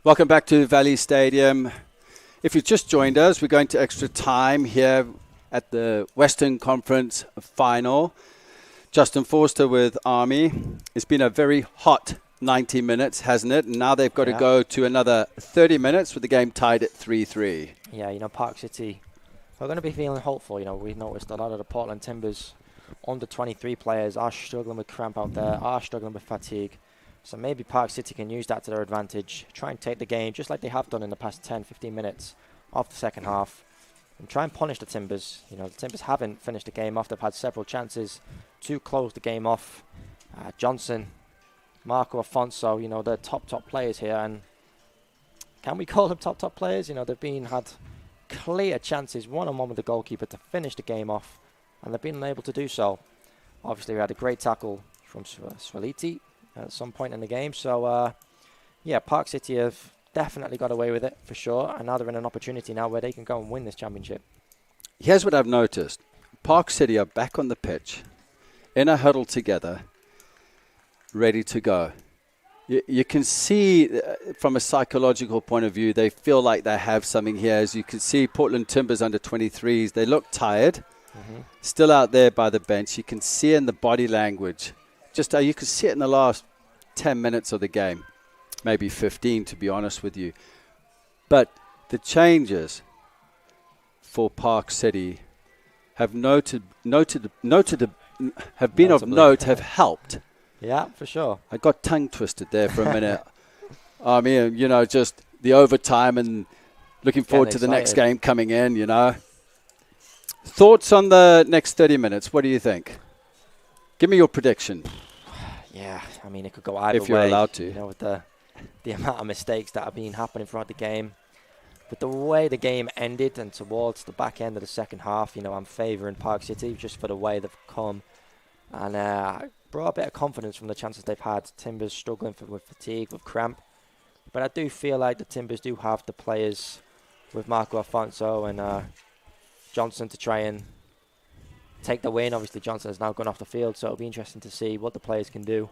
Welcome back to Valley Stadium. If you've just joined us, we're going to extra time here at the Western Conference Final. Justin Forster with Army. It's been a very hot 90 minutes, hasn't it? And now they've got to go to another 30 minutes with the game tied at 3-3. Yeah, you know, Park City, we're going to be feeling hopeful. You know, we've noticed a lot of the Portland Timbers under 23 players are struggling with cramp out there, are struggling with fatigue. So maybe Park City can use that to their advantage, try and take the game, just like they have done in the past 10, 15 minutes of the second half, and try and punish the Timbers. You know, the Timbers haven't finished the game off. They've had several chances to close the game off. Johnson, Marco Afonso, you know, they're top players here. And can we call them top players? You know, they've had clear chances, one-on-one with the goalkeeper to finish the game off, and they've been unable to do so. Obviously, we had a great tackle from Swaliti at some point in the game. So, yeah, Park City have definitely got away with it for sure. And now they're in an opportunity now where they can go and win this championship. Here's what I've noticed. Park City are back on the pitch, in a huddle together, ready to go. You can see from a psychological point of view, they feel like they have something here. As you can see, Portland Timbers under 23s, they look tired, still out there by the bench. You can see in the body language, just you can see it in the last 10 minutes of the game, maybe 15 to be honest with you. But the changes for Park City have have been of note, have helped. Yeah, for sure. I got tongue twisted there for a minute. I mean, just the overtime and looking forward to the next game coming in, Thoughts on the next 30 minutes? What do you think? Give me your prediction. Yeah, I mean, it could go either way. If you're allowed to. With the amount of mistakes that have been happening throughout the game. But the way the game ended and towards the back end of the second half, I'm favouring Park City just for the way they've come. And brought a bit of confidence from the chances they've had. Timbers struggling with fatigue, with cramp. But I do feel like the Timbers do have the players with Marco Alfonso and Johnson to try and take the win. Obviously, Johnson has now gone off the field, so it'll be interesting to see what the players can do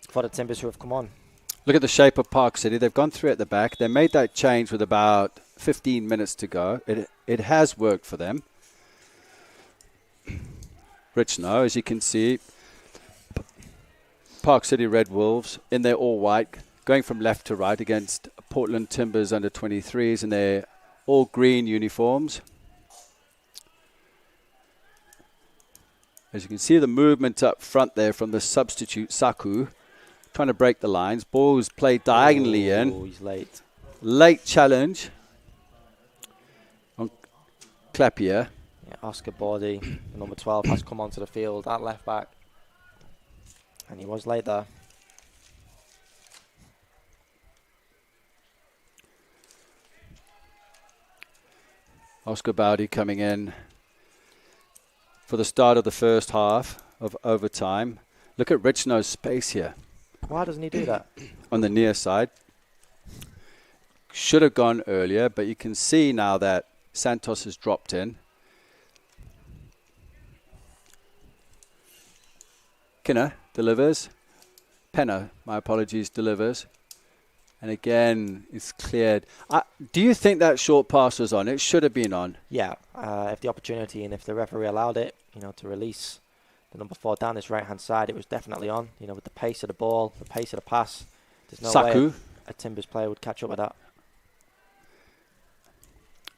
for the Timbers who have come on. Look at the shape of Park City. They've gone through at the back. They made that change with about 15 minutes to go. It has worked for them. Rich now, as you can see, Park City Red Wolves in their all-white, going from left to right against Portland Timbers under 23s in their all-green uniforms. As you can see, the movement up front there from the substitute Saku, trying to break the lines. Ball was played diagonally in. Oh, he's late. Late challenge on Clapier. Yeah, Oscar Body, number 12, has come onto the field at left back. And he was late there. Oscar Bowdy coming in for the start of the first half of overtime. Look at Richno's space here. Why doesn't he do that? On the near side. Should have gone earlier, but you can see now that Santos has dropped in. Kinner delivers. Penna, my apologies, delivers. And again, it's cleared. Do you think that short pass was on? It should have been on. Yeah, if the opportunity and if the referee allowed it, to release the number 4 down this right-hand side, it was definitely on. With the pace of the ball, the pace of the pass, there's no way a Timbers player would catch up with that.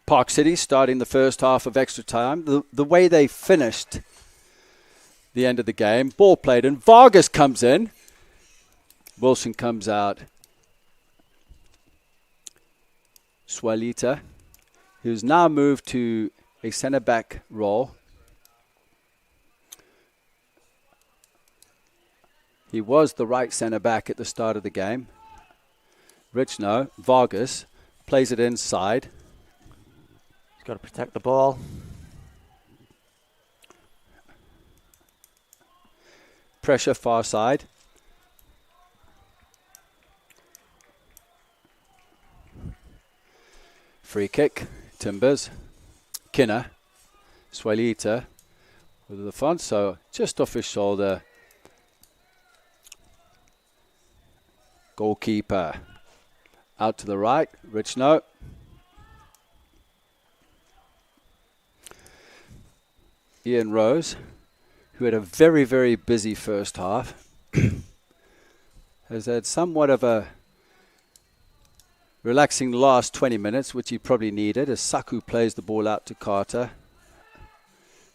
Park City starting the first half of extra time. The way they finished the end of the game, ball played and Vargas comes in. Wilson comes out. Swalita, who's now moved to a centre-back role. He was the right centre-back at the start of the game. Richno, Vargas, plays it inside. He's got to protect the ball. Pressure far side. Free kick, Timbers. Kinner, Swalita with Alfonso just off his shoulder. Goalkeeper out to the right, Richno. Ian Rose, who had a very, very busy first half, has had somewhat of a relaxing last 20 minutes, which he probably needed, as Saku plays the ball out to Carter.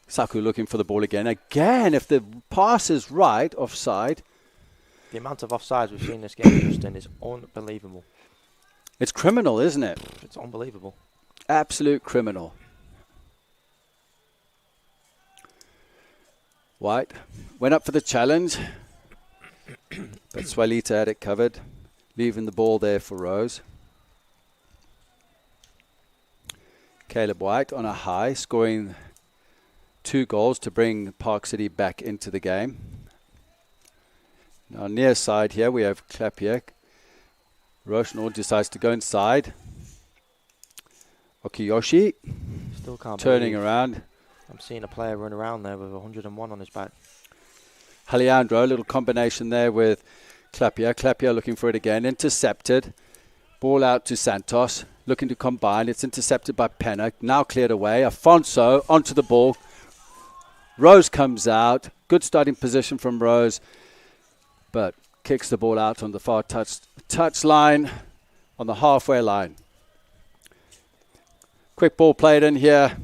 Saku looking for the ball again. Again, if the pass is right, offside. The amount of offsides we've seen this game, Justin, is unbelievable. It's criminal, isn't it? It's unbelievable. Absolute criminal. White went up for the challenge, but Swalita had it covered, leaving the ball there for Rose. Caleb White on a high, scoring 2 goals to bring Park City back into the game. Now near side here we have Klapiak. Roshnor decides to go inside. Okiyoshi Still can't turning believe around. I'm seeing a player run around there with 101 on his back. Alejandro, a little combination there with Klapia. Klapia looking for it again. Intercepted. Ball out to Santos. Looking to combine. It's intercepted by Penna. Now cleared away. Afonso onto the ball. Rose comes out. Good starting position from Rose. But kicks the ball out on the far touch line. On the halfway line. Quick ball played in here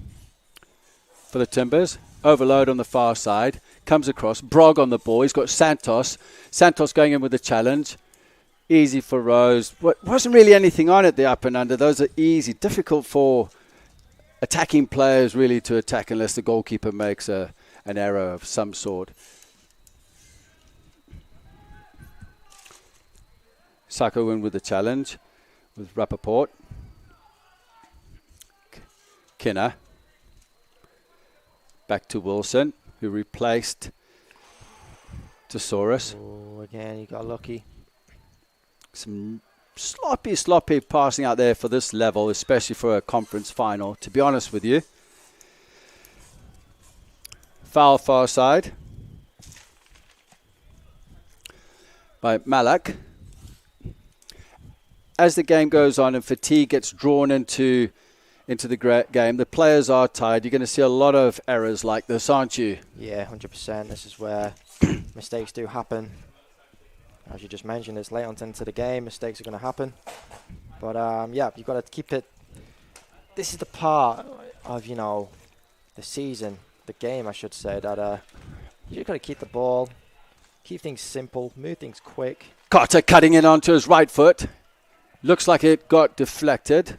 for the Timbers. Overload on the far side. Comes across. Brog on the ball. He's got Santos. Santos going in with the challenge. Easy for Rose. Wasn't really anything on it, the up and under. Those are easy. Difficult for attacking players really to attack unless the goalkeeper makes an error of some sort. Sako in with the challenge with Rappaport. Kinner. Back to Wilson, who replaced Tesaurus. Oh, again, he got lucky. Some sloppy passing out there for this level, especially for a conference final, to be honest with you. Foul far side by Malak. As the game goes on and fatigue gets drawn into the game, the players are tired. You're going to see a lot of errors like this, aren't you? Yeah, 100%. This is where mistakes do happen. As you just mentioned, it's late on into the game. Mistakes are going to happen. But, yeah, you've got to keep it. This is the part of, the season, the game, I should say, that you've got to keep the ball, keep things simple, move things quick. Carter cutting in onto his right foot. Looks like it got deflected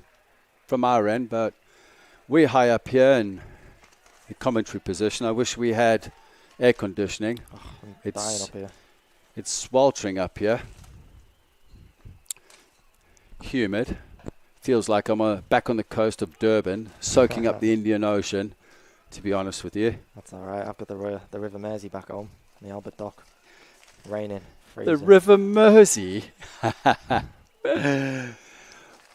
from our end, but we're high up here in the commentary position. I wish we had air conditioning. Oh, I'm dying up here. It's sweltering up here. Humid. Feels like I'm back on the coast of Durban, soaking up the Indian Ocean, to be honest with you. That's all right. I've got the River Mersey back home, the Albert Dock. Raining, freezing. The River Mersey.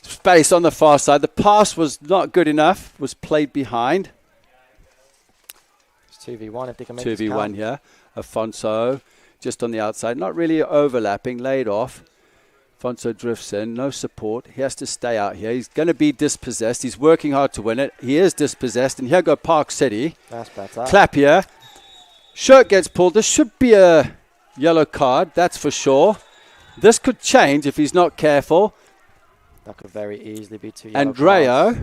Space on the far side. The pass was not good enough. Was played behind. It's 2v1 if they can make this 2v1 count. here. Afonso just on the outside. Not really overlapping. Laid off. Afonso drifts in. No support. He has to stay out here. He's going to be dispossessed. He's working hard to win it. He is dispossessed. And here go Park City. That's better. Clap here. Shirt gets pulled. This should be a yellow card. That's for sure. This could change if he's not careful. That could very easily be 2 yellow cards.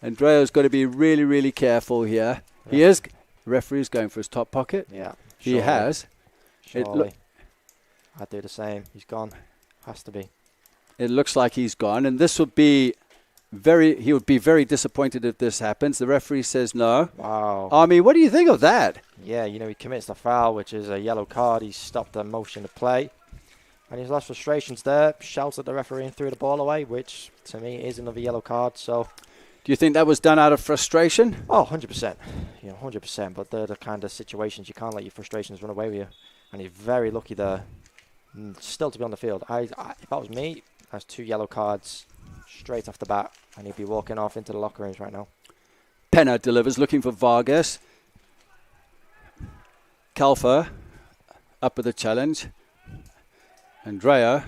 Andreo's got to be really, really careful here. Yeah. He is. Referee's going for his top pocket. Yeah. He has. Surely. I'd do the same. He's gone. Has to be. It looks like he's gone. And this would be he would be very disappointed if this happens. The referee says no. Wow. Army, what do you think of that? Yeah, he commits the foul, which is a yellow card. He's stopped the motion of play. And he's lost frustrations there. Shouts at the referee and threw the ball away, which to me is another yellow card. So, do you think that was done out of frustration? Oh, 100%. 100%. But they're the kind of situations you can't let your frustrations run away with you. And he's very lucky there still to be on the field. If that was me, that's 2 yellow cards straight off the bat. And he'd be walking off into the locker rooms right now. Penna delivers, looking for Vargas. Kalfa up with the challenge. Andrea.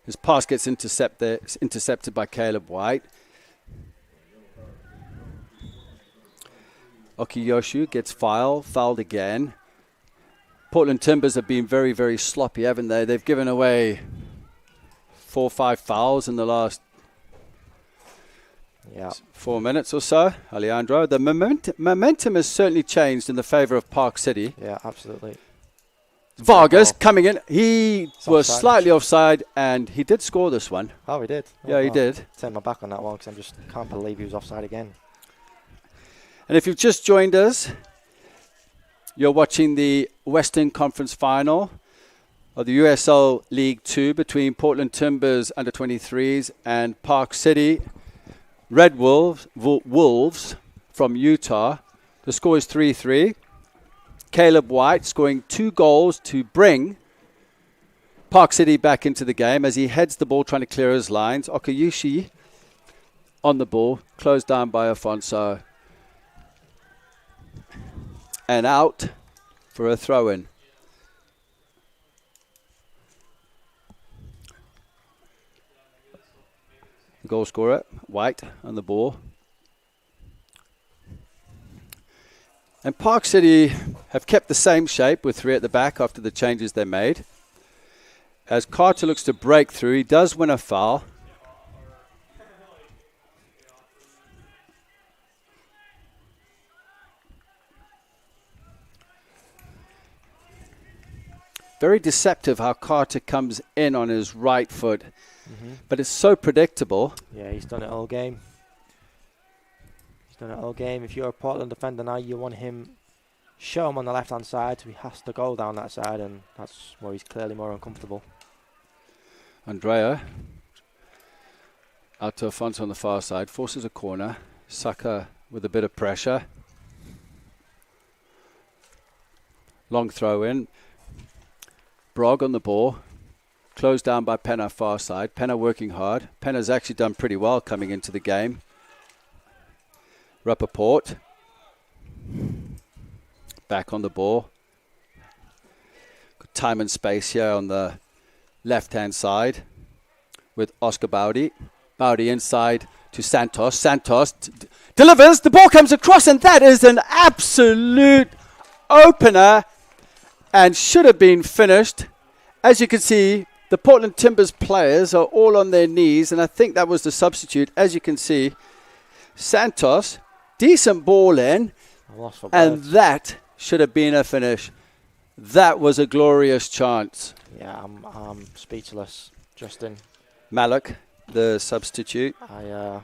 His pass gets intercepted by Caleb White. Okiyoshu gets fouled again. Portland Timbers have been very, very sloppy, haven't they? They've given away 4 or 5 fouls in the last 4 minutes or so. Alejandro, the momentum has certainly changed in the favour of Park City. Yeah, absolutely. Vargas coming in. He was slightly offside, and he did score this one. Oh, he did? Yeah, he did. Turn my back on that one because I just can't believe he was offside again. And if you've just joined us, you're watching the Western Conference Final of the USL League 2 between Portland Timbers under-23s and Park City Red Wolves from Utah. The score is 3-3. Caleb White scoring 2 goals to bring Park City back into the game as he heads the ball trying to clear his lines. Okayushi on the ball, closed down by Afonso. And out for a throw-in. The goal scorer, White, on the ball. And Park City have kept the same shape with 3 at the back after the changes they made. As Carter looks to break through, he does win a foul. Very deceptive how Carter comes in on his right foot. But it's so predictable. Yeah, he's done it all game. He's done it all game. If you're a Portland defender now, you want him, show him on the left-hand side, so he has to go down that side, and that's where he's clearly more uncomfortable. Andrea out to Afonso on the far side, forces a corner. Saka with a bit of pressure. Long throw in. Brog on the ball. Closed down by Penna far side. Penna working hard. Penna's actually done pretty well coming into the game. Rappaport. Back on the ball. Good time and space here on the left-hand side with Oscar Bowdy. Bowdy inside to Santos. Santos delivers. The ball comes across, and that is an absolute opener and should have been finished. As you can see, the Portland Timbers players are all on their knees, and I think that was the substitute. As you can see, Santos, decent ball in, and that should have been a finish. That was a glorious chance. Yeah, I'm speechless, Justin. Malik, the substitute. There's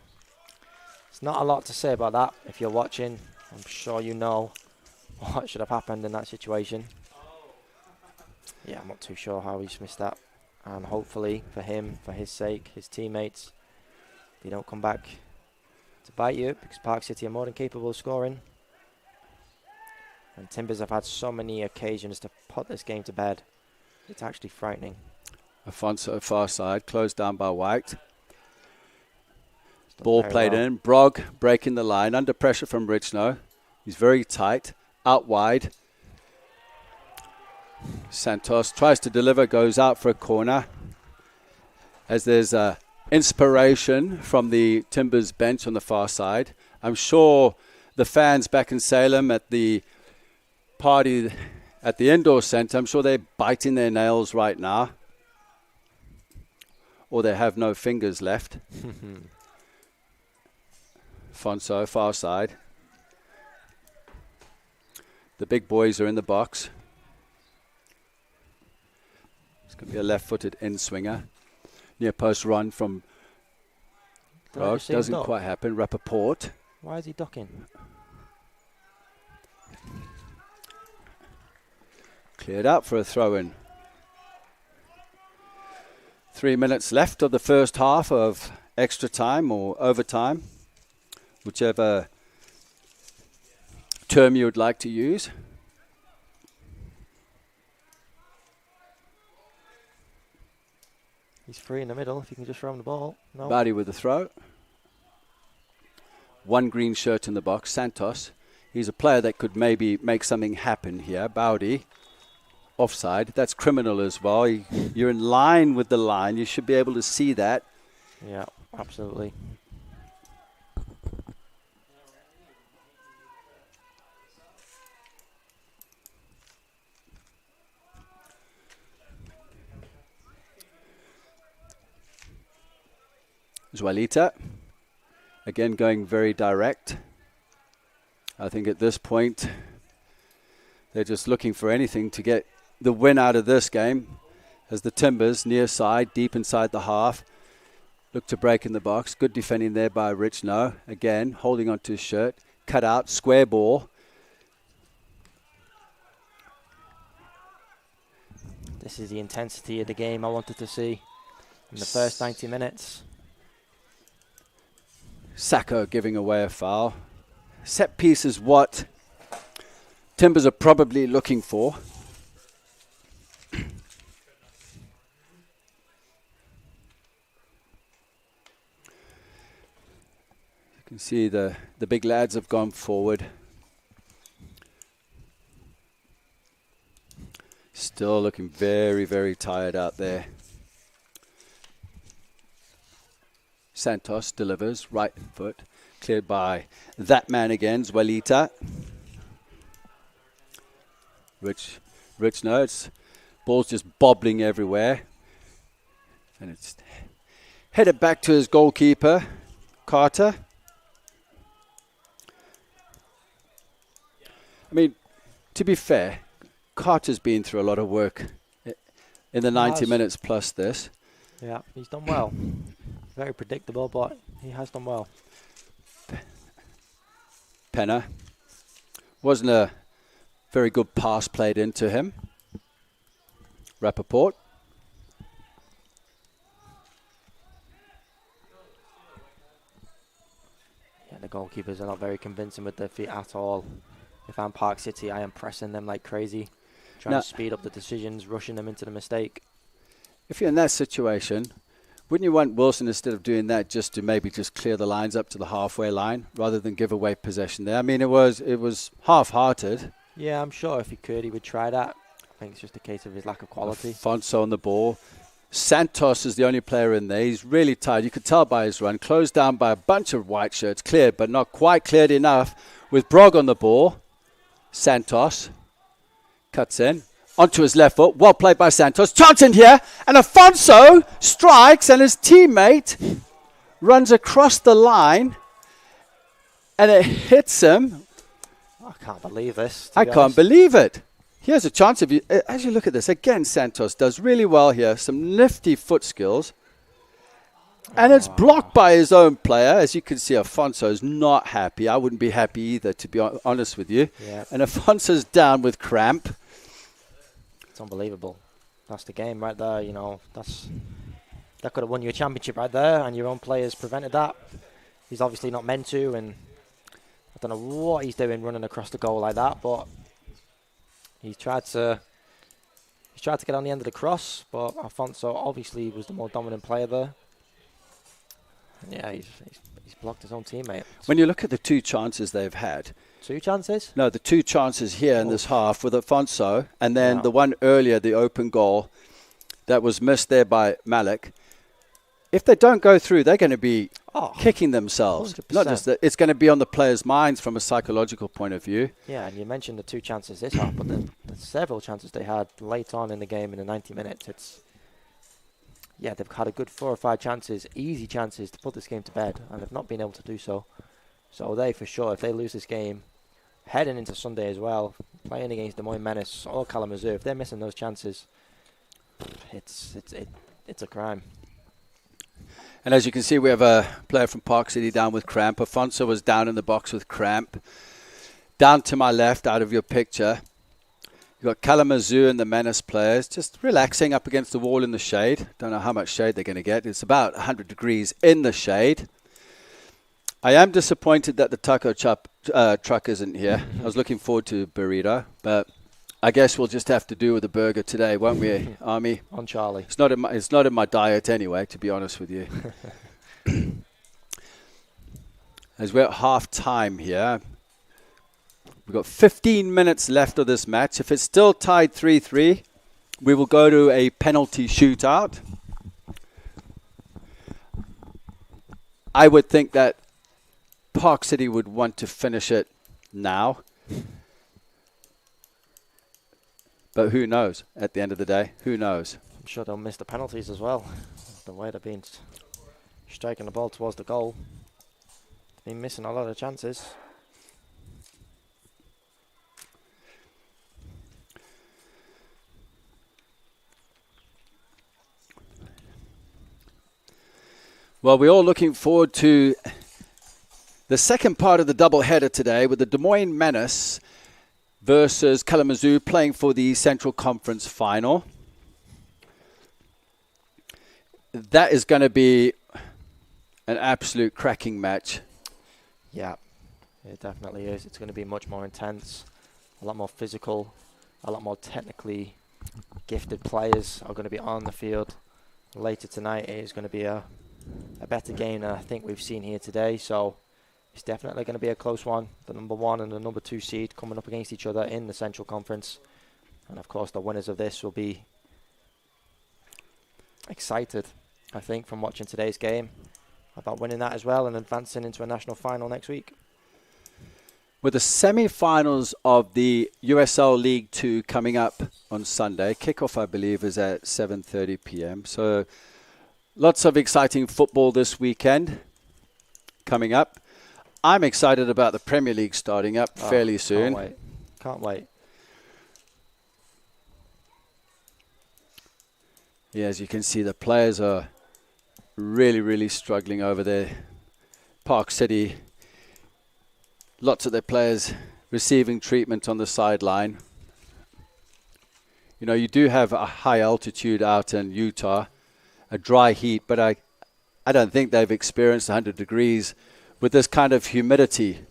not a lot to say about that. If you're watching, I'm sure you know what should have happened in that situation. Yeah, I'm not too sure how he's missed that. And hopefully, for him, for his sake, his teammates, they don't come back to bite you, because Park City are more than capable of scoring. And Timbers have had so many occasions to put this game to bed. It's actually frightening. Afonso far side, closed down by White. Ball played in. Brog breaking the line, under pressure from Richno. He's very tight, out wide. Santos tries to deliver, goes out for a corner. As there's inspiration from the Timbers bench on the far side. I'm sure the fans back in Salem at the party at the indoor centre, I'm sure they're biting their nails right now. Or they have no fingers left. Fonso, far side. The big boys are in the box. It's going to be a left-footed in-swinger. Near post run from Brog. Doesn't quite happen. Rappaport. Why is he ducking? Cleared out for a throw-in. 3 minutes left of the first half of extra time or overtime, whichever term you would like to use. He's free in the middle if you can just throw him the ball. No. Bowdy with the throw. One green shirt in the box, Santos. He's a player that could maybe make something happen here. Bowdy, offside. That's criminal as well. You're in line with the line. You should be able to see that. Yeah, absolutely. Zualita, again going very direct. I think at this point, they're just looking for anything to get the win out of this game. As the Timbers, near side, deep inside the half, look to break in the box. Good defending there by Rich No. Again, holding onto his shirt. Cut out, square ball. This is the intensity of the game I wanted to see in the first 90 minutes. Sacco giving away a foul. Set piece is what Timbers are probably looking for. You can see the big lads have gone forward. Still looking very, very tired out there. Santos delivers, right foot, cleared by that man again, Zwalita. Rich notes, ball's just bobbling everywhere. And it's headed back to his goalkeeper, Carter. I mean, to be fair, Carter's been through a lot of work in the 90 minutes plus this. Yeah, he's done well. Very predictable, but he has done well. Penner. Wasn't a very good pass played into him. Rappaport. Yeah, the goalkeepers are not very convincing with their feet at all. If I'm Park City, I am pressing them like crazy. Trying to speed up the decisions, rushing them into the mistake. If you're in that situation, wouldn't you want Wilson, instead of doing that, just to maybe just clear the lines up to the halfway line rather than give away possession there? I mean, it was half-hearted. Yeah, I'm sure if he could, he would try that. I think it's just a case of his lack of quality. Alfonso on the ball. Santos is the only player in there. He's really tired. You could tell by his run. Closed down by a bunch of white shirts. Cleared, but not quite cleared enough. With Brog on the ball. Santos cuts in. Onto his left foot. Well played by Santos. Chance in here. And Alfonso strikes, and his teammate runs across the line. And it hits him. I can't believe this. I can't believe it. Here's a chance of you. As you look at this, again, Santos does really well here. Some nifty foot skills. And it's blocked by his own player. As you can see, Alfonso's not happy. I wouldn't be happy either, to be honest with you. Yeah. And Alfonso's down with cramp. It's unbelievable. That's the game right there, you know. That could have won you a championship right there, and your own players prevented that. He's obviously not meant to, and I don't know what he's doing running across the goal like that, but he's tried to get on the end of the cross, but Alfonso obviously was the more dominant player there. Yeah, he's blocked his own teammate. When you look at the two chances they've had. 2 chances? No, the 2 chances here in this half with Alfonso, and then the one earlier, the open goal that was missed there by Malik. If they don't go through, they're going to be kicking themselves. 100%. Not just that, it's going to be on the players' minds from a psychological point of view. Yeah, and you mentioned the 2 chances this half, but then the several chances they had late on in the game in the 90 minutes. They've had a good 4 or 5 chances, easy chances to put this game to bed, and they've not been able to do so. So they, for sure, if they lose this game, heading into Sunday as well, playing against Des Moines Menace or Kalamazoo, if they're missing those chances, it's a crime. And as you can see, we have a player from Park City down with cramp. Alfonso was down in the box with cramp. Down to my left, out of your picture, you've got Kalamazoo and the Menace players just relaxing up against the wall in the shade. Don't know how much shade they're going to get. It's about 100 degrees in the shade. I am disappointed that the taco truck isn't here. I was looking forward to burrito, but I guess we'll just have to do with a burger today, won't we, Army? On Charlie. It's not in my diet anyway, to be honest with you. As we're at half time here, we've got 15 minutes left of this match. If it's still tied 3-3, we will go to a penalty shootout. I would think that Park City would want to finish it now. But who knows at the end of the day? Who knows? I'm sure they'll miss the penalties as well. The way they've been striking the ball towards the goal. They've been missing a lot of chances. Well, we're all looking forward to the second part of the doubleheader today with the Des Moines Menace versus Kalamazoo playing for the Central Conference Final. That is going to be an absolute cracking match. Yeah, it definitely is. It's going to be much more intense, a lot more physical, a lot more technically gifted players are going to be on the field. Later tonight it is going to be a better game than I think we've seen here today. So it's definitely going to be a close one. The number 1 and the number 2 seed coming up against each other in the Central Conference. And of course the winners of this will be excited, I think, from watching today's game about winning that as well and advancing into a national final next week. With the semi-finals of the USL League 2 coming up on Sunday. Kickoff, I believe, is at 7:30 p.m. So lots of exciting football this weekend coming up. I'm excited about the Premier League starting up fairly soon. Can't wait. Yeah, as you can see, the players are really, really struggling over there. Park City, lots of their players receiving treatment on the sideline. You know, you do have a high altitude out in Utah, a dry heat, but I don't think they've experienced 100 degrees with this kind of humidity.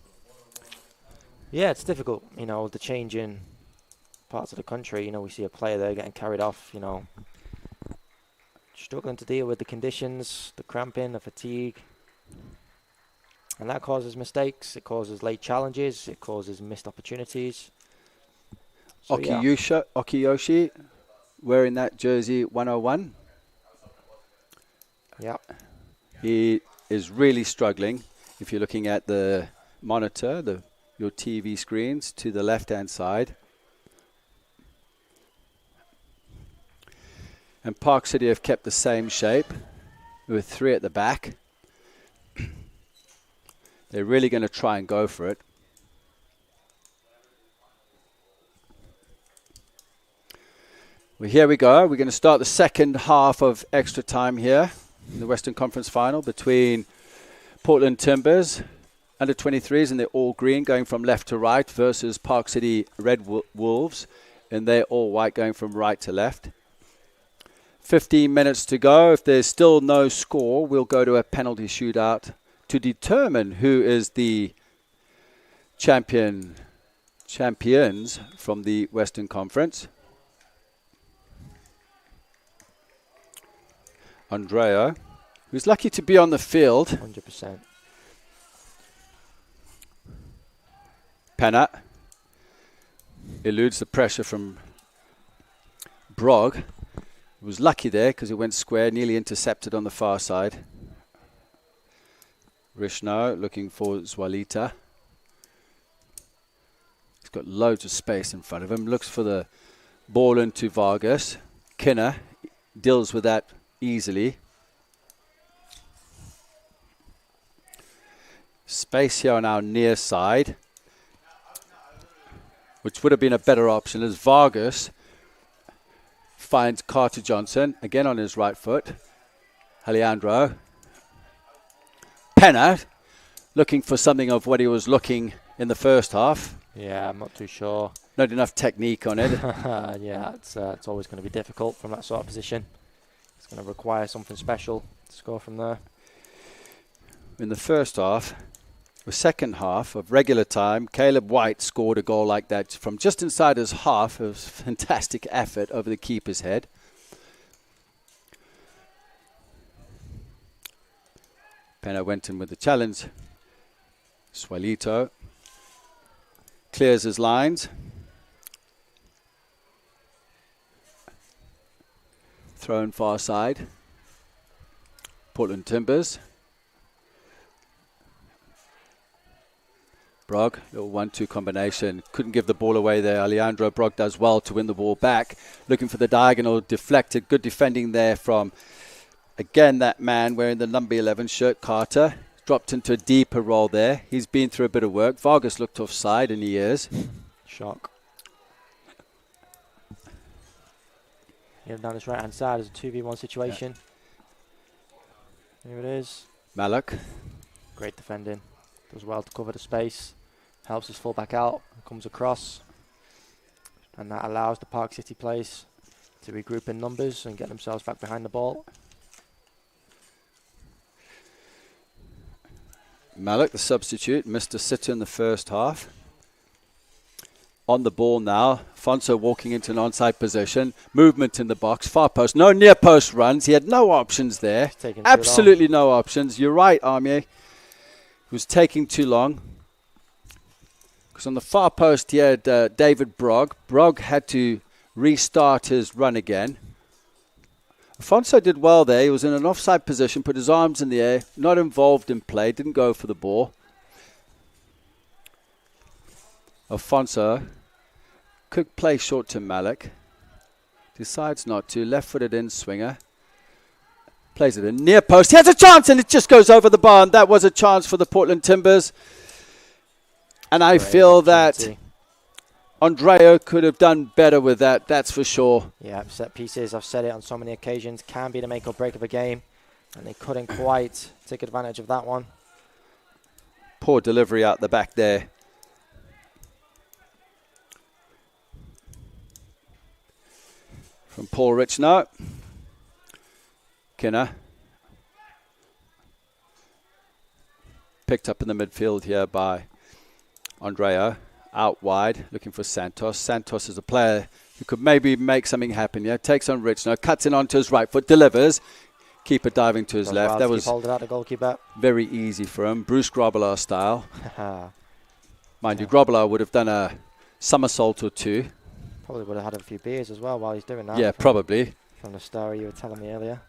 Yeah, it's difficult, you know, the change in parts of the country. You know, we see a player there getting carried off, you know, struggling to deal with the conditions, the cramping, the fatigue. And that causes mistakes, it causes late challenges, it causes missed opportunities. So, Okiyoshi wearing that jersey 101. Yeah. He is really struggling. If you're looking at the monitor, your TV screens to the left-hand side. And Park City have kept the same shape with 3 at the back. They're really going to try and go for it. Well, here we go. We're going to start the second half of extra time here in the Western Conference Final between Portland Timbers, under 23s, and they're all green, going from left to right, versus Park City Red Wolves, and they're all white, going from right to left. 15 minutes to go. If there's still no score, we'll go to a penalty shootout to determine who is the champions from the Western Conference. Andrea, who's lucky to be on the field. 100%. Penna eludes the pressure from Brog. He was lucky there because it went square, nearly intercepted on the far side. Rishno looking for Zwalita. He's got loads of space in front of him. Looks for the ball into Vargas. Kinner deals with that easily. Space here on our near side, which would have been a better option, as Vargas finds Carter Johnson, again on his right foot. Alejandro. Penna looking for something of what he was looking in the first half. Yeah, I'm not too sure. Not enough technique on it. Yeah, it's always going to be difficult from that sort of position. It's going to require something special to score from there. In the first half, the second half of regular time, Caleb White scored a goal like that from just inside his half. It was a fantastic effort over the keeper's head. Penna went in with the challenge. Suelito clears his lines. Thrown far side. Portland Timbers. Brog, little 1-2 combination. Couldn't give the ball away there. Alejandro Brog does well to win the ball back. Looking for the diagonal, deflected. Good defending there from, again, that man wearing the number 11 shirt, Carter. Dropped into a deeper role there. He's been through a bit of work. Vargas looked offside, and he is. Shock. Here down this right-hand side is a 2v1 situation. Yeah. Here it is. Malak. Great defending. Does well to cover the space. Helps his fullback out. Comes across. And that allows the Park City players to regroup in numbers and get themselves back behind the ball. Malik, the substitute, missed a sitter in the first half. On the ball now. Afonso walking into an onside position. Movement in the box. Far post. No near post runs. He had no options there. Absolutely no options. You're right, Amir. He was taking too long. Because on the far post he had David Brogg. Brogg had to restart his run again. Afonso did well there. He was in an offside position, put his arms in the air, not involved in play, didn't go for the ball. Afonso could play short to Malik. Decides not to. Left-footed in swinger. Plays it in near post. He has a chance and it just goes over the bar. And that was a chance for the Portland Timbers. And I feel that Andrea could have done better with that, that's for sure. Yeah, set pieces, I've said it on so many occasions, can be the make or break of a game. And they couldn't quite take advantage of that one. Poor delivery out the back there. From Paul Richnow. Kinner. Picked up in the midfield here by Andrea. Out wide, looking for Santos. Santos is a player who could maybe make something happen. Yeah, takes on Richnow, cuts in onto his right foot, delivers. Keeper diving to his left. That was hold it out, the goalkeeper. Very easy for him. Bruce Grobbelaar style. Mind you, Grobbelaar would have done a somersault or two. Probably would have had a few beers as well while he's doing that. Yeah, probably. From the story you were telling me earlier.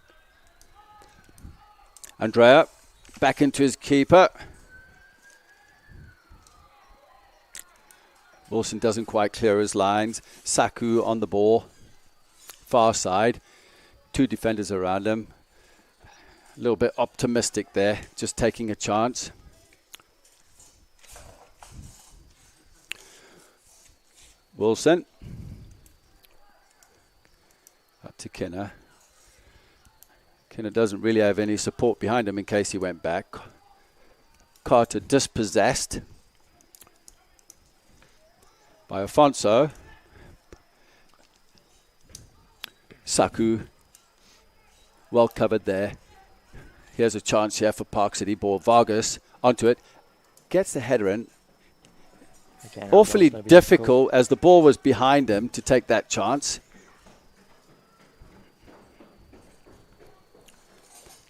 Andrea back into his keeper. Wilson doesn't quite clear his lines. Saku on the ball. Far side. Two defenders around him. A little bit optimistic there. Just taking a chance. Wilson. Up to Kinner. Kinner doesn't really have any support behind him in case he went back. Carter dispossessed by Afonso. Saku, well covered there. Here's a chance here for Park City. Ball Vargas onto it. Gets the header in. Again, awfully difficult as the ball was behind him to take that chance.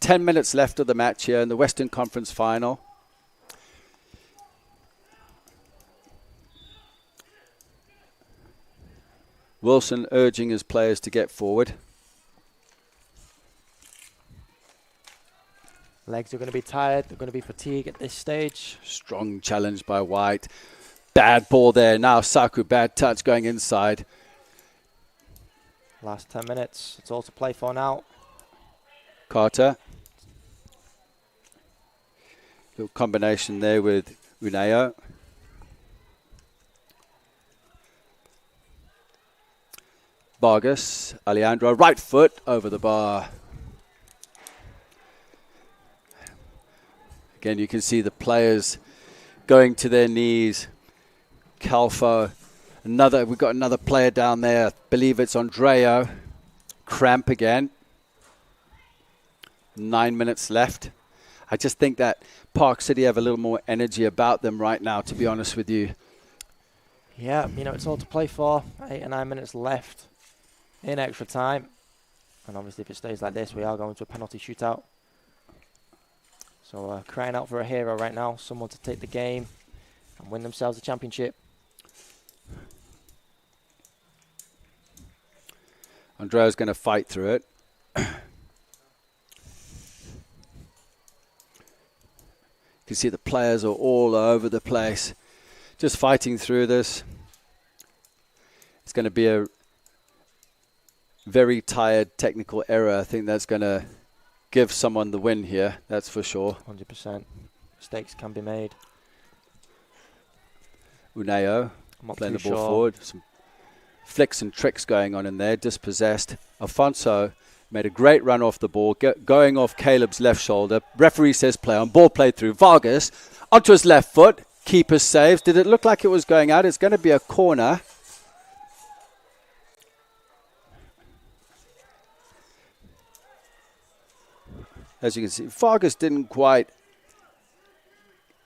10 minutes left of the match here in the Western Conference Final. Wilson urging his players to get forward. Legs are going to be tired. They're going to be fatigued at this stage. Strong challenge by White. Bad ball there. Now Saku, bad touch going inside. Last 10 minutes. It's all to play for now. Carter. Little combination there with Uneo. Vargas, Alejandro, right foot over the bar. Again, you can see the players going to their knees. Calfo, we've got another player down there. I believe it's Andreo. Cramp again. 9 minutes left. I just think that Park City have a little more energy about them right now, to be honest with you. Yeah, it's all to play for. 8 or 9 minutes left in extra time. And obviously if it stays like this, we are going to a penalty shootout. So crying out for a hero right now. Someone to take the game and win themselves the championship. Andrea's going to fight through it. You can see the players are all over the place, just fighting through this. It's going to be a very tired technical error. I think that's going to give someone the win here, that's for sure. 100%. Mistakes can be made. Uneo playing the ball forward. Some flicks and tricks going on in there, dispossessed. Afonso made a great run off the ball, going off Caleb's left shoulder. Referee says play on. Ball played through. Vargas onto his left foot. Keeper saves. Did it look like it was going out? It's going to be a corner. As you can see, Vargas didn't quite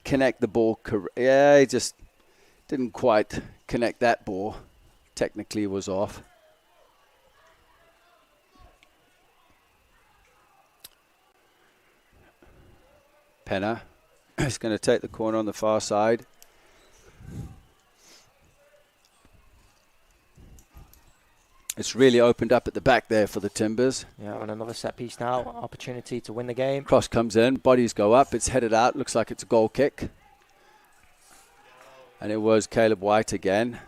connect the ball. Yeah, he just didn't quite connect that ball. Technically was off. Penner is going to take the corner on the far side. It's really opened up at the back there for the Timbers. Yeah, and another set piece now. Opportunity to win the game. Cross comes in, bodies go up, it's headed out, looks like it's a goal kick. And it was Caleb White again.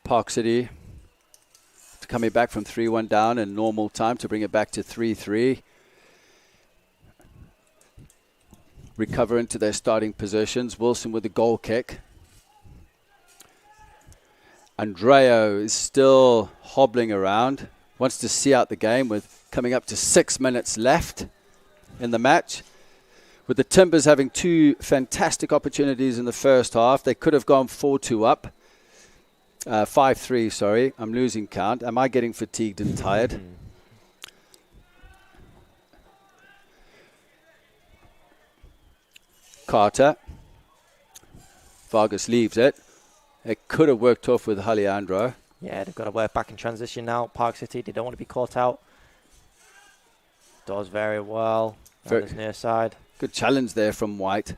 Park City coming back from 3-1 down in normal time to bring it back to 3-3. Recover into their starting positions. Wilson with the goal kick. Andreo is still hobbling around. Wants to see out the game with coming up to 6 minutes left in the match. With the Timbers having two fantastic opportunities in the first half. They could have gone 4-2 up. 5-3, sorry. I'm losing count. Am I getting fatigued and tired? Carter. Vargas leaves it. It could have worked off with Alejandro. Yeah, they've got to work back in transition now. Park City, they don't want to be caught out. Does very well on his near side. Good challenge there from White.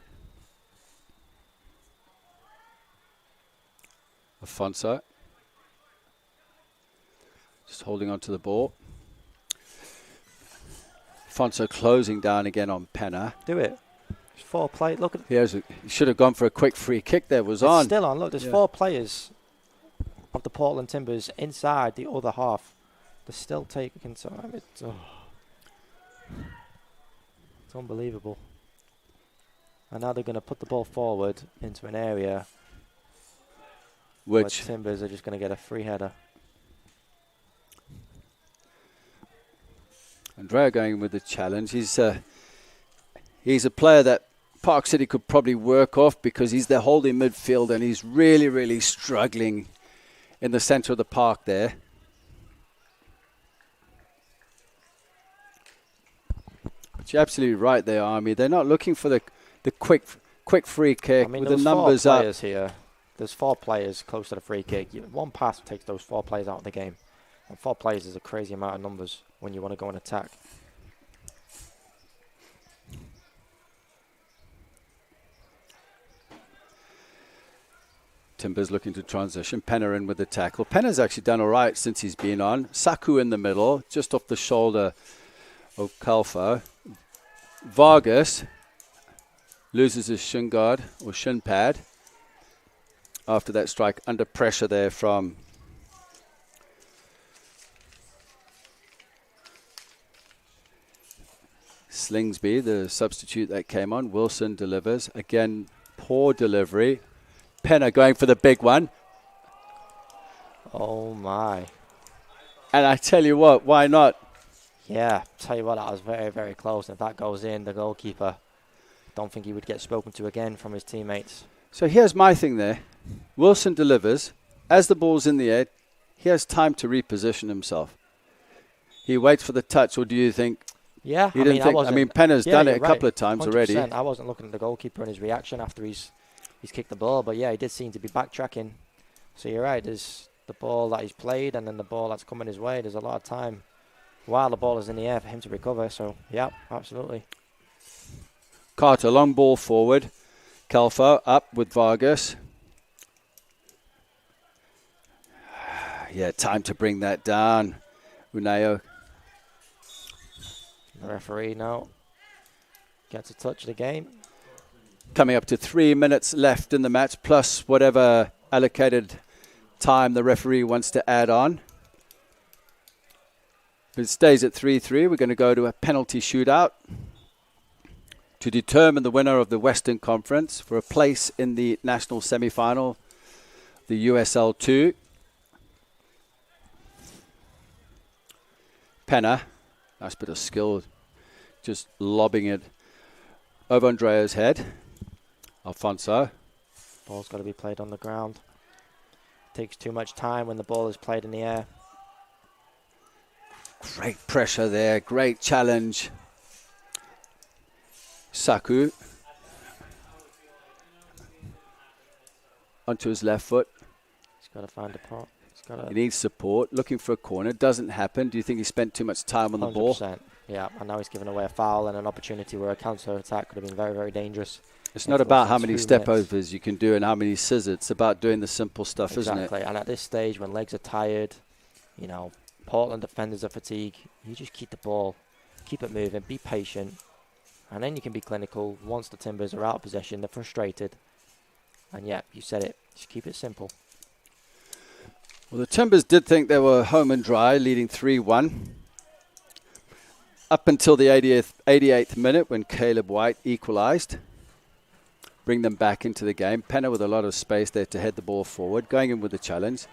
Afonso. Just holding on to the ball. Afonso closing down again on Penner. Do it. There's 4 players. Look at. He should have gone for a quick free kick there. Was it's on. Still on. Look, there's 4 players of the Portland Timbers inside the other half. They're still taking time. It's unbelievable. And now they're going to put the ball forward into an area where Timbers are just going to get a free header. Andrea going with the challenge. He's a player that Park City could probably work off because he's their holding midfield and he's really, really struggling in the center of the park there. But you're absolutely right there, Army. They're not looking for the quick free kick with the numbers up. Here. There's 4 players close to the free kick. One pass takes those 4 players out of the game. And 4 players is a crazy amount of numbers when you want to go and attack. Timbers looking to transition. Penner in with the tackle. Penner's actually done all right since he's been on. Saku in the middle, just off the shoulder of Kalfo. Vargas loses his shin guard or shin pad after that strike under pressure there from Slingsby, the substitute that came on. Wilson delivers. Again, poor delivery. Penner going for the big one. Oh, my. And I tell you what, why not? Yeah, tell you what, that was very, very close. And if that goes in, the goalkeeper, don't think he would get spoken to again from his teammates. So here's my thing there. Wilson delivers. As the ball's in the air, he has time to reposition himself. He waits for the touch, or do you think... Yeah, I mean, Penner's done it a couple of times 100%. Already. I wasn't looking at the goalkeeper and his reaction after he's kicked the ball, but yeah, he did seem to be backtracking. So you're right, there's the ball that he's played and then the ball that's coming his way. There's a lot of time while the ball is in the air for him to recover. So, yeah, absolutely. Carter, long ball forward. Kalfo up with Vargas. Yeah, time to bring that down. Unao. The referee now gets a touch of the game. Coming up to 3 minutes left in the match, plus whatever allocated time the referee wants to add on. If it stays at 3-3, we're going to go to a penalty shootout to determine the winner of the Western Conference for a place in the national semi-final, the USL 2. Penner, nice bit of skill, just lobbing it over Andrea's head. Alfonso. Ball's got to be played on the ground. Takes too much time when the ball is played in the air. Great pressure there. Great challenge. Saku. Onto his left foot. He's got to find a pot. He needs support. Looking for a corner. Doesn't happen. Do you think he spent too much time on the ball? 100%. Yeah, and now he's given away a foul and an opportunity where a counter-attack could have been very, very dangerous. It's not about how many step-overs you can do and how many scissors. It's about doing the simple stuff, isn't it? Exactly. And at this stage, when legs are tired, you know, Portland defenders are fatigued, you just keep the ball, keep it moving, be patient, and then you can be clinical. Once the Timbers are out of possession, they're frustrated. And yeah, you said it. Just keep it simple. Well, the Timbers did think they were home and dry, leading 3-1. Up until the 88th minute when Caleb White equalised. Bring them back into the game. Penner with a lot of space there to head the ball forward, going in with the challenge.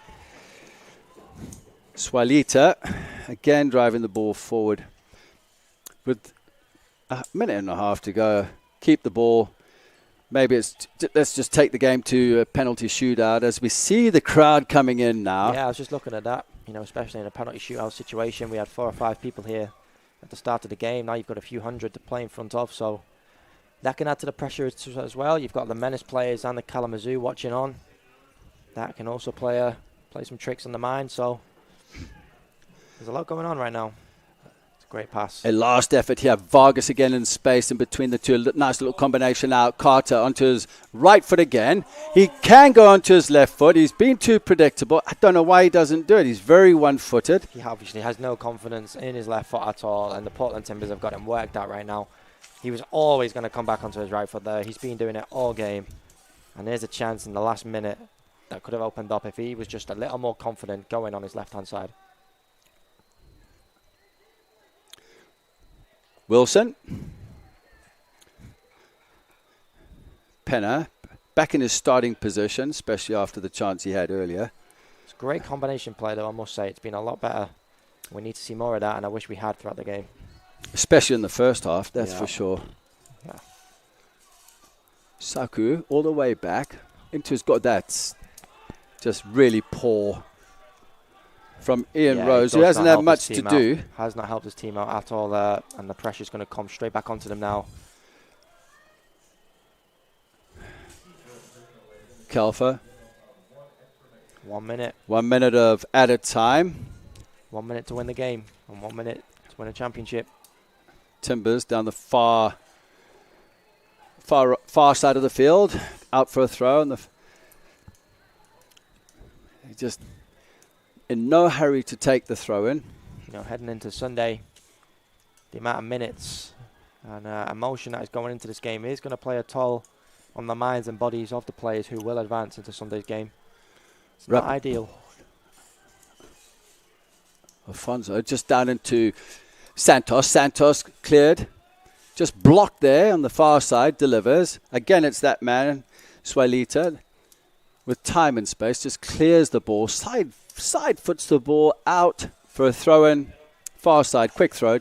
Swalita, again driving the ball forward. With a minute and a half to go, keep the ball. Maybe let's just take the game to a penalty shootout as we see the crowd coming in now. Yeah, I was just looking at that, you know, especially in a penalty shootout situation. We had 4 or 5 people here at the start of the game. Now you've got a few hundred to play in front of, so that can add to the pressure as well. You've got the Menace players and the Kalamazoo watching on. That can also play some tricks on the mind, so there's a lot going on right now. Great pass. A last effort here. Vargas again in space in between the two. Nice little combination out. Carter onto his right foot again. He can go onto his left foot. He's been too predictable. I don't know why he doesn't do it. He's very one-footed. He obviously has no confidence in his left foot at all, and the Portland Timbers have got him worked out right now. He was always going to come back onto his right foot there. He's been doing it all game. And there's a chance in the last minute that could have opened up if he was just a little more confident going on his left-hand side. Wilson. Penner back in his starting position, especially after the chance he had earlier. It's a great combination play, though, I must say. It's been a lot better. We need to see more of that, and I wish we had throughout the game. Especially in the first half, that's for sure. Yeah. Saku all the way back into his goal. That's just really poor from Ian Rose, who hasn't had much to do. Has not helped his team out at all there, and the pressure's going to come straight back onto them now. Kelfer. 1 minute. 1 minute of added time. 1 minute to win the game, and 1 minute to win a championship. Timbers down the far side of the field, out for a throw, and just in no hurry to take the throw in. You know, heading into Sunday, the amount of minutes and emotion that is going into this game is going to play a toll on the minds and bodies of the players who will advance into Sunday's game. It's not ideal. Alfonso just down into Santos. Santos cleared. Just blocked there on the far side. Delivers. Again, it's that man, Swalita, with time and space. Just clears the ball. Side foots the ball out for a throw-in. Far side. Quick throw.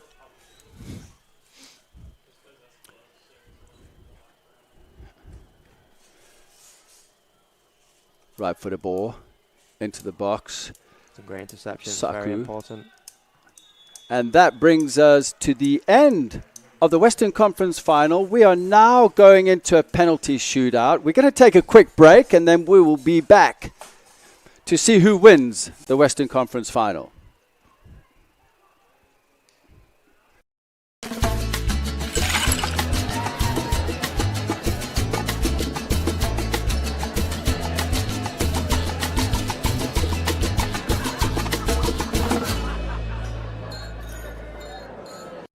Right footed ball into the box. It's a great interception. Saku. Very important. And that brings us to the end of the Western Conference Final. We are now going into a penalty shootout. We're going to take a quick break and then we will be back to see who wins the Western Conference Final.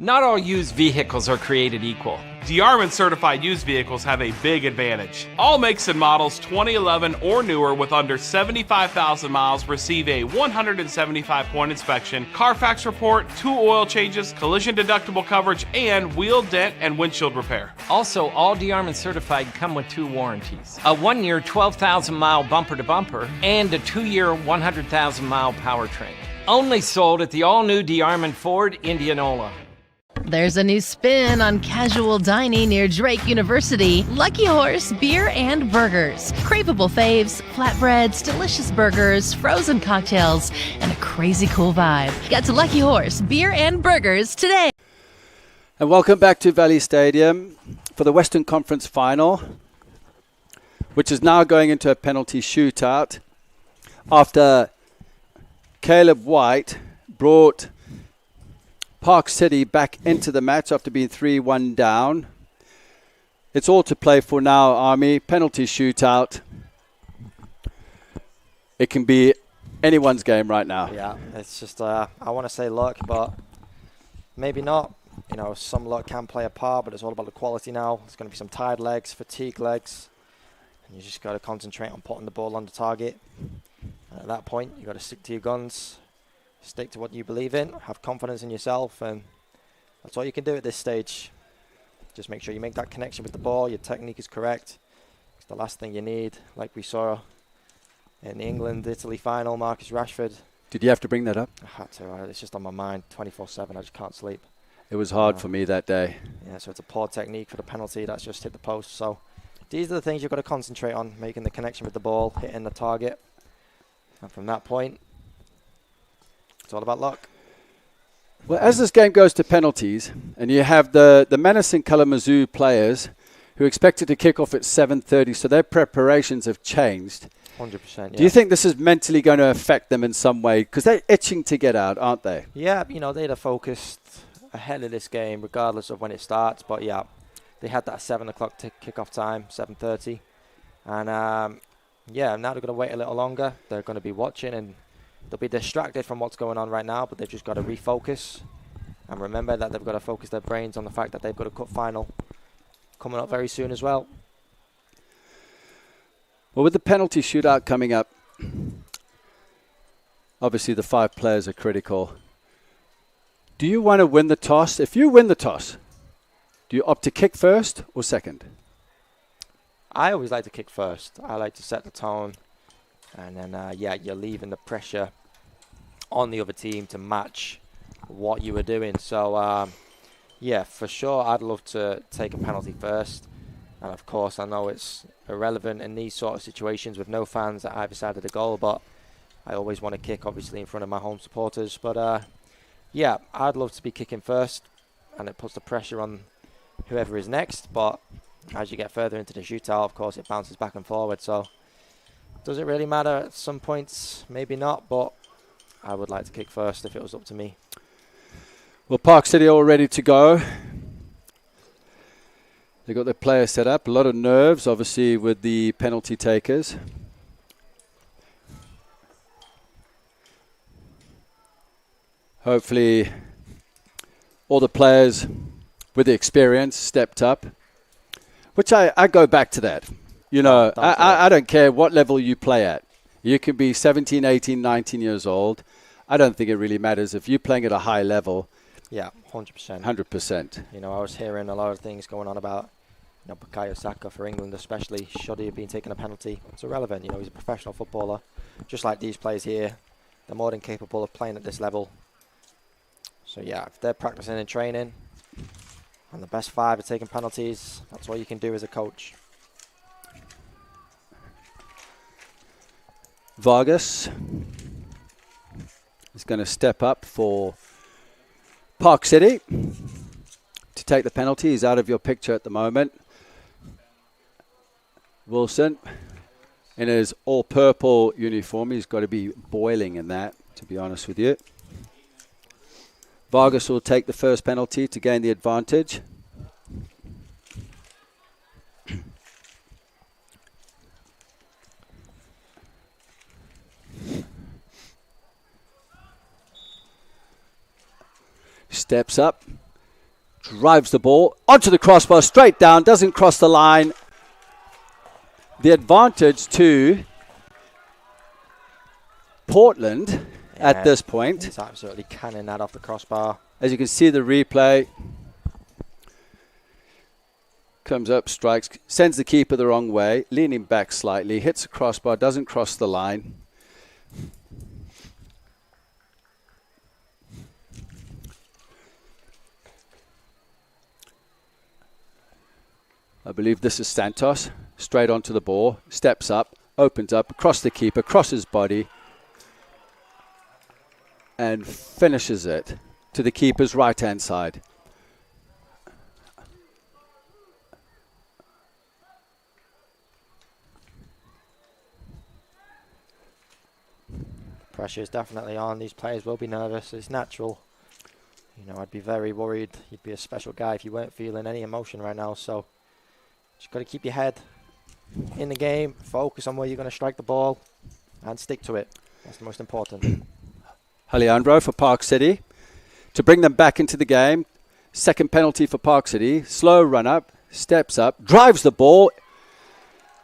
Not all used vehicles are created equal. DeArmond certified used vehicles have a big advantage. All makes and models 2011 or newer with under 75,000 miles receive a 175-point inspection, Carfax report, 2 oil changes, collision deductible coverage, and wheel, dent, and windshield repair. Also, all DeArmond certified come with 2 warranties. A 1-year 12,000-mile bumper-to-bumper and a 2-year 100,000-mile powertrain. Only sold at the all-new DeArmond Ford Indianola. There's a new spin on casual dining near Drake University. Lucky Horse Beer and Burgers. Craveable faves, flatbreads, delicious burgers, frozen cocktails, and a crazy cool vibe. Get to Lucky Horse Beer and Burgers today. And welcome back to Valley Stadium for the Western Conference Final, which is now going into a penalty shootout after Caleb White brought Park City back into the match after being 3-1 down. It's all to play for now, Army. Penalty shootout. It can be anyone's game right now. Yeah, it's just, I want to say luck, but maybe not. You know, some luck can play a part, but it's all about the quality now. There's going to be some tired legs, fatigue legs, and you just got to concentrate on putting the ball on the target. And at that point, you got to stick to your guns. Stick to what you believe in, have confidence in yourself, and that's all you can do at this stage. Just make sure you make that connection with the ball, your technique is correct. It's the last thing you need, like we saw in the England-Italy final, Marcus Rashford. Did you have to bring that up? I had to, it's just on my mind 24/7, I just can't sleep. It was hard for me that day. Yeah, so it's a poor technique for the penalty, that's just hit the post. So these are the things you've got to concentrate on, making the connection with the ball, hitting the target. And from that point, it's all about luck. Well, as this game goes to penalties, and you have the Madison Kalamazoo players who expected to kick off at 7:30, so their preparations have changed. 100%, yeah. Do you think this is mentally going to affect them in some way? Because they're itching to get out, aren't they? Yeah, you know, they'd have focused ahead of this game, regardless of when it starts. But, yeah, they had that 7 o'clock kickoff time, 7:30. And, yeah, now they're going to wait a little longer. They're going to be watching, and they'll be distracted from what's going on right now, but they've just got to refocus and remember that they've got to focus their brains on the fact that they've got a cup final coming up very soon as well. Well, with the penalty shootout coming up, obviously the 5 players are critical. Do you want to win the toss? If you win the toss, do you opt to kick first or second? I always like to kick first. I like to set the tone. And then, yeah, you're leaving the pressure on the other team to match what you were doing. So, yeah, for sure, I'd love to take a penalty first. And, of course, I know it's irrelevant in these sort of situations with no fans at either side of the goal. But I always want to kick, obviously, in front of my home supporters. But, yeah, I'd love to be kicking first. And it puts the pressure on whoever is next. But as you get further into the shootout, of course, it bounces back and forward. So does it really matter at some points? Maybe not, but I would like to kick first if it was up to me. Well, Park City all ready to go. They've got their players set up. A lot of nerves, obviously, with the penalty takers. Hopefully, all the players with the experience stepped up, which I go back to that. You know, I don't care what level you play at. You can be 17, 18, 19 years old. I don't think it really matters. If you're playing at a high level, yeah, 100%. 100%. You know, I was hearing a lot of things going on about, you know, Bukayo Saka for England especially. Should he have been taking a penalty? It's irrelevant. You know, he's a professional footballer. Just like these players here, they're more than capable of playing at this level. So, yeah, if they're practicing and training, and the best 5 are taking penalties, that's all you can do as a coach. Vargas is going to step up for Park City to take the penalty. He's out of your picture at the moment. Wilson in his all-purple uniform. He's got to be boiling in that, to be honest with you. Vargas will take the first penalty to gain the advantage. Steps up, drives the ball onto the crossbar, straight down, doesn't cross the line. The advantage to Portland at this point. He's absolutely canning that off the crossbar. As you can see the replay. Comes up, strikes, sends the keeper the wrong way, leaning back slightly, hits the crossbar, doesn't cross the line. I believe this is Santos. Straight onto the ball. Steps up. Opens up. Across the keeper. Across his body. And finishes it to the keeper's right-hand side. Pressure is definitely on. These players will be nervous. It's natural. You know, I'd be very worried. You'd be a special guy if you weren't feeling any emotion right now. So just got to keep your head in the game, focus on where you're going to strike the ball, and stick to it. That's the most important. Alejandro for Park City to bring them back into the game. Second penalty for Park City. Slow run up, steps up, drives the ball,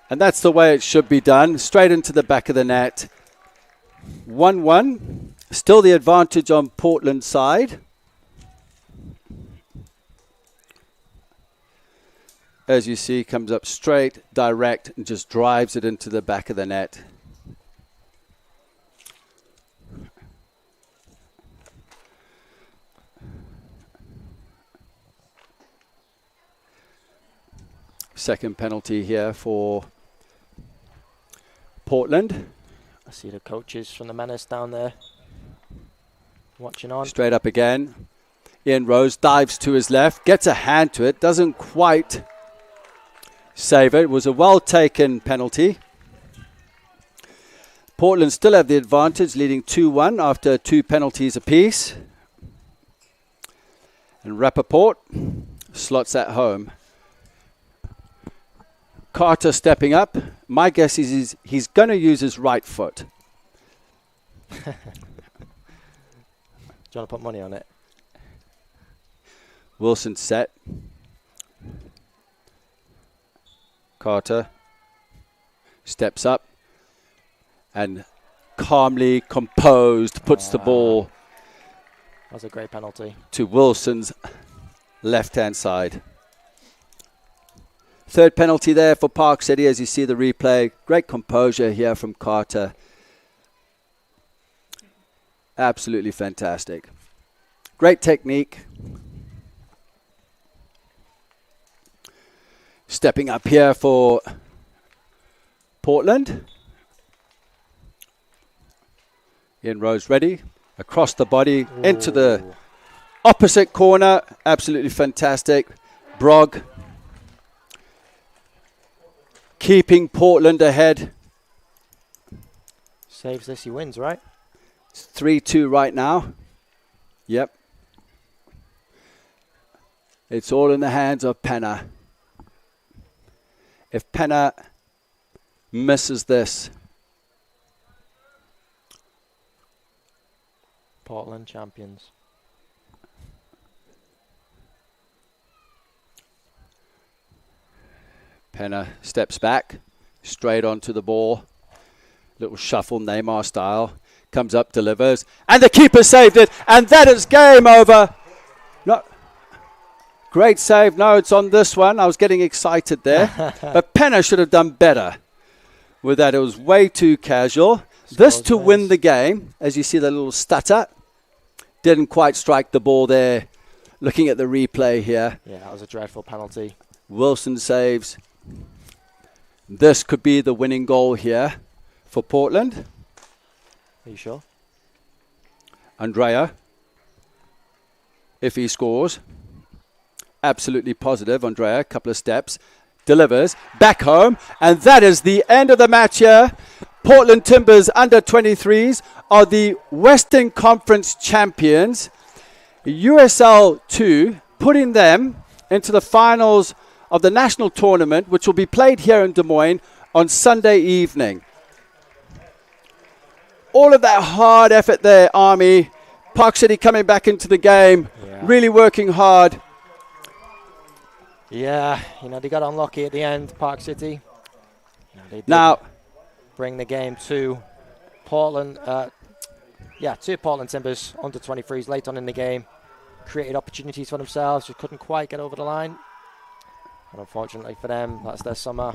and that's the way it should be done. Straight into the back of the net. 1-1. Still the advantage on Portland's side. As you see, comes up straight, direct, and just drives it into the back of the net. Second penalty here for Portland. I see the coaches from the Menace down there watching on. Straight up again. Ian Rose dives to his left, gets a hand to it, doesn't quite save it. It was a well-taken penalty. Portland still have the advantage, leading 2-1 after 2 penalties apiece. And Rappaport slots at home. Carter stepping up. My guess is he's going to use his right foot. Do you want to put money on it? Wilson set. Carter steps up and calmly, composed, puts the ball. That was a great penalty. To Wilson's left-hand side. Third penalty there for Park City as you see the replay. Great composure here from Carter. Absolutely fantastic. Great technique. Stepping up here for Portland. Ian Rose ready. Across the body. Ooh. Into the opposite corner. Absolutely fantastic. Brog keeping Portland ahead. Saves this, he wins, right? It's 3-2 right now. Yep. It's all in the hands of Penna. If Penna misses this, Portland champions. Penna steps back, straight onto the ball. Little shuffle, Neymar style. Comes up, delivers. And the keeper saved it. And that is game over. No, great save. No, it's on this one. I was getting excited there. But Penna should have done better with that. It was way too casual. This to win the game, as you see the little stutter. Didn't quite strike the ball there. Looking at the replay here. Yeah, that was a dreadful penalty. Wilson saves. This could be the winning goal here for Portland. Are you sure? Andrea, if he scores, absolutely positive. Andrea, a couple of steps, delivers, back home, and that is the end of the match here. Portland Timbers under 23s are the Western Conference champions. USL 2 putting them into the finals of the national tournament, which will be played here in Des Moines on Sunday evening. All of that hard effort there, Army. Park City coming back into the game, really working hard. Yeah, you know, they got unlucky at the end, Park City. You know, they now bring the game to Portland. To Portland Timbers under 23s late on in the game. Created opportunities for themselves, just couldn't quite get over the line. And unfortunately for them, that's their summer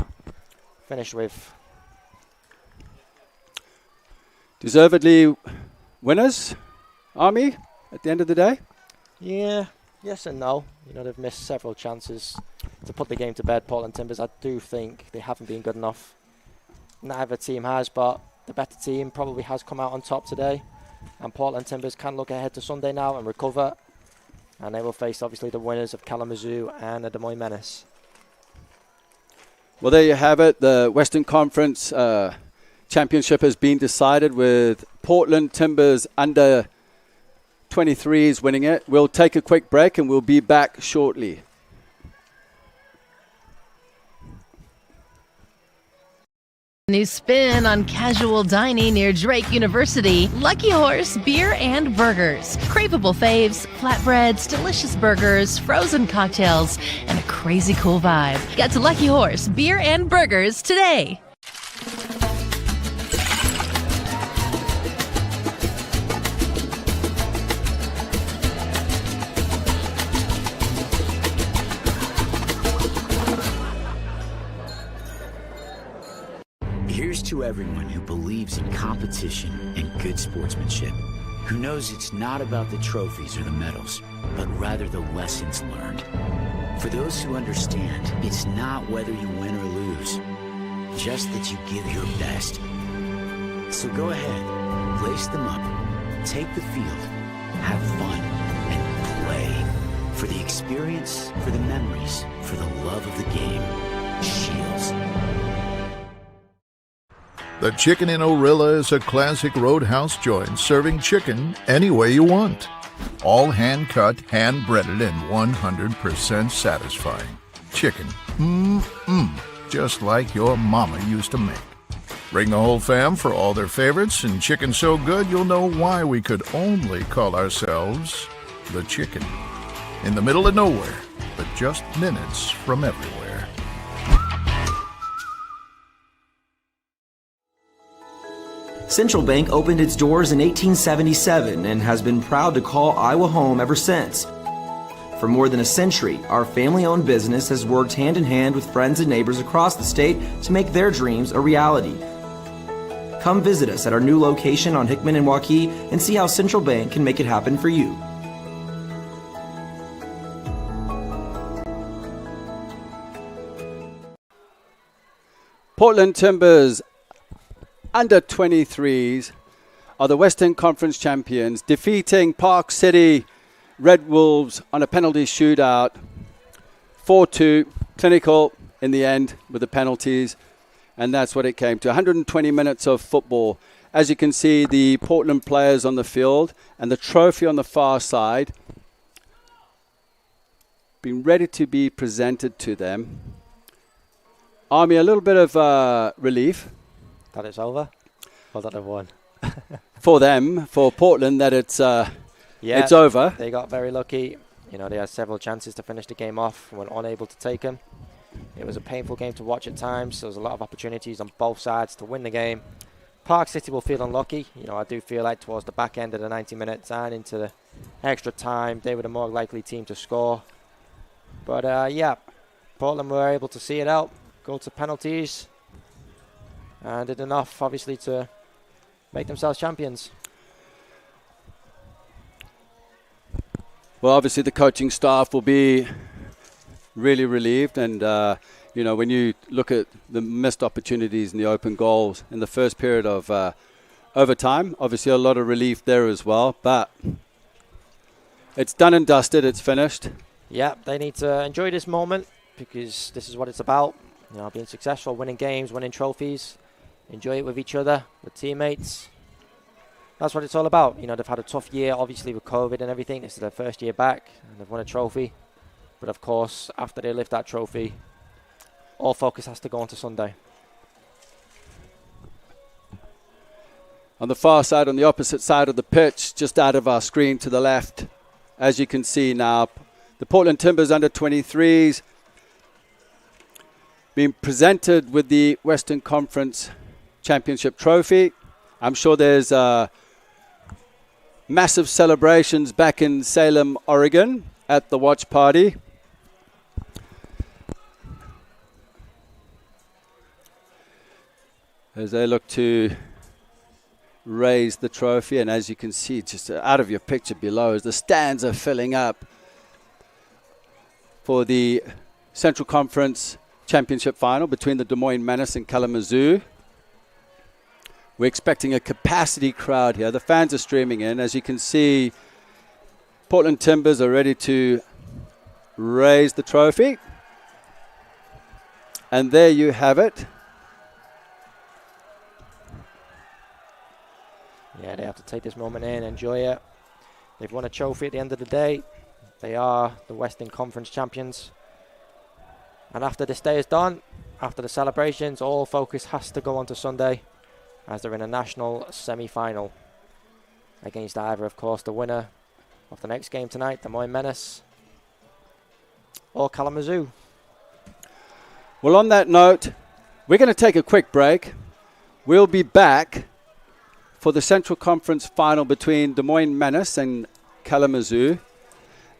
finished with. Deservedly winners, Army, at the end of the day? Yeah, Yes and no. They've missed several chances to put the game to bed. Portland Timbers, I do think they haven't been good enough. Neither team has, but the better team probably has come out on top today. And Portland Timbers can look ahead to Sunday now and recover. And they will face, obviously, the winners of Kalamazoo and the Des Moines Menace. Well, there you have it. The Western Conference Championship has been decided with Portland Timbers under 23s winning it. We'll take a quick break and we'll be back shortly. New spin on casual dining near Drake University. Lucky Horse Beer and Burgers. Craveable faves, flatbreads, delicious burgers, frozen cocktails, and a crazy cool vibe. Get to Lucky Horse Beer and Burgers today. Here's to everyone who believes in competition and good sportsmanship, who knows it's not about the trophies or the medals, but rather the lessons learned. For those who understand, it's not whether you win or lose, just that you give your best. So go ahead, lace them up, take the field, have fun, and play. For the experience, for the memories, for the love of the game. Shields. The Chicken in Orilla is a classic roadhouse joint serving chicken any way you want. All hand-cut, hand-breaded, and 100% satisfying. Chicken, just like your mama used to make. Bring the whole fam for all their favorites, and chicken so good you'll know why we could only call ourselves the Chicken. In the middle of nowhere, but just minutes from everywhere. Central Bank opened its doors in 1877 and has been proud to call Iowa home ever since. For more than a century, our family-owned business has worked hand-in-hand with friends and neighbors across the state to make their dreams a reality. Come visit us at our new location on Hickman and Waukee and see how Central Bank can make it happen for you. Portland Timbers under 23s are the Western Conference champions, defeating Park City Red Wolves on a penalty shootout 4-2, clinical in the end with the penalties, and that's what it came to. 120 minutes of football. As you can see, the Portland players on the field and the trophy on the far side being ready to be presented to them. Army, a little bit of relief. That it's over? Or that they've won? For them, for Portland, that it's over. They got very lucky. They had several chances to finish the game off and were unable to take them. It was a painful game to watch at times. There was a lot of opportunities on both sides to win the game. Park City will feel unlucky. I do feel like towards the back end of the 90 minutes and into the extra time, they were the more likely team to score. But Portland were able to see it out, go to penalties, and did enough, obviously, to make themselves champions. Well, obviously, the coaching staff will be really relieved. And, when you look at the missed opportunities and the open goals in the first period of overtime, obviously a lot of relief there as well. But it's done and dusted. It's finished. Yeah, they need to enjoy this moment because this is what it's about. Being successful, winning games, winning trophies. Enjoy it with each other, with teammates. That's what it's all about. They've had a tough year, obviously, with COVID and everything. This is their first year back, and they've won a trophy. But, of course, after they lift that trophy, all focus has to go on to Sunday. On the far side, on the opposite side of the pitch, just out of our screen to the left, as you can see now, the Portland Timbers under 23s being presented with the Western Conference Championship trophy. I'm sure there's massive celebrations back in Salem, Oregon at the watch party. As they look to raise the trophy, and as you can see just out of your picture below, as the stands are filling up for the Central Conference Championship final between the Des Moines Menace and Kalamazoo. We're expecting a capacity crowd here. The fans are streaming in. As you can see, Portland Timbers are ready to raise the trophy. And there you have it. Yeah, they have to take this moment in, enjoy it. They've won a trophy at the end of the day. They are the Western Conference champions. And after this day is done, after the celebrations, all focus has to go on to Sunday, as they're in a national semi-final against either, of course, the winner of the next game tonight, Des Moines Menace, or Kalamazoo. Well, on that note, we're going to take a quick break. We'll be back for the Central Conference final between Des Moines Menace and Kalamazoo.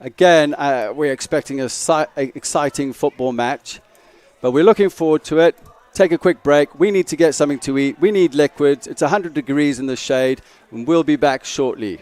Again, we're expecting an exciting football match, but we're looking forward to it. Take a quick break. We need to get something to eat. We need liquids. It's 100 degrees in the shade, and we'll be back shortly.